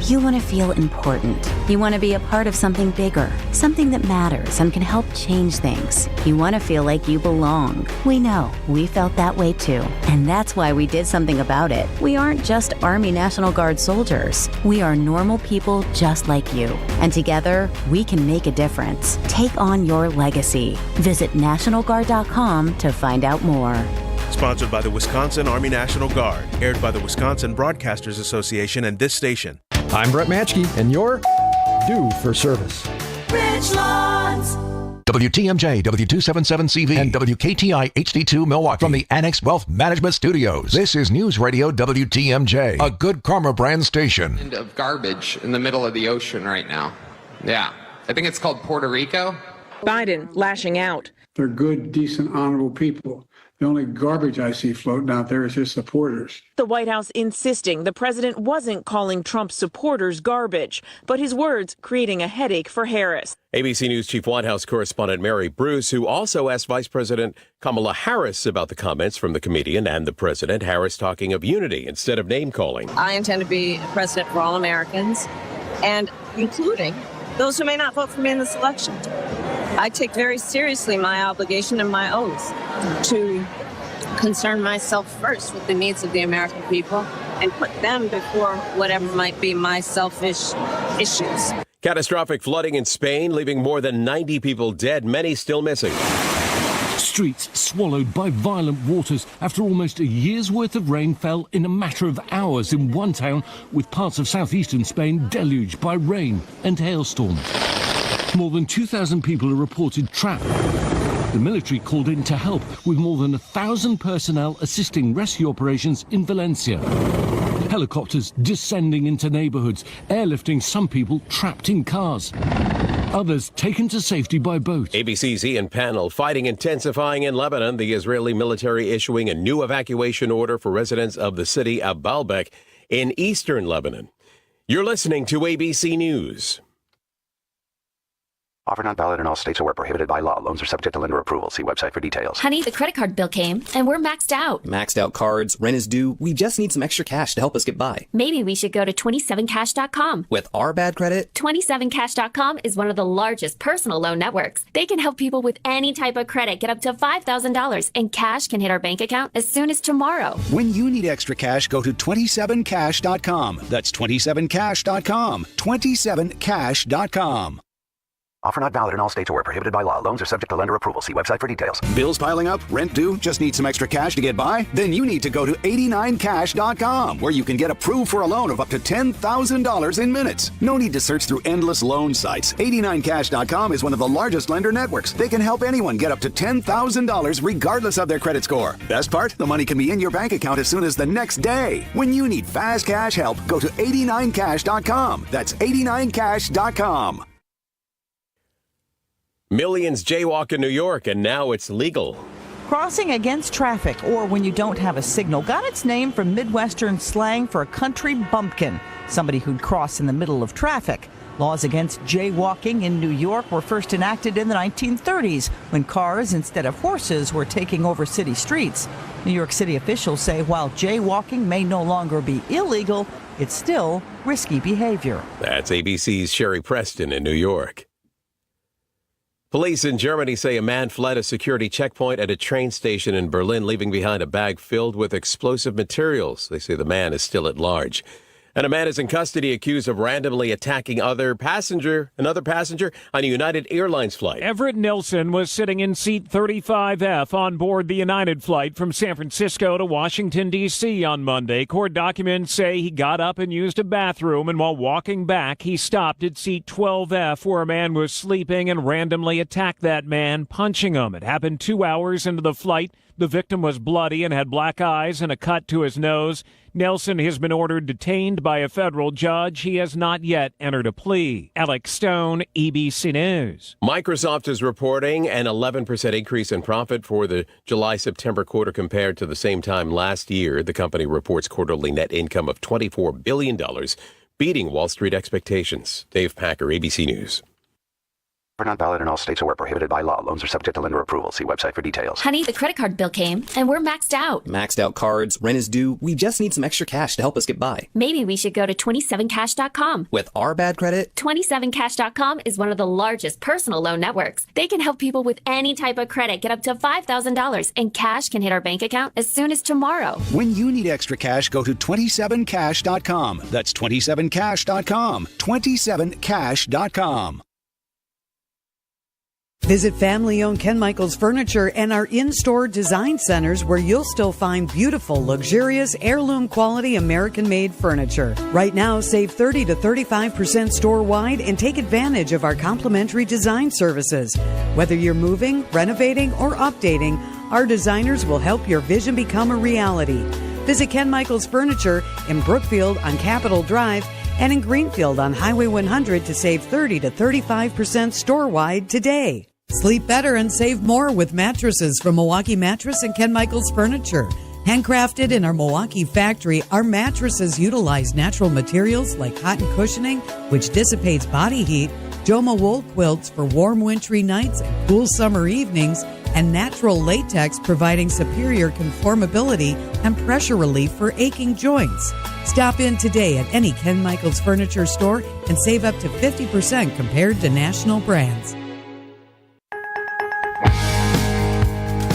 You want to feel important. You want to be a part of something bigger, something that matters and can help change things. You want to feel like you belong. We know. We felt that way too. And that's why we did something about it. We aren't just Army National Guard soldiers. We are normal people just like you. And together, we can make a difference. Take on your legacy. Visit NationalGuard.com to find out more.
Sponsored by the Wisconsin Army National Guard. Aired by the Wisconsin Broadcasters Association and this station.
I'm Brett Matschke, and you're due for service.
Richlands.
WTMJ, W277CV, and WKTI HD2 Milwaukee from the Annex Wealth Management Studios. This is News Radio WTMJ, a Good Karma brand station.
Of garbage in the middle of the ocean right now. Yeah, I think it's called Puerto Rico.
Biden lashing out.
They're good, decent, honorable people. The only garbage I see floating out there is his supporters.
The White House insisting the president wasn't calling Trump's supporters garbage, but his words creating a headache for Harris.
ABC News Chief White House correspondent Mary Bruce, who also asked Vice President Kamala Harris about the comments from the comedian and the president. Harris talking of unity instead of name-calling.
I intend to be president for all Americans, and including those who may not vote for me in this election. I take very seriously my obligation and my oath to concern myself first with the needs of the American people and put them before whatever might be my selfish issues.
Catastrophic flooding in Spain, leaving more than 90 people dead, many still missing.
Streets swallowed by violent waters after almost a year's worth of rain fell in a matter of hours in one town, with parts of southeastern Spain deluged by rain and hailstorms. More than 2,000 people are reported trapped. The military called in to help, with more than 1,000 personnel assisting rescue operations in Valencia. Helicopters descending into neighborhoods, airlifting some people trapped in cars. Others taken to safety by boat.
ABC's Ian Panel. Fighting intensifying in Lebanon. The Israeli military issuing a new evacuation order for residents of the city of Baalbek in eastern Lebanon. You're listening to ABC News.
Offer not valid in all states or where prohibited by law. Loans are subject to lender approval. See website for details.
Honey, the credit card bill came, and we're maxed out.
Maxed out cards, rent is due. We just need some extra cash to help us get by.
Maybe we should go to 27cash.com.
With our bad credit?
27cash.com is one of the largest personal loan networks. They can help people with any type of credit get up to $5,000, and cash can hit our bank account as soon as tomorrow.
When you need extra cash, go to 27cash.com. That's 27cash.com. 27cash.com.
Offer not valid in all states or where prohibited by law. Loans are subject to lender approval. See website for details.
Bills piling up? Rent due? Just need some extra cash to get by? Then you need to go to 89cash.com, where you can get approved for a loan of up to $10,000 in minutes. No need to search through endless loan sites. 89cash.com is one of the largest lender networks. They can help anyone get up to $10,000 regardless of their credit score. Best part? The money can be in your bank account as soon as the next day. When you need fast cash help, go to 89cash.com. That's 89cash.com.
Millions jaywalk in New York, and now it's legal.
Crossing against traffic, or when you don't have a signal, got its name from Midwestern slang for a country bumpkin, somebody who'd cross in the middle of traffic. Laws against jaywalking in New York were first enacted in the 1930s, when cars instead of horses were taking over city streets. New York City officials say while jaywalking may no longer be illegal, it's still risky behavior.
That's ABC's Sherry Preston in New York. Police in Germany say a man fled a security checkpoint at a train station in Berlin, leaving behind a bag filled with explosive materials. They say the man is still at large. And a man is in custody accused of randomly attacking another passenger on a United Airlines flight.
Everett Nilsson was sitting in seat 35F on board the United flight from San Francisco to Washington, D.C. on Monday. Court documents say he got up and used a bathroom, and while walking back, he stopped at seat 12F where a man was sleeping and randomly attacked that man, punching him. It happened 2 hours into the flight. The victim was bloody and had black eyes and a cut to his nose. Nelson has been ordered detained by a federal judge. He has not yet entered a plea. Alex Stone, ABC News.
Microsoft is reporting an 11% increase in profit for the July-September quarter compared to the same time last year. The company reports quarterly net income of $24 billion, beating Wall Street expectations. Dave Packer, ABC News.
Offer not valid in all states or where prohibited by law. Loans are subject to lender approval. See website for details.
Honey, the credit card bill came, and we're maxed out.
Maxed out cards, rent is due. We just need some extra cash to help us get by.
Maybe we should go to 27cash.com.
With our bad credit?
27cash.com is one of the largest personal loan networks. They can help people with any type of credit get up to $5,000, and cash can hit our bank account as soon as tomorrow.
When you need extra cash, go to 27cash.com. That's 27cash.com. 27cash.com.
Visit family-owned Ken Michaels Furniture and our in-store design centers where you'll still find beautiful, luxurious, heirloom quality American-made furniture. Right now, save 30 to 35% store-wide and take advantage of our complimentary design services. Whether you're moving, renovating, or updating, our designers will help your vision become a reality. Visit Ken Michaels Furniture in Brookfield on Capitol Drive and in Greenfield on Highway 100 to save 30 to 35% store-wide today. Sleep better and save more with mattresses from Milwaukee Mattress and Ken Michaels Furniture. Handcrafted in our Milwaukee factory, our mattresses utilize natural materials like cotton cushioning, which dissipates body heat, Joma wool quilts for warm wintry nights and cool summer evenings, and natural latex providing superior conformability and pressure relief for aching joints. Stop in today at any Ken Michaels Furniture store and save up to 50% compared to national brands.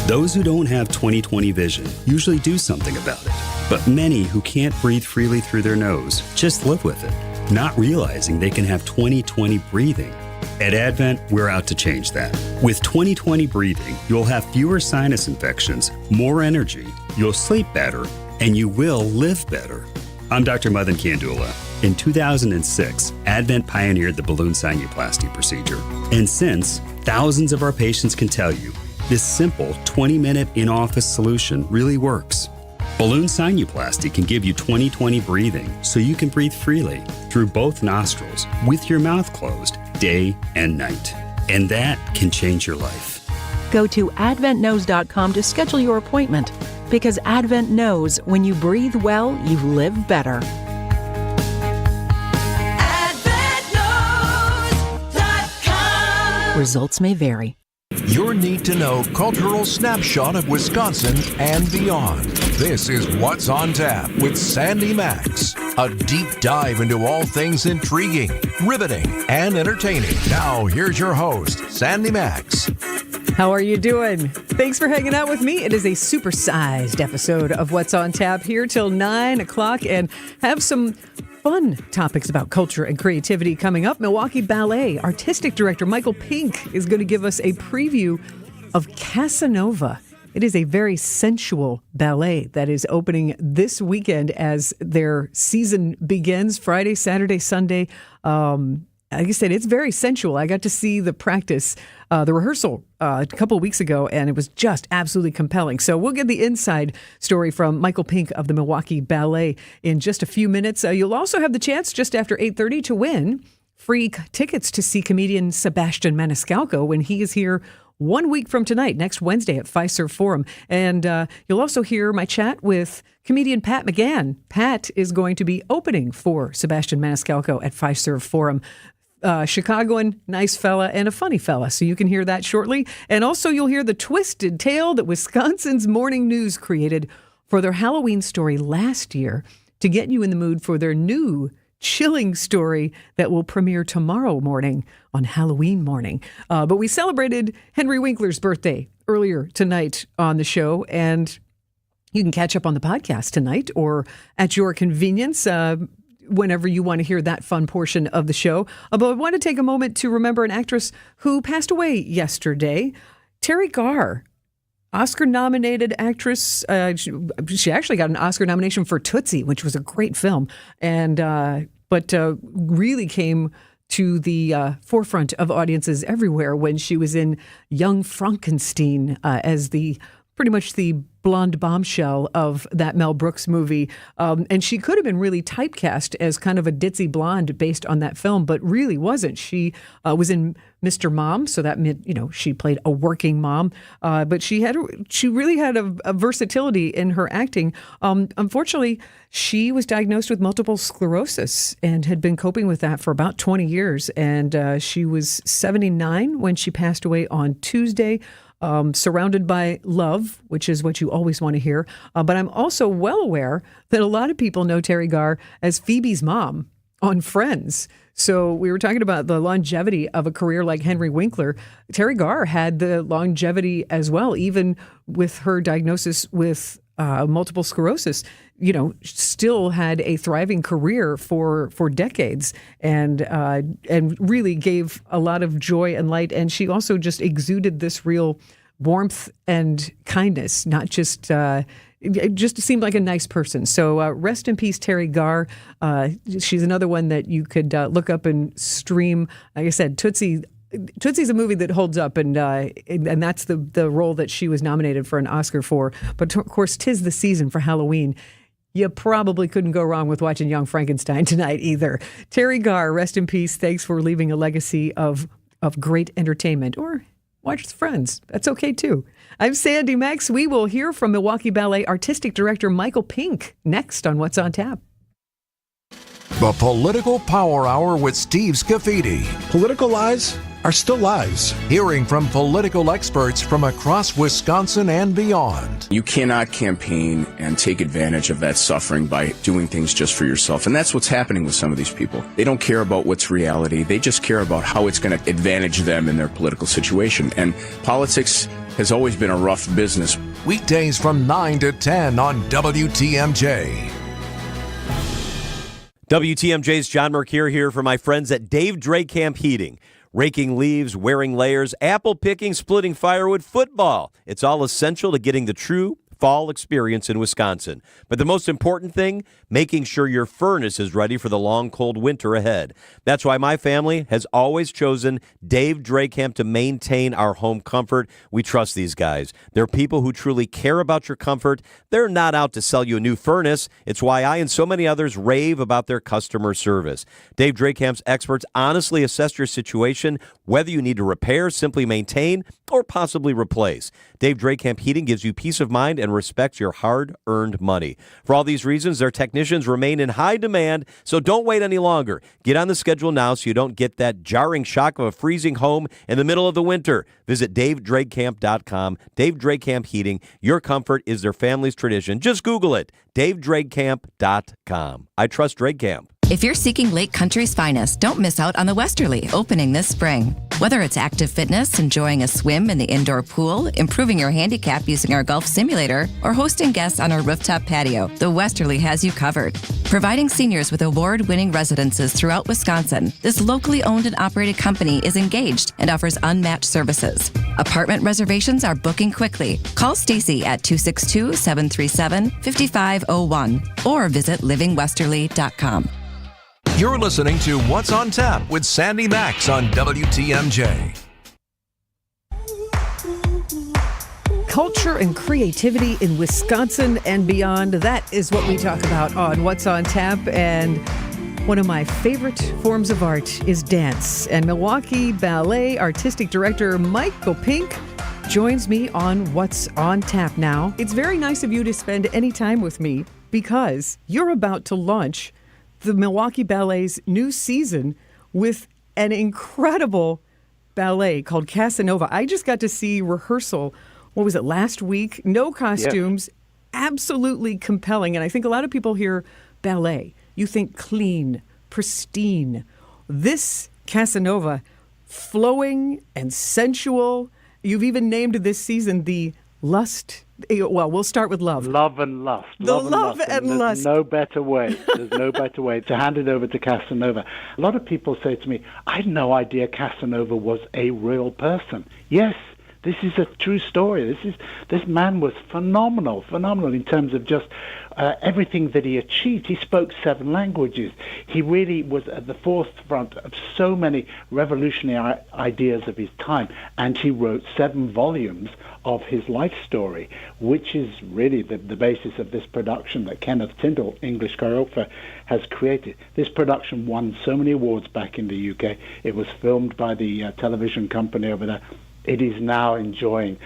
Those who don't have 20/20 vision usually do something about it. But many who can't breathe freely through their nose just live with it, not realizing they can have 20/20 breathing. At Advent, we're out to change that. With 20/20 breathing, you'll have fewer sinus infections, more energy, you'll sleep better, and you will live better. I'm Dr. Madan Kandula. In 2006, Advent pioneered the balloon sinuplasty procedure. And since, thousands of our patients can tell you, this simple 20-minute in-office solution really works. Balloon sinuplasty can give you 20/20 breathing so you can breathe freely through both nostrils with your mouth closed day and night. And that can change your life.
Go to adventknows.com to schedule your appointment, because Advent knows when you breathe well, you live better. Results may vary.
Your need-to-know cultural snapshot of Wisconsin and beyond. This is What's on Tap with Sandy Max. A deep dive into all things intriguing, riveting, and entertaining. Now, here's your host, Sandy Max.
How are you doing? Thanks for hanging out with me. It is a supersized episode of What's on Tap here till 9 o'clock, and have some fun topics about culture and creativity coming up. Milwaukee Ballet Artistic Director Michael Pink is going to give us a preview of Casanova. It is a very sensual ballet that is opening this weekend as their season begins, Friday, Saturday, Sunday. Like I said, it's very sensual. I got to see the practice, the rehearsal a couple of weeks ago, and it was just absolutely compelling. So we'll get the inside story from Michael Pink of the Milwaukee Ballet in just a few minutes. You'll also have the chance just after 8:30 to win free tickets to see comedian Sebastian Maniscalco when he is here 1 week from tonight, next Wednesday at Fiserv Forum. And you'll also hear my chat with comedian Pat McGann. Pat is going to be opening for Sebastian Maniscalco at Fiserv Forum. Chicagoan, nice fella, and a funny fella. So you can hear that shortly. And also you'll hear the twisted tale that Wisconsin's Morning News created for their Halloween story last year to get you in the mood for their new chilling story that will premiere tomorrow morning on Halloween morning. But we celebrated Henry Winkler's birthday earlier tonight on the show, and you can catch up on the podcast tonight or at your convenience whenever you want to hear that fun portion of the show. But I want to take a moment to remember an actress who passed away yesterday, Terry Garr. Oscar-nominated actress. She actually got an Oscar nomination for Tootsie, which was a great film, and but really came to the forefront of audiences everywhere when she was in Young Frankenstein as pretty much the blonde bombshell of that Mel Brooks movie. And she could have been really typecast as kind of a ditzy blonde based on that film, but really wasn't. She was in Mr. Mom, so that meant, she played a working mom. But she really had a versatility in her acting. Unfortunately, she was diagnosed with multiple sclerosis and had been coping with that for about 20 years. And she was 79 when she passed away on Tuesday. Surrounded by love, which is what you always want to hear. But I'm also well aware that a lot of people know Terry Garr as Phoebe's mom on Friends. So we were talking about the longevity of a career like Henry Winkler. Terry Garr had the longevity as well, even with her diagnosis with multiple sclerosis. Still had a thriving career for decades, and really gave a lot of joy and light. And she also just exuded this real warmth and kindness, not just. It just seemed like a nice person. So rest in peace, Terry Garr. She's another one that you could look up and stream. Like I said, Tootsie. Tootsie's a movie that holds up, and that's the role that she was nominated for an Oscar for. But of course, 'tis the season for Halloween. You probably couldn't go wrong with watching Young Frankenstein tonight either. Terry Garr, rest in peace. Thanks for leaving a legacy of great entertainment. Or watch Friends. That's okay too. I'm Sandy Max. We will hear from Milwaukee Ballet Artistic Director Michael Pink next on What's on Tap.
The Political Power Hour with Steve Scafidi.
Political lies are still lies.
Hearing from political experts from across Wisconsin and beyond.
You cannot campaign and take advantage of that suffering by doing things just for yourself. And that's what's happening with some of these people. They don't care about what's reality. They just care about how it's going to advantage them in their political situation. And politics has always been a rough business.
Weekdays from 9 to 10 on WTMJ.
WTMJ's John Mercure here for my friends at Dave Dre Camp Heating. Raking leaves, wearing layers, apple picking, splitting firewood, football. It's all essential to getting the true fall experience in Wisconsin. But the most important thing, making sure your furnace is ready for the long, cold winter ahead. That's why my family has always chosen Dave Drakemp to maintain our home comfort. We trust these guys. They're people who truly care about your comfort. They're not out to sell you a new furnace. It's why I and so many others rave about their customer service. Dave Drakemp's experts honestly assess your situation, whether you need to repair, simply maintain, or possibly replace. Dave Drakemp Heating gives you peace of mind and respects your hard-earned money. For all these reasons, their technicians remain in high demand, so don't wait any longer. Get on the schedule now so you don't get that jarring shock of a freezing home in the middle of the winter. Visit DaveDrakemp.com. Dave Drakemp Heating. Your comfort is their family's tradition. Just Google it. DaveDrakemp.com. I trust Drakemp.
If you're seeking Lake Country's finest, don't miss out on the Westerly, opening this spring. Whether it's active fitness, enjoying a swim in the indoor pool, improving your handicap using our golf simulator, or hosting guests on our rooftop patio, the Westerly has you covered. Providing seniors with award-winning residences throughout Wisconsin, this locally owned and operated company is engaged and offers unmatched services. Apartment reservations are booking quickly. Call Stacy at 262-737-5501 or visit livingwesterly.com.
You're listening to What's on Tap with Sandy Max on WTMJ.
Culture and creativity in Wisconsin and beyond. That is what we talk about on What's on Tap. And one of my favorite forms of art is dance. And Milwaukee Ballet Artistic Director Michael Pink joins me on What's on Tap now. It's very nice of you to spend any time with me because you're about to launch the Milwaukee Ballet's new season with an incredible ballet called Casanova. I just got to see rehearsal, what was it, last week? No costumes, yes. Absolutely compelling. And I think a lot of people hear ballet, you think clean, pristine. This Casanova, flowing and sensual. You've even named this season the Lust. Well, we'll start with love.
Love and lust.
Love and lust.
There's no better way. There's no better way to hand it over to Casanova. A lot of people say to me, I had no idea Casanova was a real person. Yes, this is a true story. This man was phenomenal in terms of just everything that he achieved. He spoke 7 languages. He really was at the forefront of so many revolutionary ideas of his time, and he wrote 7 volumes of his life story, which is really the basis of this production that Kenneth Tindall, English choreographer, has created. This production won so many awards back in the UK. It was filmed by the television company over there. It is now enjoying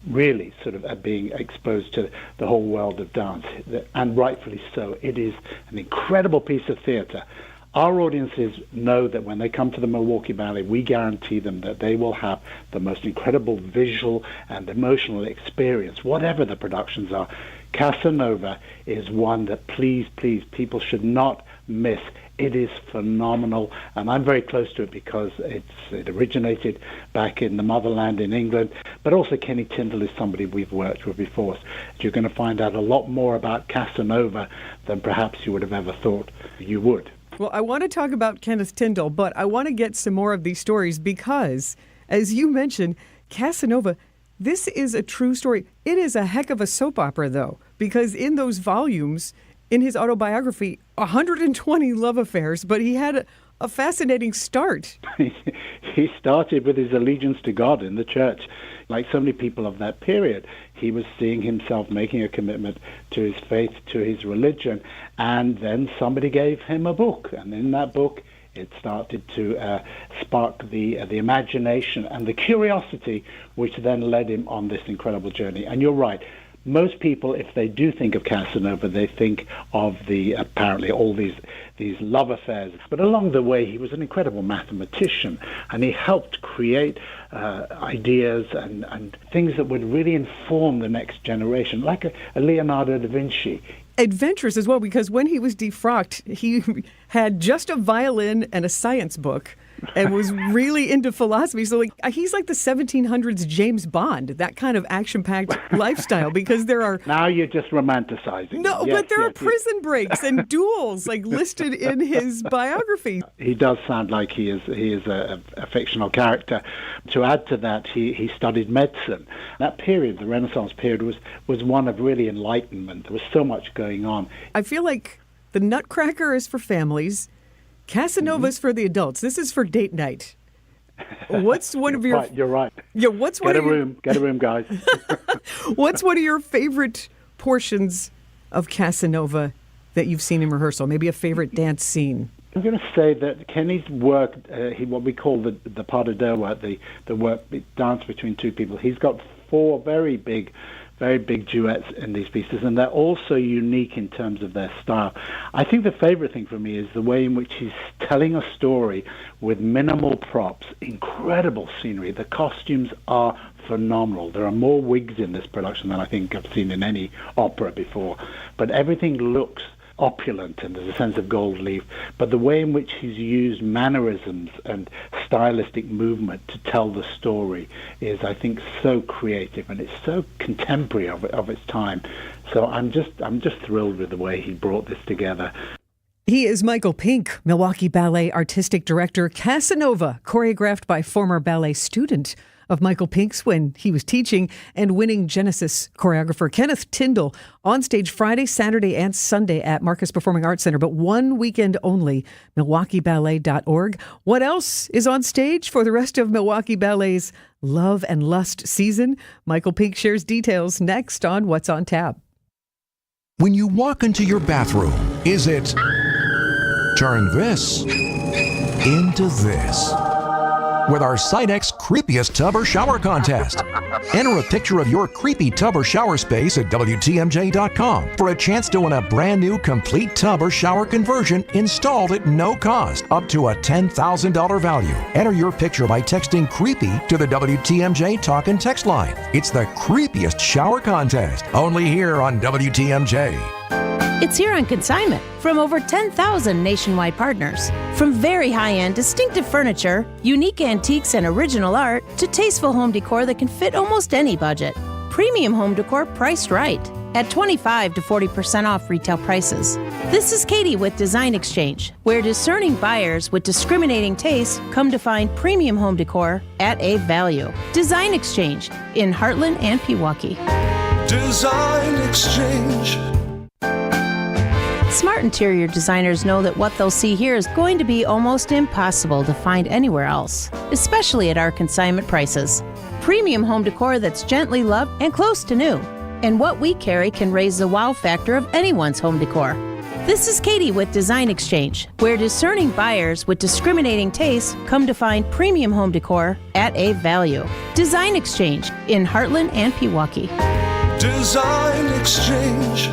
really sort of being exposed to the whole world of dance, and rightfully so. It is an incredible piece of theatre. Our audiences know that when they come to the Milwaukee Ballet, we guarantee them that they will have the most incredible visual and emotional experience, whatever the productions are. Casanova is one that please, people should not miss. It is phenomenal, and I'm very close to it because it originated back in the motherland in England, but also Kenny Tindall is somebody we've worked with before. So you're going to find out a lot more about Casanova than perhaps you would have ever thought you would.
Well, I want to talk about Kenneth Tindall, but I want to get some more of these stories because, as you mentioned, Casanova, this is a true story. It is a heck of a soap opera, though, because in those volumes, in his autobiography, 120 love affairs, but he had a fascinating start.
He started with his allegiance to God in the church. Like so many people of that period, he was seeing himself making a commitment to his faith, to his religion, and then somebody gave him a book, and in that book it started to spark the imagination and the curiosity, which then led him on this incredible journey. And you're right. Most people, if they do think of Casanova, they think of apparently all these love affairs. But along the way, he was an incredible mathematician, and he helped create ideas and things that would really inform the next generation, like a Leonardo da Vinci.
Adventurous as well, because when he was defrocked, he had just a violin and a science book. and was really into philosophy. So he's like the 1700s James Bond, that kind of action-packed lifestyle, because there are...
Now you're just romanticizing.
No,
yes,
but there are prison breaks and duels listed in his biography.
He does sound like he is a fictional character. To add to that, he studied medicine. That period, the Renaissance period, was one of really enlightenment. There was so much going on.
I feel like the Nutcracker is for families, Casanova's for the adults. This is for date night. What's one of your...
Right, you're right.
Yeah, what's one
Get a room, guys.
What's one of your favorite portions of Casanova that you've seen in rehearsal? Maybe a favorite dance scene?
I'm going to say that Kenny's work, what we call the pas de deux work, the work, dance between two people, he's got 4 very big duets in these pieces, and they're also unique in terms of their style. I think the favorite thing for me is the way in which he's telling a story with minimal props, incredible scenery. The costumes are phenomenal. There are more wigs in this production than I think I've seen in any opera before, but everything looks opulent and there's a sense of gold leaf, but the way in which he's used mannerisms and stylistic movement to tell the story is, I think, so creative, and it's so contemporary of its time. So I'm just thrilled with the way he brought this together.
He is Michael Pink, Milwaukee Ballet Artistic Director. Casanova, choreographed by former ballet student of Michael Pink's when he was teaching, and winning Genesis choreographer Kenneth Tyndall, on stage Friday, Saturday, and Sunday at Marcus Performing Arts Center, but one weekend only. MilwaukeeBallet.org. What else is on stage for the rest of Milwaukee Ballet's Love and Lust season? Michael Pink shares details next on What's on Tap.
When you walk into your bathroom, is it turn this into this? With our SiteX Creepiest Tub or Shower Contest. Enter a picture of your creepy tub or shower space at WTMJ.com for a chance to win a brand new complete tub or shower conversion installed at no cost, up to a $10,000 value. Enter your picture by texting CREEPY to the WTMJ talk and text line. It's the Creepiest Shower Contest, only here on WTMJ.
It's here on consignment from over 10,000 nationwide partners. From very high-end, distinctive furniture, unique antiques and original art, to tasteful home decor that can fit almost any budget. Premium home decor priced right at 25 to 40% off retail prices. This is Katie with Design Exchange, where discerning buyers with discriminating taste come to find premium home decor at a value. Design Exchange in Heartland and Pewaukee.
Design Exchange.
Smart interior designers know that what they'll see here is going to be almost impossible to find anywhere else, especially at our consignment prices. Premium home decor that's gently loved and close to new. And what we carry can raise the wow factor of anyone's home decor. This is Katie with Design Exchange, where discerning buyers with discriminating taste come to find premium home decor at a value. Design Exchange in Heartland and Pewaukee.
Design Exchange.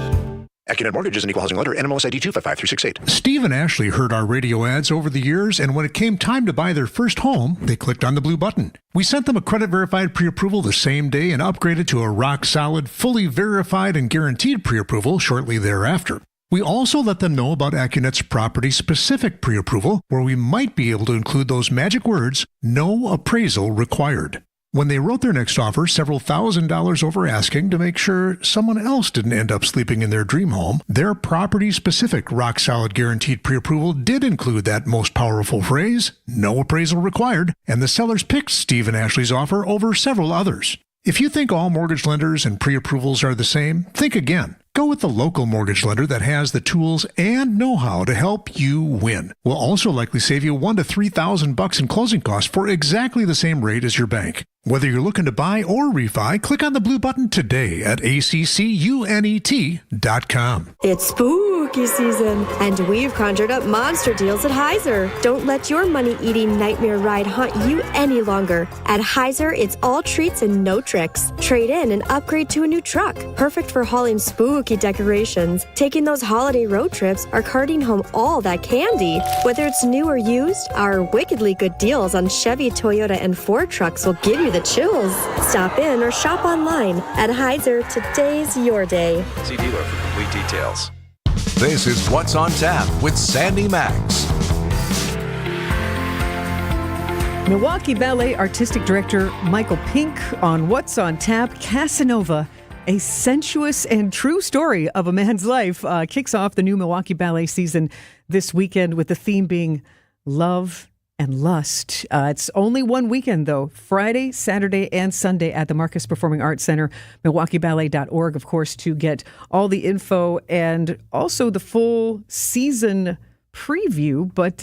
AccuNet Mortgage is an equal housing lender. NMLS ID 255368.
Steve and Ashley heard our radio ads over the years, and when it came time to buy their first home, they clicked on the blue button. We sent them a credit-verified pre-approval the same day and upgraded to a rock-solid, fully verified and guaranteed pre-approval shortly thereafter. We also let them know about AccuNet's property-specific pre-approval, where we might be able to include those magic words, no appraisal required. When they wrote their next offer, several $1,000s over asking to make sure someone else didn't end up sleeping in their dream home, their property-specific rock-solid guaranteed pre-approval did include that most powerful phrase, no appraisal required, and the sellers picked Steve and Ashley's offer over several others. If you think all mortgage lenders and pre-approvals are the same, think again. Go with the local mortgage lender that has the tools and know-how to help you win. We'll also likely save you $1,000 to $3,000 in closing costs for exactly the same rate as your bank. Whether you're looking to buy or refi, click on the blue button today at ACCUNET.com.
It's spooky season, and we've conjured up monster deals at Heiser. Don't let your money-eating nightmare ride haunt you any longer. At Heiser, it's all treats and no tricks. Trade in and upgrade to a new truck, perfect for hauling spooky decorations, taking those holiday road trips, or carting home all that candy. Whether it's new or used, our wickedly good deals on Chevy, Toyota, and Ford trucks will give you the chills. Stop in or shop online at Heiser. Today's your day.
See dealer for complete details.
This is What's on Tap with Sandy Max.
Milwaukee Ballet Artistic Director Michael Pink on What's on Tap. Casanova, a sensuous and true story of a man's life, kicks off the new Milwaukee Ballet season this weekend with the theme being love and lust. It's only one weekend, though, Friday, Saturday, and Sunday at the Marcus Performing Arts Center, MilwaukeeBallet.org, of course, to get all the info and also the full season preview. But,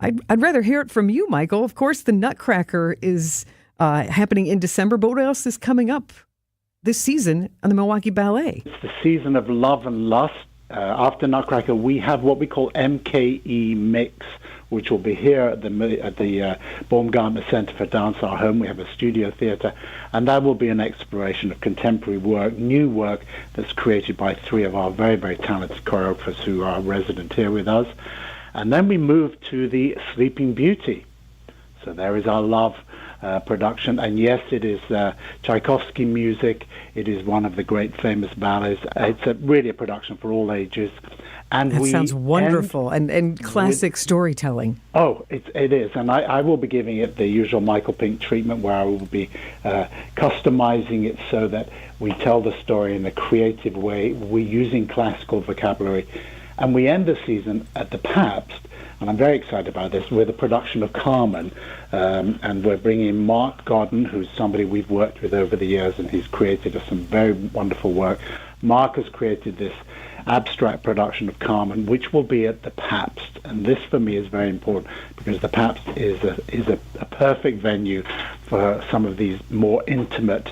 I'd rather hear it from you, Michael. Of course, the Nutcracker is happening in December, but what else is coming up this season on the Milwaukee Ballet?
It's the season of love and lust. After Nutcracker, we have what we call MKE Mix, which will be here at the Baumgartner Center for Dance, our home. We have a studio theater, and that will be an exploration of contemporary work, new work that's created by three of our very, very talented choreographers who are resident here with us. And then we move to the Sleeping Beauty. So there is our love production. And yes, it is Tchaikovsky music. It is one of the great famous ballets. It's really a production for all ages. And
that sounds wonderful and classic storytelling.
Oh, it is. And I will be giving it the usual Michael Pink treatment, where I will be customizing it so that we tell the story in a creative way. We're using classical vocabulary. And we end the season at the Pabst, and I'm very excited about this, with a production of Carmen. And we're bringing Mark Godden, who's somebody we've worked with over the years, and he's created some very wonderful work. Mark has created this abstract production of Carmen, which will be at the Pabst. And this, for me, is very important, because the Pabst is a perfect venue for some of these more intimate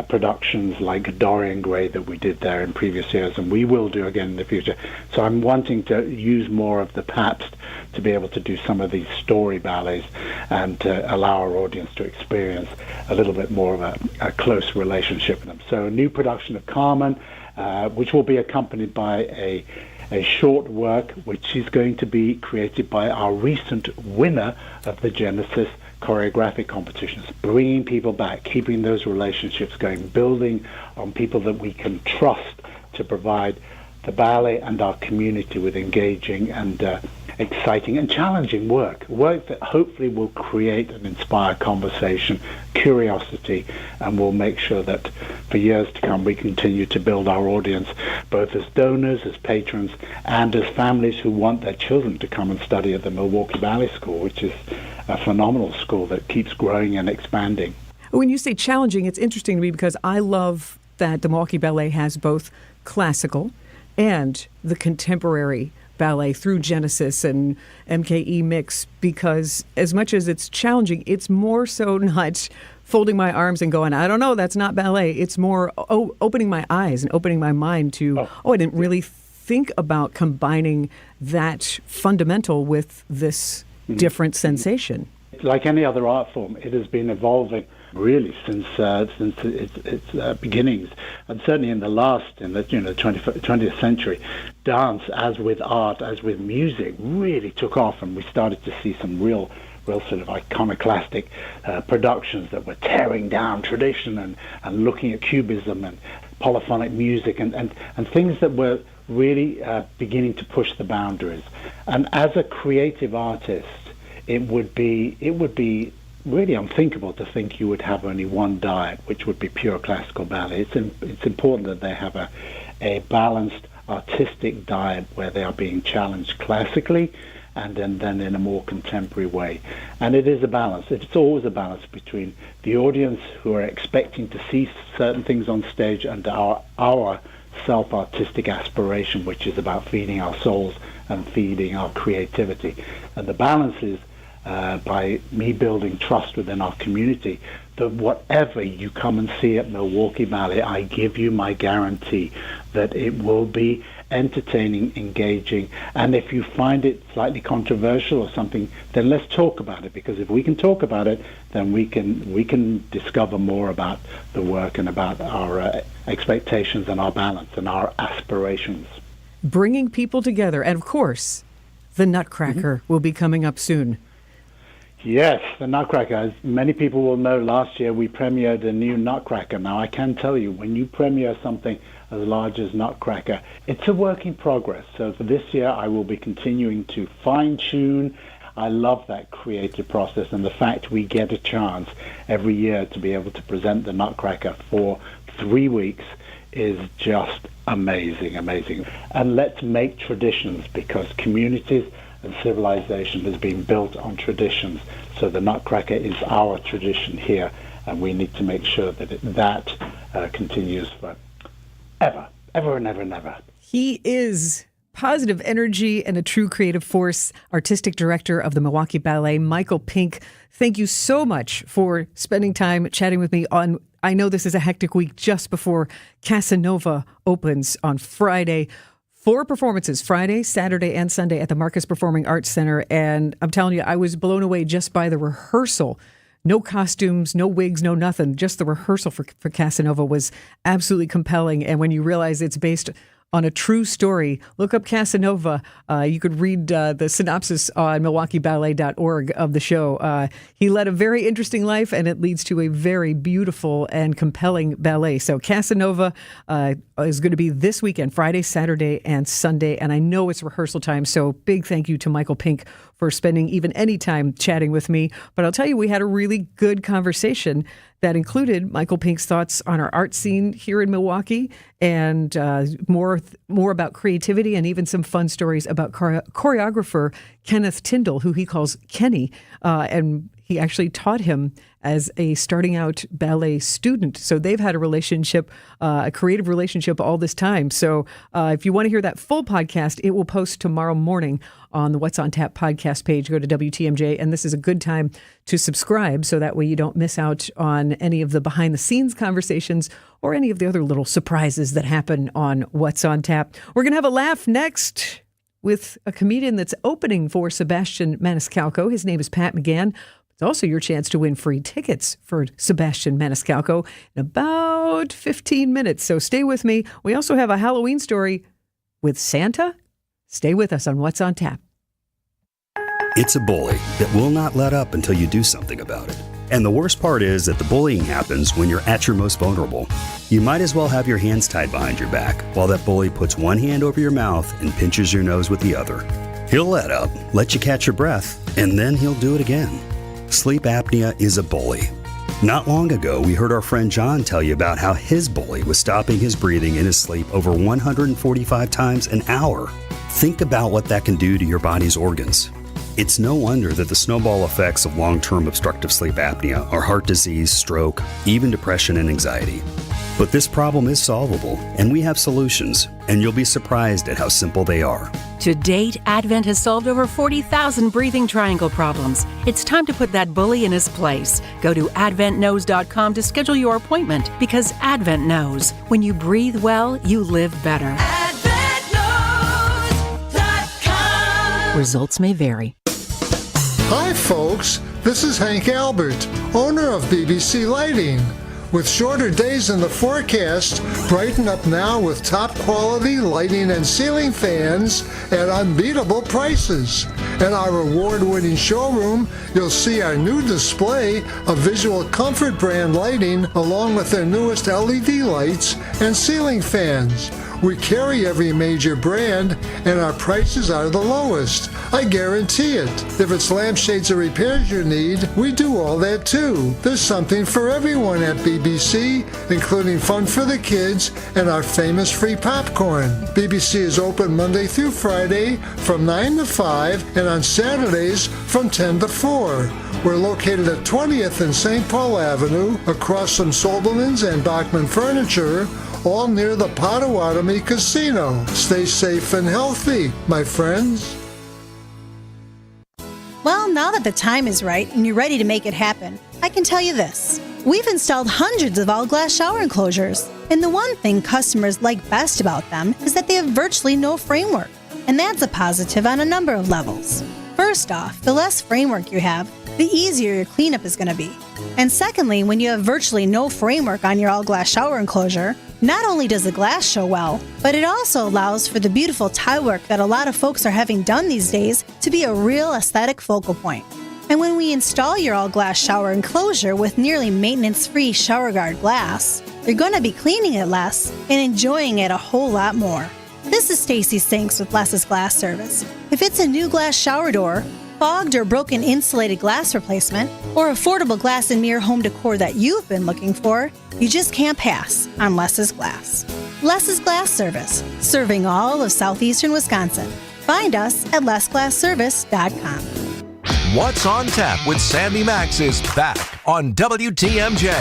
productions like Dorian Gray that we did there in previous years, and we will do again in the future. So I'm wanting to use more of the Pabst to be able to do some of these story ballets and to allow our audience to experience a little bit more of a close relationship with them. So a new production of Carmen, which will be accompanied by a short work which is going to be created by our recent winner of the Genesis choreographic competitions, bringing people back, keeping those relationships going, building on people that we can trust to provide the ballet and our community with engaging and exciting and challenging work that hopefully will create and inspire conversation, curiosity, and will make sure that for years to come we continue to build our audience, both as donors, as patrons, and as families who want their children to come and study at the Milwaukee Ballet School, which is a phenomenal school that keeps growing and expanding.
When you say challenging, it's interesting to me because I love that the Milwaukee Ballet has both classical and the contemporary ballet through Genesis and MKE Mix, because as much as it's challenging, it's more so not folding my arms and going, I don't know, that's not ballet. It's more opening my eyes and opening my mind to, I didn't really think about combining that fundamental with this different sensation.
Like any other art form, it has been evolving really since its beginnings, and certainly in the 20th century, dance, as with art, as with music, really took off, and we started to see some real sort of iconoclastic productions that were tearing down tradition and looking at cubism and polyphonic music and things that were really beginning to push the boundaries. And as a creative artist, it would be really unthinkable to think you would have only one diet, which would be pure classical ballet. It's important that they have a balanced artistic diet where they are being challenged classically and then in a more contemporary way. And it is a balance. It's always a balance between the audience who are expecting to see certain things on stage and our self-artistic aspiration, which is about feeding our souls and feeding our creativity. And the balance is by me building trust within our community, that whatever you come and see at Milwaukee Ballet, I give you my guarantee that it will be entertaining, engaging, and if you find it slightly controversial or something, then let's talk about it, because if we can talk about it, then we can discover more about the work and about our expectations and our balance and our aspirations.
Bringing people together, and of course, the Nutcracker will be coming up soon.
Yes, the Nutcracker. As many people will know, last year we premiered a new Nutcracker. Now, I can tell you, when you premiere something as large as Nutcracker, it's a work in progress. So for this year, I will be continuing to fine-tune. I love that creative process, and the fact we get a chance every year to be able to present the Nutcracker for 3 weeks is just amazing. And let's make traditions, because communities and civilization has been built on traditions. So the Nutcracker is our tradition here, and we need to make sure that that continues for ever and ever.
He is positive energy and a true creative force, artistic director of the Milwaukee Ballet, Michael Pink. Thank you so much for spending time chatting with me on, I know this is a hectic week just before Casanova opens on Friday. 4 performances, Friday, Saturday, and Sunday at the Marcus Performing Arts Center. And I'm telling you, I was blown away just by the rehearsal. No costumes, no wigs, no nothing. Just the rehearsal for Casanova was absolutely compelling. And when you realize it's based on a true story, look up Casanova. You could read the synopsis on MilwaukeeBallet.org of the show. He led a very interesting life, and it leads to a very beautiful and compelling ballet. So Casanova is going to be this weekend, Friday, Saturday, and Sunday. And I know it's rehearsal time, so big thank you to Michael Pink for spending even any time chatting with me. But I'll tell you, we had a really good conversation that included Michael Pink's thoughts on our art scene here in Milwaukee, and more about creativity, and even some fun stories about choreographer Kenneth Tyndall, who he calls Kenny, and he actually taught him as a starting out ballet student. So they've had a relationship, a creative relationship all this time. So if you want to hear that full podcast, it will post tomorrow morning on the What's on Tap podcast page. Go to WTMJ, and this is a good time to subscribe, so that way you don't miss out on any of the behind the scenes conversations or any of the other little surprises that happen on What's on Tap. We're going to have a laugh next with a comedian that's opening for Sebastian Maniscalco. His name is Pat McGann. It's also your chance to win free tickets for Sebastian Maniscalco in about 15 minutes. So stay with me. We also have a Halloween story with Santa. Stay with us on What's on Tap.
It's a bully that will not let up until you do something about it. And the worst part is that the bullying happens when you're at your most vulnerable. You might as well have your hands tied behind your back while that bully puts one hand over your mouth and pinches your nose with the other. He'll let up, let you catch your breath, and then he'll do it again. Sleep apnea is a bully. Not long ago, we heard our friend John tell you about how his bully was stopping his breathing in his sleep over 145 times an hour. Think about what that can do to your body's organs. It's no wonder that the snowball effects of long-term obstructive sleep apnea are heart disease, stroke, even depression and anxiety. But this problem is solvable, and we have solutions, and you'll be surprised at how simple they are.
To date, Advent has solved over 40,000 breathing triangle problems. It's time to put that bully in his place. Go to AdventKnows.com to schedule your appointment, because Advent knows when you breathe well, you live better. AdventKnows.com. Results may vary.
Hi, folks. This is Hank Albert, owner of BBC Lighting. With shorter days in the forecast, brighten up now with top quality lighting and ceiling fans at unbeatable prices. At our award-winning showroom, you'll see our new display of Visual Comfort brand lighting along with their newest LED lights and ceiling fans. We carry every major brand, and our prices are the lowest. I guarantee it. If it's lampshades or repairs you need, we do all that too. There's something for everyone at BBC, including fun for the kids and our famous free popcorn. BBC is open Monday through Friday from 9 to 5 and on Saturdays from 10 to 4. We're located at 20th and St. Paul Avenue, across from Sobelman's and Bachman Furniture, all near the Potawatomi Casino. Stay safe and healthy, my friends.
Well, now that the time is right and you're ready to make it happen, I can tell you this. We've installed hundreds of all-glass shower enclosures, and the one thing customers like best about them is that they have virtually no framework, and that's a positive on a number of levels. First off, the less framework you have, the easier your cleanup is going to be. And secondly, when you have virtually no framework on your all-glass shower enclosure, not only does the glass show well, but it also allows for the beautiful tile work that a lot of folks are having done these days to be a real aesthetic focal point. And when we install your all-glass shower enclosure with nearly maintenance-free shower guard glass, you're going to be cleaning it less and enjoying it a whole lot more. This is Stacy Sinks with Less's Glass Service. If it's a new glass shower door, fogged or broken insulated glass replacement, or affordable glass and mirror home decor that you've been looking for, you just can't pass on Less's Glass. Less's Glass Service, serving all of southeastern Wisconsin. Find us at lessglassservice.com.
What's on Tap with Sandy Max is back on WTMJ.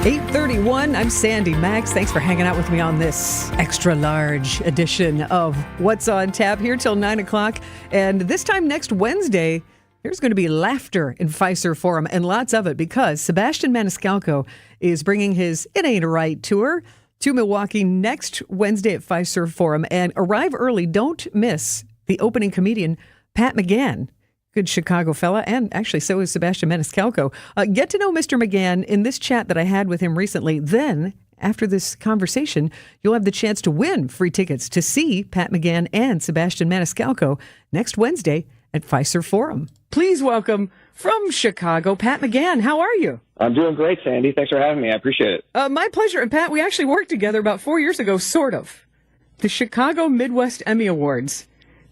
8:31, I'm Sandy Max. Thanks for hanging out with me on this extra large edition of What's on Tap here till 9 o'clock. And this time next Wednesday, there's going to be laughter in Fiserv Forum, and lots of it, because Sebastian Maniscalco is bringing his It Ain't Right tour to Milwaukee next Wednesday at Fiserv Forum. And arrive early. Don't miss the opening comedian, Pat McGann. Good Chicago fella, and actually so is Sebastian Maniscalco. Get to know Mr. McGann in this chat that I had with him recently. Then, after this conversation, you'll have the chance to win free tickets to see Pat McGann and Sebastian Maniscalco next Wednesday at Fiserv Forum. Please welcome from Chicago, Pat McGann. How are you?
I'm doing great, Sandy. Thanks for having me. I appreciate it.
My pleasure. And Pat, we actually worked together about 4 years ago, sort of. The Chicago Midwest Emmy Awards.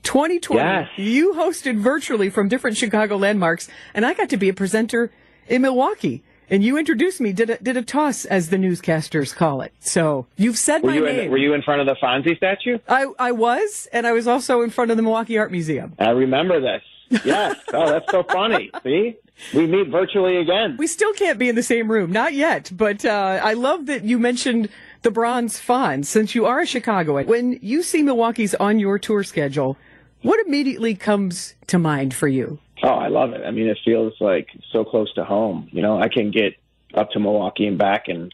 2020, yes. You hosted virtually from different Chicago landmarks, and I got to be a presenter in Milwaukee. And you introduced me, did a toss, as the newscasters call it. So you've said my name.
Were you in front of the Fonzie statue?
I was, and I was also in front of the Milwaukee Art Museum.
I remember this. Yes. Oh, that's so funny. See? We meet virtually again.
We still can't be in the same room. Not yet. But I love that you mentioned the Bronze Fawn, since you are a Chicagoan. When you see Milwaukee's on your tour schedule, what immediately comes to mind for you?
Oh, I love it. I mean, it feels like so close to home. You know, I can get up to Milwaukee and back in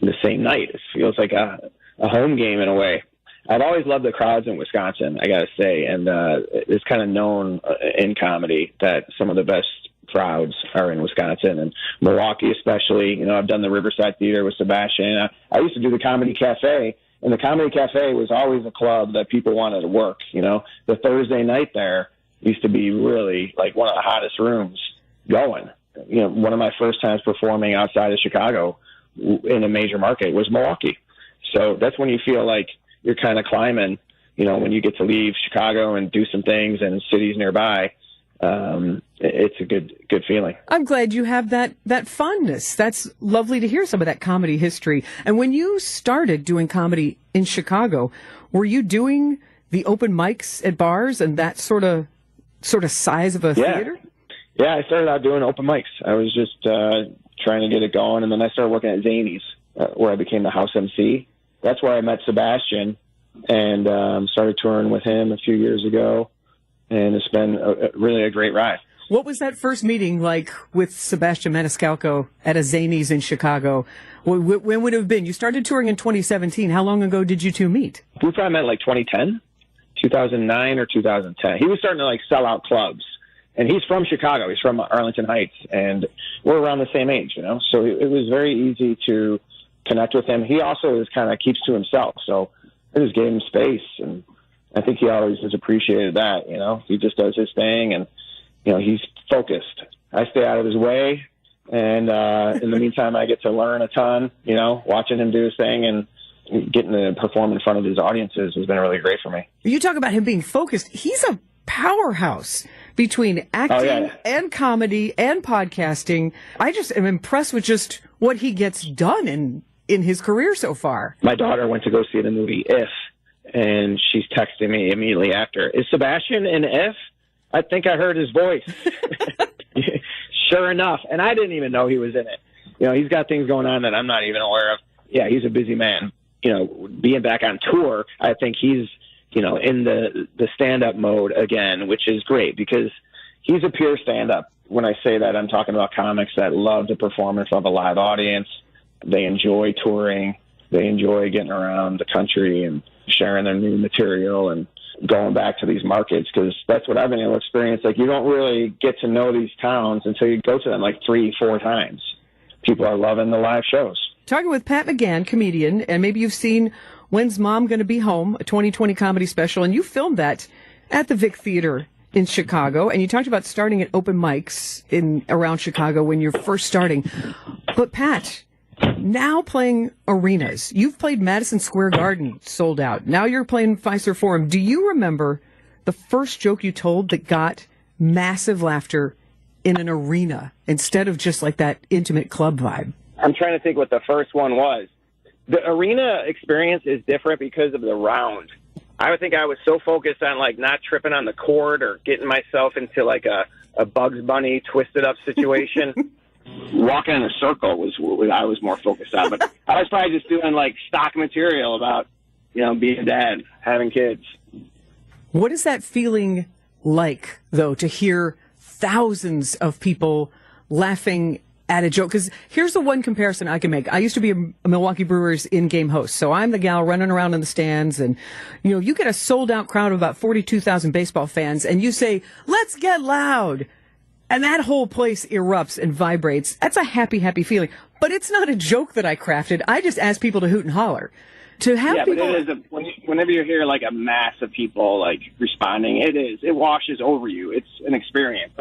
the same night. It feels like a home game in a way. I've always loved the crowds in Wisconsin, I got to say. And it's kind of known in comedy that some of the best crowds are in Wisconsin, and Milwaukee especially. You know, I've done the Riverside Theater with Sebastian. I used to do the Comedy Cafe. And the Comedy Cafe was always a club that people wanted to work. You know, the Thursday night there used to be really like one of the hottest rooms going. You know, one of my first times performing outside of Chicago in a major market was Milwaukee. So that's when you feel like you're kind of climbing, you know, when you get to leave Chicago and do some things in cities nearby. It's a good feeling.
I'm glad you have that fondness. That's lovely to hear some of that comedy history. And when you started doing comedy in Chicago, were you doing the open mics at bars and that sort of size of a theater?
Yeah, I started out doing open mics. I was just trying to get it going, and then I started working at Zanies, where I became the house MC. That's where I met Sebastian and started touring with him a few years ago. And it's been really a great ride.
What was that first meeting like with Sebastian Maniscalco at a Zanies in Chicago? When would it have been? You started touring in 2017. How long ago did you two meet?
We probably met like 2010, 2009 or 2010. He was starting to like sell out clubs. And he's from Chicago. He's from Arlington Heights. And we're around the same age, you know. So it was very easy to connect with him. He also kind of keeps to himself. So I just gave him space, and I think he always has appreciated that, you know. He just does his thing, and, you know, he's focused. I stay out of his way, and in the meantime, I get to learn a ton, you know, watching him do his thing, and getting to perform in front of his audiences has been really great for me.
You talk about him being focused. He's a powerhouse between acting and comedy and podcasting. I just am impressed with just what he gets done in his career so far.
My daughter went to go see the movie If, and she's texting me immediately after, is Sebastian in If? I think I heard his voice. Sure enough. And I didn't even know he was in it. You know, he's got things going on that I'm not even aware of. Yeah, he's a busy man. You know, being back on tour, I think he's, you know, in the stand-up mode again, which is great because he's a pure stand-up. When I say that, I'm talking about comics that love to perform in front of a live audience. They enjoy touring. They enjoy getting around the country and sharing their new material and going back to these markets, because that's what I've been able to experience. Like, you don't really get to know these towns until you go to them like 3-4 times. People are loving the live shows.
Talking with Pat McGann, comedian, and maybe you've seen When's Mom Gonna Be Home, a 2020 comedy special, and you filmed that at the Vic Theater in Chicago, and you talked about starting at open mics in around Chicago when you're first starting. But Pat, Now playing arenas. You've played Madison Square Garden, sold out. Now you're playing Fiserv Forum. Do you remember the first joke you told that got massive laughter in an arena instead of just like that intimate club vibe?
I'm trying to think what the first one was. The arena experience is different because of the round. I would think I was so focused on like not tripping on the cord or getting myself into like a Bugs Bunny twisted up situation. Walking in a circle was what I was more focused on. But I was probably just doing like stock material about, being a dad, having kids.
What is that feeling like, though, to hear thousands of people laughing at a joke? Because here's the one comparison I can make. I used to be a Milwaukee Brewers in-game host, so I'm the gal running around in the stands, and you get a sold-out crowd of about 42,000 baseball fans, and you say, "Let's get loud," and that whole place erupts and vibrates. That's a happy, happy feeling. But it's not a joke that I crafted. I just asked people to hoot and holler. To have people,
but it is whenever you hear like a mass of people like responding, it washes over you. It's an experience.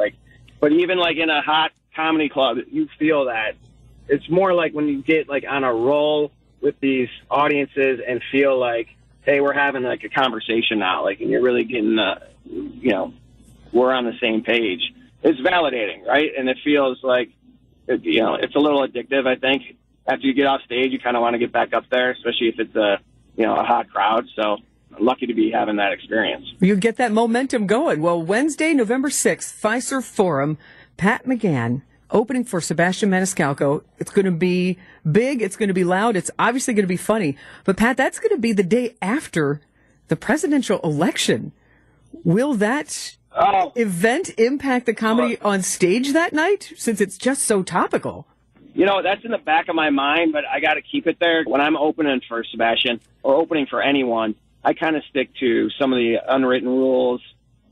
But even like in a hot comedy club, you feel that. It's more like when you get like on a roll with these audiences and feel like, hey, we're having like a conversation now, like, and you're really getting, we're on the same page. It's validating, right? And it feels like, it's a little addictive, I think. After you get off stage, you kind of want to get back up there, especially if it's a hot crowd. So I'm lucky to be having that experience.
You get that momentum going. Well, Wednesday, November 6th, Fiserv Forum, Pat McGann opening for Sebastian Maniscalco. It's going to be big. It's going to be loud. It's obviously going to be funny. But, Pat, that's going to be the day after the presidential election. Will that event impact the comedy on stage that night, since it's just so topical?
That's in the back of my mind, but I got to keep it there. When I'm opening for Sebastian or opening for anyone, I kind of stick to some of the unwritten rules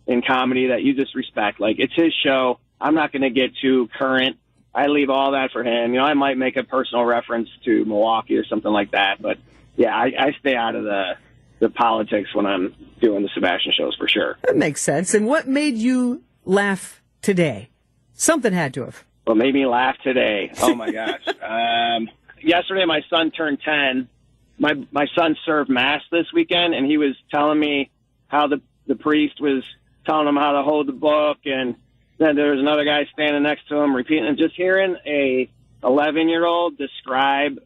in comedy that you just respect. Like, it's his show. I'm not going to get too current. I leave all that for him. I might make a personal reference to Milwaukee or something like that. But, yeah, I stay out of the politics when I'm doing the Sebastian shows for sure.
That makes sense. And what made you laugh today? Something had to have.
What made me laugh today? Oh, my gosh. Yesterday, my son turned 10. My son served Mass this weekend, and he was telling me how the priest was telling him how to hold the book, and then there was another guy standing next to him repeating, and just hearing a 11-year-old describe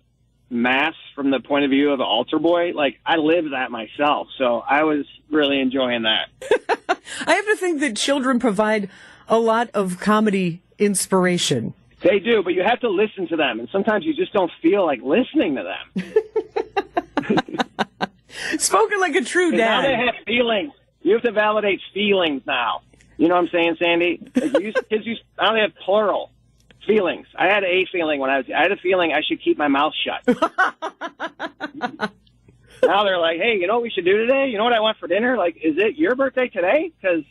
Mass from the point of view of an altar boy, like, I live that myself, so I was really enjoying that.
I have to think that children provide a lot of comedy inspiration.
They do, but you have to listen to them, and sometimes you just don't feel like listening to them.
Spoken like a true dad.
Now they have feelings. You have to validate feelings now. You know what I'm saying, Sandy? Now they have plural feelings. I had a feeling I had a feeling I should keep my mouth shut. Now they're like, hey, you know what we should do today? You know what I want for dinner? Like, is it your birthday today? Because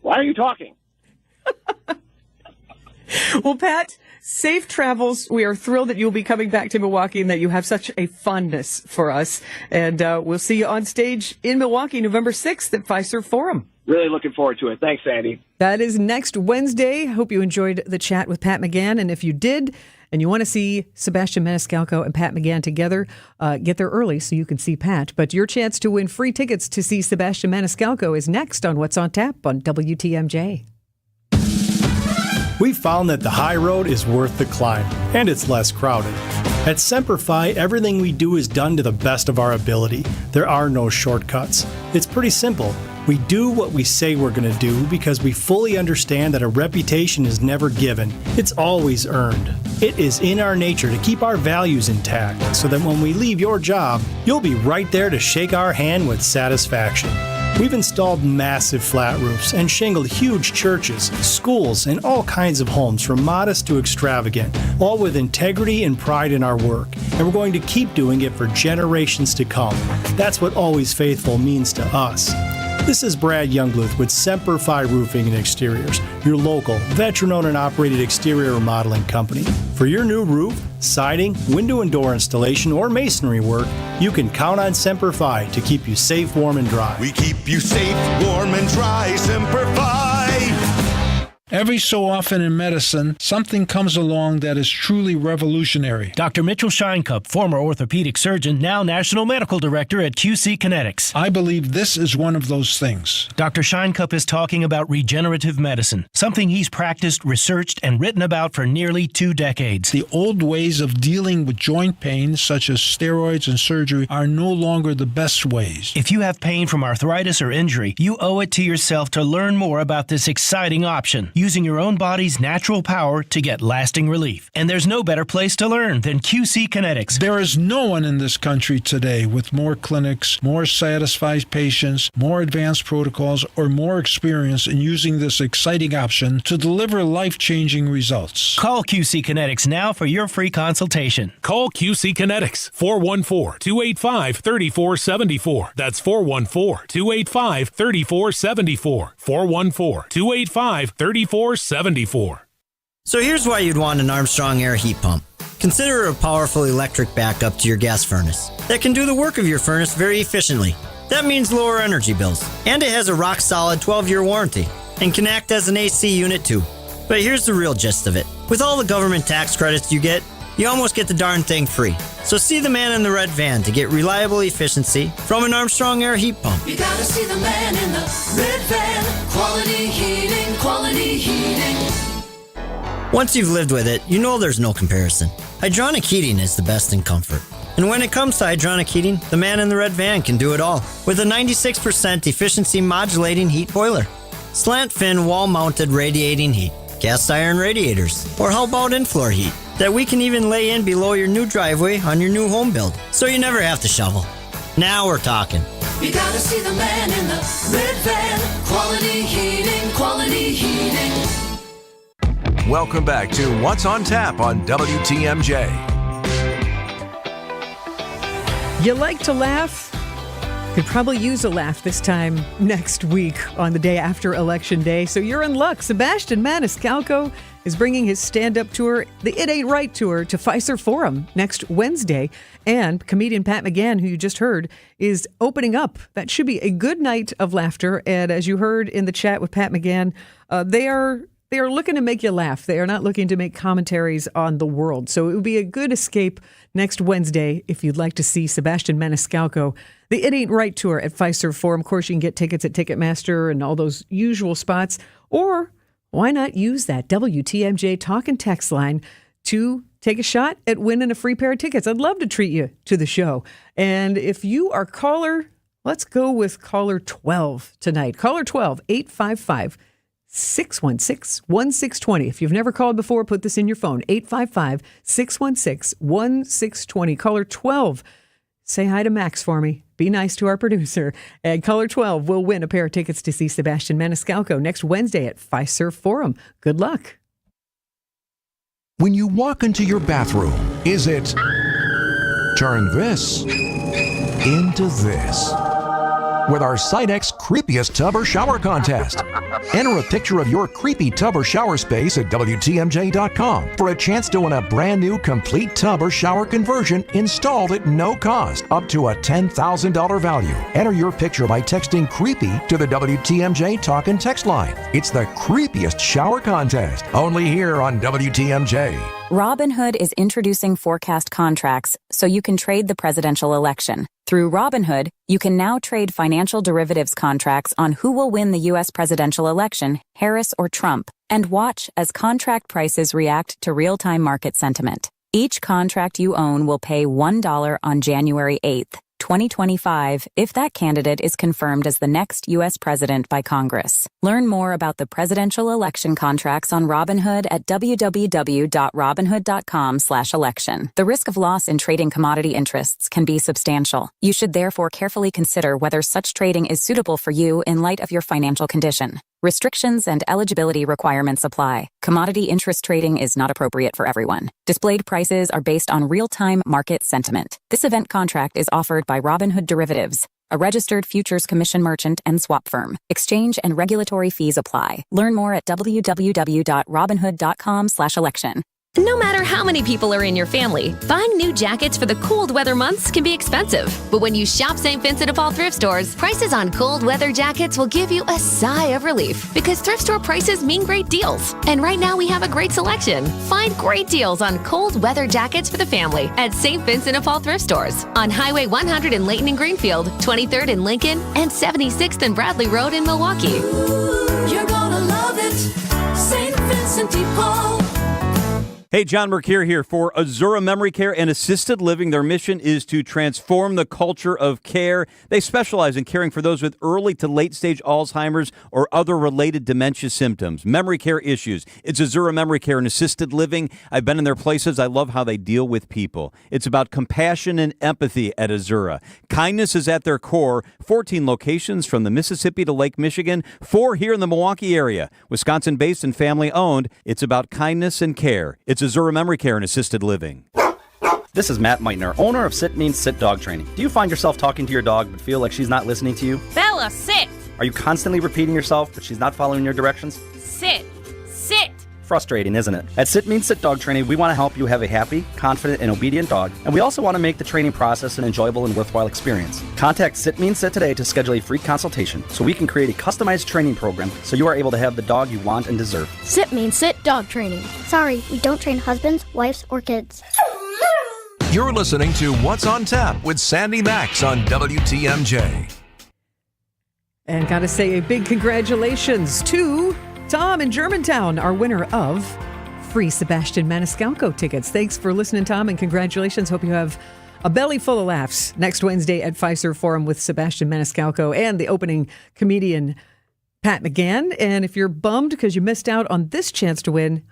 why are you talking?
Well, Pat, safe travels. We are thrilled that you'll be coming back to Milwaukee and that you have such a fondness for us. And we'll see you on stage in Milwaukee, November 6th at Fiserv Forum.
Really looking forward to it. Thanks, Sandy.
That is next Wednesday. Hope you enjoyed the chat with Pat McGann. And if you did, and you want to see Sebastian Maniscalco and Pat McGann together, get there early so you can see Pat. But your chance to win free tickets to see Sebastian Maniscalco is next on What's on Tap on WTMJ.
We've found that the high road is worth the climb, and it's less crowded. At Semper Fi, everything we do is done to the best of our ability. There are no shortcuts. It's pretty simple. We do what we say we're going to do because we fully understand that a reputation is never given. It's always earned. It is in our nature to keep our values intact so that when we leave your job, you'll be right there to shake our hand with satisfaction. We've installed massive flat roofs and shingled huge churches, schools, and all kinds of homes from modest to extravagant, all with integrity and pride in our work. And we're going to keep doing it for generations to come. That's what Always Faithful means to us. This is Brad Youngbluth with Semper Fi Roofing and Exteriors, your local, veteran-owned and operated exterior remodeling company. For your new roof, siding, window and door installation, or masonry work, you can count on Semper Fi to keep you safe, warm, and dry.
We keep you safe, warm, and dry. Semper Fi.
Every so often in medicine, something comes along that is truly revolutionary.
Dr. Mitchell Scheinkup, former orthopedic surgeon, now National Medical Director at QC Kinetics.
I believe this is one of those things.
Dr. Scheinkup is talking about regenerative medicine, something he's practiced, researched, and written about for nearly 2 decades.
The old ways of dealing with joint pain, such as steroids and surgery, are no longer the best ways.
If you have pain from arthritis or injury, you owe it to yourself to learn more about this exciting option, using your own body's natural power to get lasting relief. And there's no better place to learn than QC Kinetics.
There is no one in this country today with more clinics, more satisfied patients, more advanced protocols, or more experience in using this exciting option to deliver life-changing results.
Call QC Kinetics now for your free consultation.
Call QC Kinetics, 414-285-3474. That's 414-285-3474. 414-285-3474.
So here's why you'd want an Armstrong Air heat pump. Consider a powerful electric backup to your gas furnace that can do the work of your furnace very efficiently. That means lower energy bills. And it has a rock-solid 12-year warranty and can act as an AC unit too. But here's the real gist of it. With all the government tax credits you get, you almost get the darn thing free. So see the man in the red van to get reliable efficiency from an Armstrong Air heat pump.
You gotta see the man in the red van. Quality heating, quality heating.
Once you've lived with it, you know there's no comparison. Hydronic heating is the best in comfort. And when it comes to hydronic heating, the man in the red van can do it all with a 96% efficiency modulating heat boiler, slant fin wall-mounted radiating heat, cast iron radiators, or how about in-floor heat that we can even lay in below your new driveway on your new home build, so you never have to shovel. Now we're talking.
You gotta see the man in the red van. Quality heating, quality heating.
Welcome back to What's on Tap on WTMJ.
You like to laugh? Could probably use a laugh this time next week on the day after Election Day. So you're in luck. Sebastian Maniscalco is bringing his stand-up tour, the It Ain't Right Tour, to Fiserv Forum next Wednesday. And comedian Pat McGann, who you just heard, is opening up. That should be a good night of laughter. And as you heard in the chat with Pat McGann, they are looking to make you laugh. They are not looking to make commentaries on the world. So it would be a good escape next Wednesday if you'd like to see Sebastian Maniscalco. The It Ain't Right Tour at Fiserv Forum. Of course, you can get tickets at Ticketmaster and all those usual spots. Or why not use that WTMJ talk and text line to take a shot at winning a free pair of tickets? I'd love to treat you to the show. And if you are caller, let's go with caller 12 tonight. Caller 12, 855 616-1620. If you've never called before, put this in your phone. 855-616-1620. Caller 12. Say hi to Max for me. Be nice to our producer. And caller 12 will win a pair of tickets to see Sebastian Maniscalco next Wednesday at Fiserv Forum. Good luck.
When you walk into your bathroom, is it turn this into this? With our SiteX Creepiest Tub or Shower Contest. Enter a picture of your creepy tub or shower space at WTMJ.com for a chance to win a brand new complete tub or shower conversion installed at no cost, up to a $10,000 value. Enter your picture by texting creepy to the WTMJ talk and text line. It's the Creepiest Shower Contest, only here on WTMJ.
Robinhood is introducing forecast contracts so you can trade the presidential election. Through Robinhood, you can now trade financial derivatives contracts on who will win the U.S. presidential election, Harris or Trump, and watch as contract prices react to real-time market sentiment. Each contract you own will pay $1 on January 8th, 2025, if that candidate is confirmed as the next U.S. president by Congress. Learn more about the presidential election contracts on Robinhood at www.robinhood.com/election. The risk of loss in trading commodity interests can be substantial. You should therefore carefully consider whether such trading is suitable for you in light of your financial condition. Restrictions and eligibility requirements apply. Commodity interest trading is not appropriate for everyone. Displayed prices are based on real-time market sentiment. This event contract is offered by Robinhood Derivatives, a registered futures commission merchant and swap firm. Exchange and regulatory fees apply. Learn more at www.robinhood.com/election.
No matter how many people are in your family, buying new jackets for the cold weather months can be expensive. But when you shop St. Vincent de Paul thrift stores, prices on cold weather jackets will give you a sigh of relief because thrift store prices mean great deals. And right now we have a great selection. Find great deals on cold weather jackets for the family at St. Vincent de Paul thrift stores on Highway 100 in Layton and Greenfield, 23rd in Lincoln, and 76th and Bradley Road in Milwaukee.
You're gonna love it, St. Vincent de Paul.
Hey, John Mercure here for Azura Memory Care and Assisted Living. Their mission is to transform the culture of care. They specialize in caring for those with early to late stage Alzheimer's or other related dementia symptoms, memory care issues. It's Azura Memory Care and Assisted Living. I've been in their places. I love how they deal with people. It's about compassion and empathy at Azura. Kindness is at their core. 14 locations from the Mississippi to Lake Michigan, 4 here in the Milwaukee area. Wisconsin-based and family-owned. It's about kindness and care. It's Azura Memory Care and Assisted Living.
This is Matt Meitner, owner of Sit Means Sit Dog Training. Do you find yourself talking to your dog but feel like she's not listening to you?
Bella, sit!
Are you constantly repeating yourself but she's not following your directions?
Sit! Sit!
Frustrating, isn't it? At Sit Means Sit Dog Training, we want to help you have a happy, confident, and obedient dog, and we also want to make the training process an enjoyable and worthwhile experience. Contact Sit Means Sit today to schedule a free consultation so we can create a customized training program so you are able to have the dog you want and deserve.
Sit Means Sit Dog Training. Sorry, we don't train husbands, wives, or kids.
You're listening to What's on Tap with Sandy Max on WTMJ.
And gotta say a big congratulations to Tom in Germantown, our winner of free Sebastian Maniscalco tickets. Thanks for listening, Tom, and congratulations. Hope you have a belly full of laughs next Wednesday at Fiserv Forum with Sebastian Maniscalco and the opening comedian Pat McGann. And if you're bummed because you missed out on this chance to win,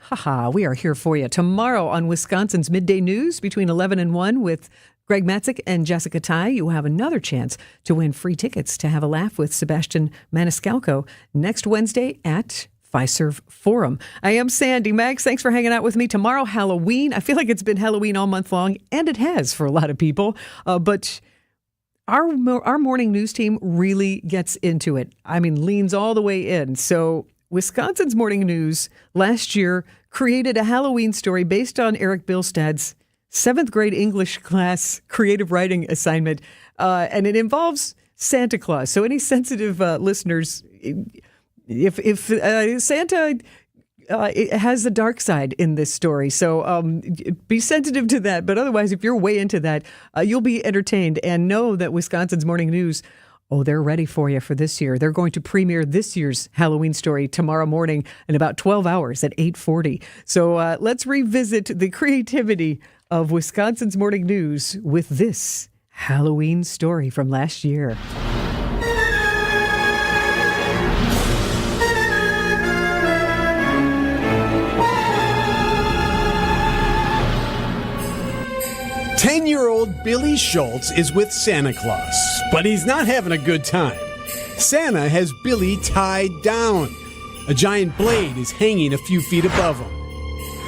we are here for you. Tomorrow on Wisconsin's Midday News between 11 and 1 with Greg Matzik and Jessica Ty, you will have another chance to win free tickets to have a laugh with Sebastian Maniscalco next Wednesday at Fiserv Forum. I am Sandy Max. Thanks for hanging out with me. Tomorrow, Halloween. I feel like it's been Halloween all month long, and it has for a lot of people. But our morning news team really gets into it. I mean, leans all the way in. So Wisconsin's Morning News last year created a Halloween story based on Eric Bilstad's 7th grade English class creative writing assignment, and it involves Santa Claus. So any sensitive listeners, if Santa has the dark side in this story, so be sensitive to that. But otherwise, if you're way into that, you'll be entertained. And know that Wisconsin's Morning News, they're ready for you for this year. They're going to premiere this year's Halloween story tomorrow morning in about 12 hours at 8:40. So let's revisit the creativity of Wisconsin's Morning News with this Halloween story from last year.
Ten-year-old Billy Schultz is with Santa Claus, but he's not having a good time. Santa has Billy tied down. A giant blade is hanging a few feet above him.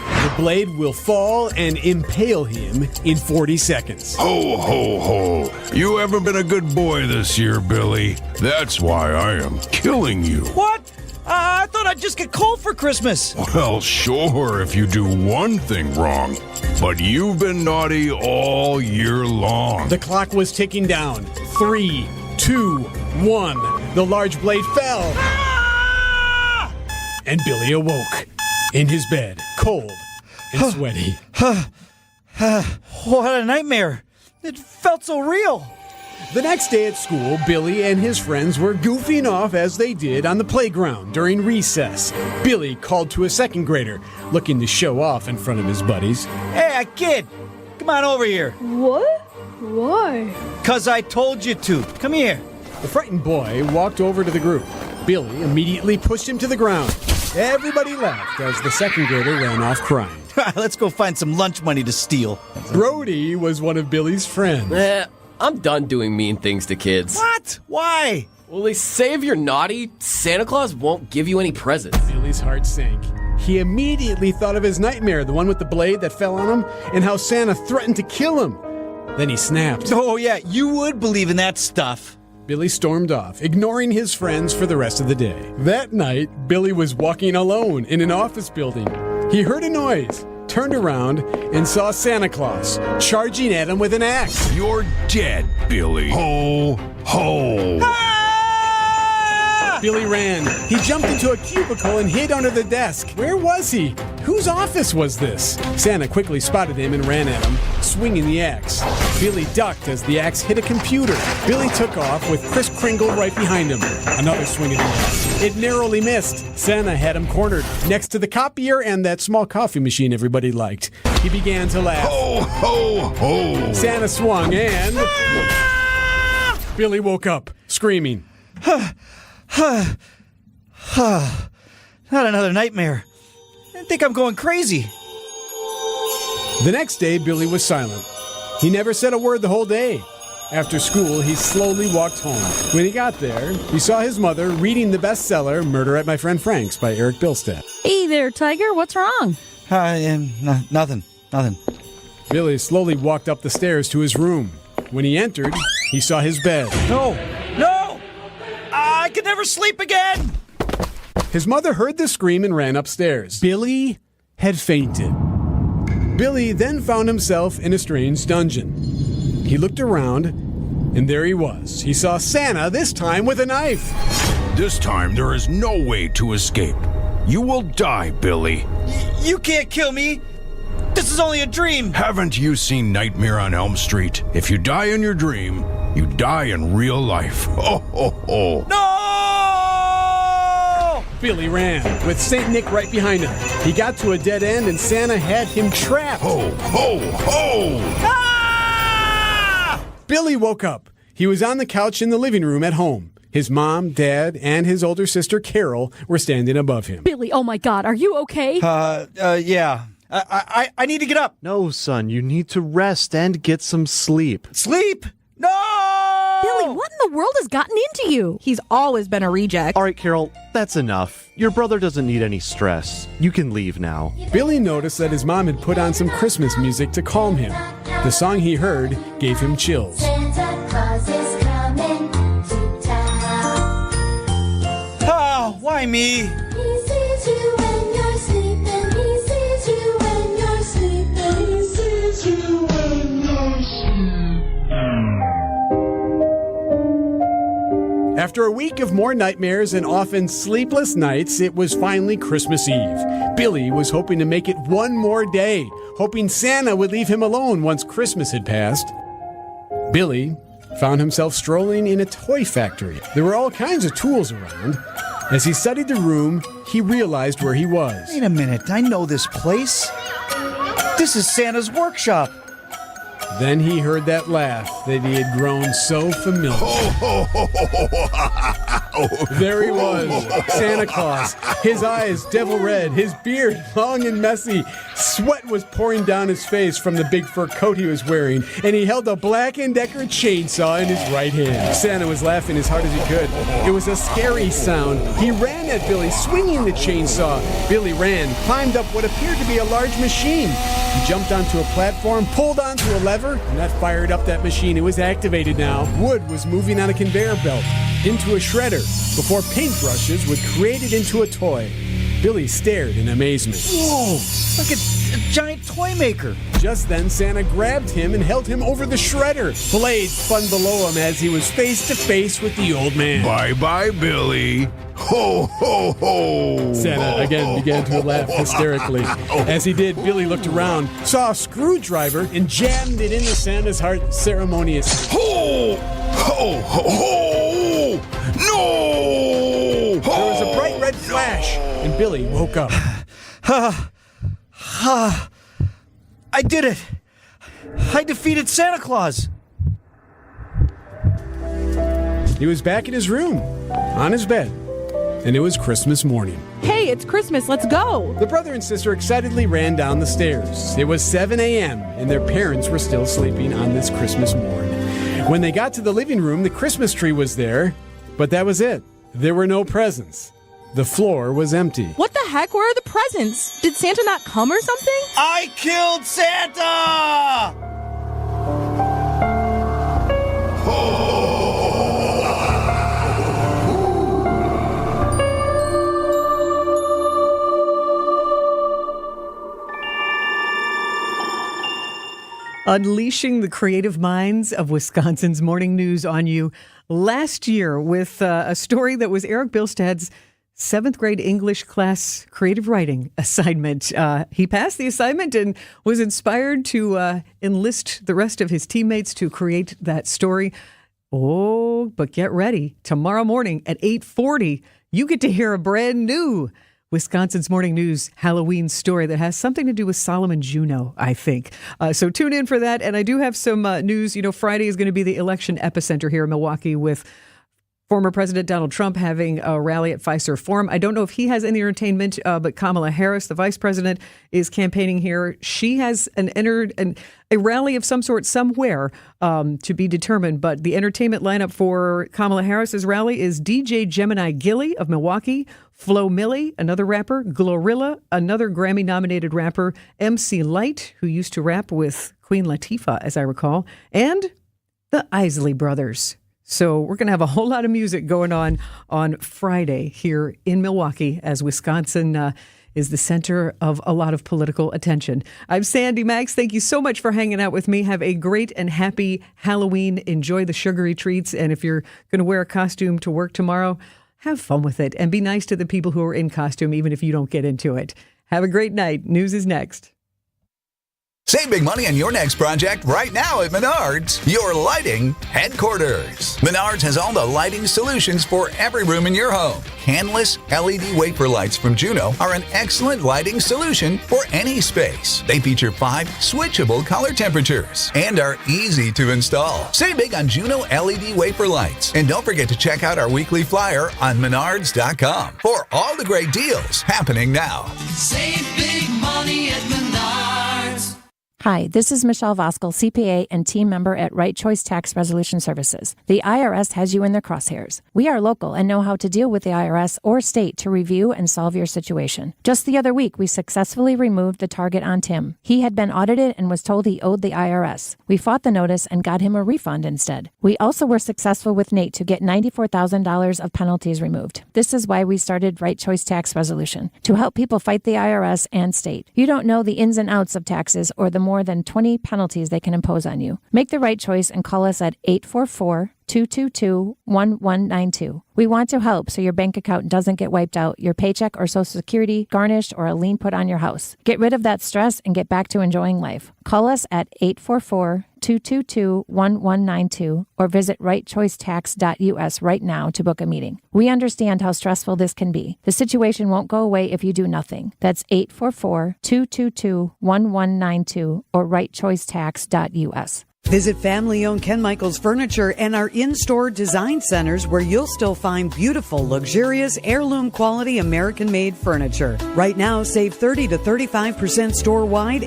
The blade will fall and impale him in 40 seconds.
Ho, ho, ho. You haven't been a good boy this year, Billy. That's why I am killing you.
What? I thought I'd just get coal for Christmas.
Well, sure, if you do one thing wrong. But you've been naughty all year long.
The clock was ticking down. 3, 2, 1. The large blade fell. Ah! And Billy awoke in his bed, cold and sweaty.
What a nightmare. It felt so real.
The next day at school, Billy and his friends were goofing off as they did on the playground during recess. Billy called to a second grader, looking to show off in front of his buddies.
Hey, kid, come on over here.
What? Why?
'Cause I told you to. Come here.
The frightened boy walked over to the group. Billy immediately pushed him to the ground. Everybody laughed as the second grader ran off crying.
Let's go find some lunch money to steal.
Brody was one of Billy's friends.
I'm done doing mean things to kids.
What? Why?
Well, they say if you're naughty, Santa Claus won't give you any presents.
Billy's heart sank. He immediately thought of his nightmare, the one with the blade that fell on him, and how Santa threatened to kill him. Then he snapped.
Oh, yeah, you would believe in that stuff.
Billy stormed off, ignoring his friends for the rest of the day. That night, Billy was walking alone in an office building. He heard a noise, turned around and saw Santa Claus charging at him with an axe.
You're dead, Billy. Ho, ho.
Billy ran. He jumped into a cubicle and hid under the desk. Where was he? Whose office was this? Santa quickly spotted him and ran at him, swinging the axe. Billy ducked as the axe hit a computer. Billy took off with Kris Kringle right behind him. Another swing of the axe. It narrowly missed. Santa had him cornered next to the copier and that small coffee machine everybody liked. He began to laugh.
Ho, ho, ho.
Santa swung and... Billy woke up, screaming.
Not another nightmare. I think I'm going crazy.
The next day, Billy was silent. He never said a word the whole day. After school, he slowly walked home. When he got there, he saw his mother reading the bestseller Murder at My Friend Frank's by Eric Bilstead.
Hey there, Tiger. What's wrong?
Nothing.
Billy slowly walked up the stairs to his room. When he entered, he saw his bed.
No! I could never sleep again!
His mother heard the scream and ran upstairs. Billy had fainted. Billy then found himself in a strange dungeon. He looked around, and there he was. He saw Santa, this time with a knife.
This time there is no way to escape. You will die, Billy.
You can't kill me! This is only a dream!
Haven't you seen Nightmare on Elm Street? If you die in your dream, you die in real life. Ho, ho, ho.
No!
Billy ran, with St. Nick right behind him. He got to a dead end, and Santa had him trapped.
Ho, ho, ho!
Ah!
Billy woke up. He was on the couch in the living room at home. His mom, dad, and his older sister, Carol, were standing above him.
Billy, oh my God, are you okay?
Yeah. I need to get up.
No, son, you need to rest and get some sleep.
Sleep? No!
Billy, what in the world has gotten into you? He's always been a reject.
All right, Carol, that's enough. Your brother doesn't need any stress. You can leave now.
Billy noticed that his mom had put on some Christmas music to calm him. The song he heard gave him chills.
Santa Claus is coming to town.
Oh, why me?
He sees you when you're sleeping. He sees you when you're sleeping. He sees you when you're sleeping.
After a week of more nightmares and often sleepless nights, it was finally Christmas Eve. Billy was hoping to make it one more day, hoping Santa would leave him alone once Christmas had passed. Billy found himself strolling in a toy factory. There were all kinds of tools around. As he studied the room, he realized where he was.
Wait a minute, I know this place. This is Santa's workshop.
Then he heard that laugh that he had grown so familiar. There he was, Santa Claus, his eyes devil red, his beard long and messy. Sweat was pouring down his face from the big fur coat he was wearing, and he held a Black & Decker chainsaw in his right hand. Santa was laughing as hard as he could. It was a scary sound. He ran at Billy, swinging the chainsaw. Billy ran, climbed up what appeared to be a large machine. He jumped onto a platform, pulled onto a lever, and that fired up that machine. It was activated now. Wood was moving on a conveyor belt into a shredder before paintbrushes would create it into a toy. Billy stared in amazement.
Whoa, like a giant toy maker.
Just then, Santa grabbed him and held him over the shredder. Blades spun below him as he was face to face with the old man.
Bye-bye, Billy. Ho, ho, ho.
Santa again began to laugh hysterically. As he did, Billy looked around, saw a screwdriver, and jammed it into Santa's heart ceremoniously.
Ho, ho, ho, ho. No!
There was a bright red flash, and Billy woke up.
I did it! I defeated Santa Claus!
He was back in his room, on his bed, and it was Christmas morning.
Hey, it's Christmas. Let's go.
The brother and sister excitedly ran down the stairs. It was 7 a.m., and their parents were still sleeping on this Christmas morn. When they got to the living room, the Christmas tree was there, but that was it. There were no presents. The floor was empty.
What the heck? Where are the presents? Did Santa not come or something?
I killed Santa!
Unleashing the creative minds of Wisconsin's morning news on you last year with a story that was Eric Bilstad's 7th grade English class creative writing assignment. He passed the assignment and was inspired to enlist the rest of his teammates to create that story. Oh, but get ready. Tomorrow morning at 8:40, you get to hear a brand new Wisconsin's Morning News Halloween story that has something to do with Solomon Juneau, I think. So tune in for that. And I do have some news. You know, Friday is going to be the election epicenter here in Milwaukee with former President Donald Trump having a rally at Fiserv Forum. I don't know if he has any entertainment, but Kamala Harris, the vice president, is campaigning here. She has a rally of some sort somewhere to be determined. But the entertainment lineup for Kamala Harris's rally is DJ Gemini Gilly of Milwaukee, Flo Milli, another rapper, Glorilla, another Grammy-nominated rapper, MC Light, who used to rap with Queen Latifah, as I recall, and the Isley Brothers. So we're going to have a whole lot of music going on Friday here in Milwaukee as Wisconsin is the center of a lot of political attention. I'm Sandy Max. Thank you so much for hanging out with me. Have a great and happy Halloween. Enjoy the sugary treats. And if you're going to wear a costume to work tomorrow, have fun with it and be nice to the people who are in costume, even if you don't get into it. Have a great night. News is next.
Save big money on your next project right now at Menards, your lighting headquarters. Menards has all the lighting solutions for every room in your home. Canless LED wafer lights from Juneau are an excellent lighting solution for any space. They feature 5 switchable color temperatures and are easy to install. Save big on Juneau LED wafer lights. And don't forget to check out our weekly flyer on Menards.com for all the great deals happening now.
Save big money at Menards.
Hi, this is Michelle Voskel, CPA and team member at Right Choice Tax Resolution Services. The IRS has you in their crosshairs. We are local and know how to deal with the IRS or state to review and solve your situation. Just the other week, we successfully removed the target on Tim. He had been audited and was told he owed the IRS. We fought the notice and got him a refund instead. We also were successful with Nate to get $94,000 of penalties removed. This is why we started Right Choice Tax Resolution, to help people fight the IRS and state. You don't know the ins and outs of taxes or the more than 20 penalties they can impose on you. Make the right choice and call us at 844-222-1192. We want to help so your bank account doesn't get wiped out, your paycheck or Social Security garnished, or a lien put on your house. Get rid of that stress and get back to enjoying life. Call us at 844-222-1192 or visit rightchoicetax.us right now to book a meeting. We understand how stressful this can be. The situation won't go away if you do nothing. That's 844-222-1192 or rightchoicetax.us.
Visit family-owned Ken Michaels Furniture and our in-store design centers where you'll still find beautiful, luxurious, heirloom quality American-made furniture. Right now, save 30 to 35% store-wide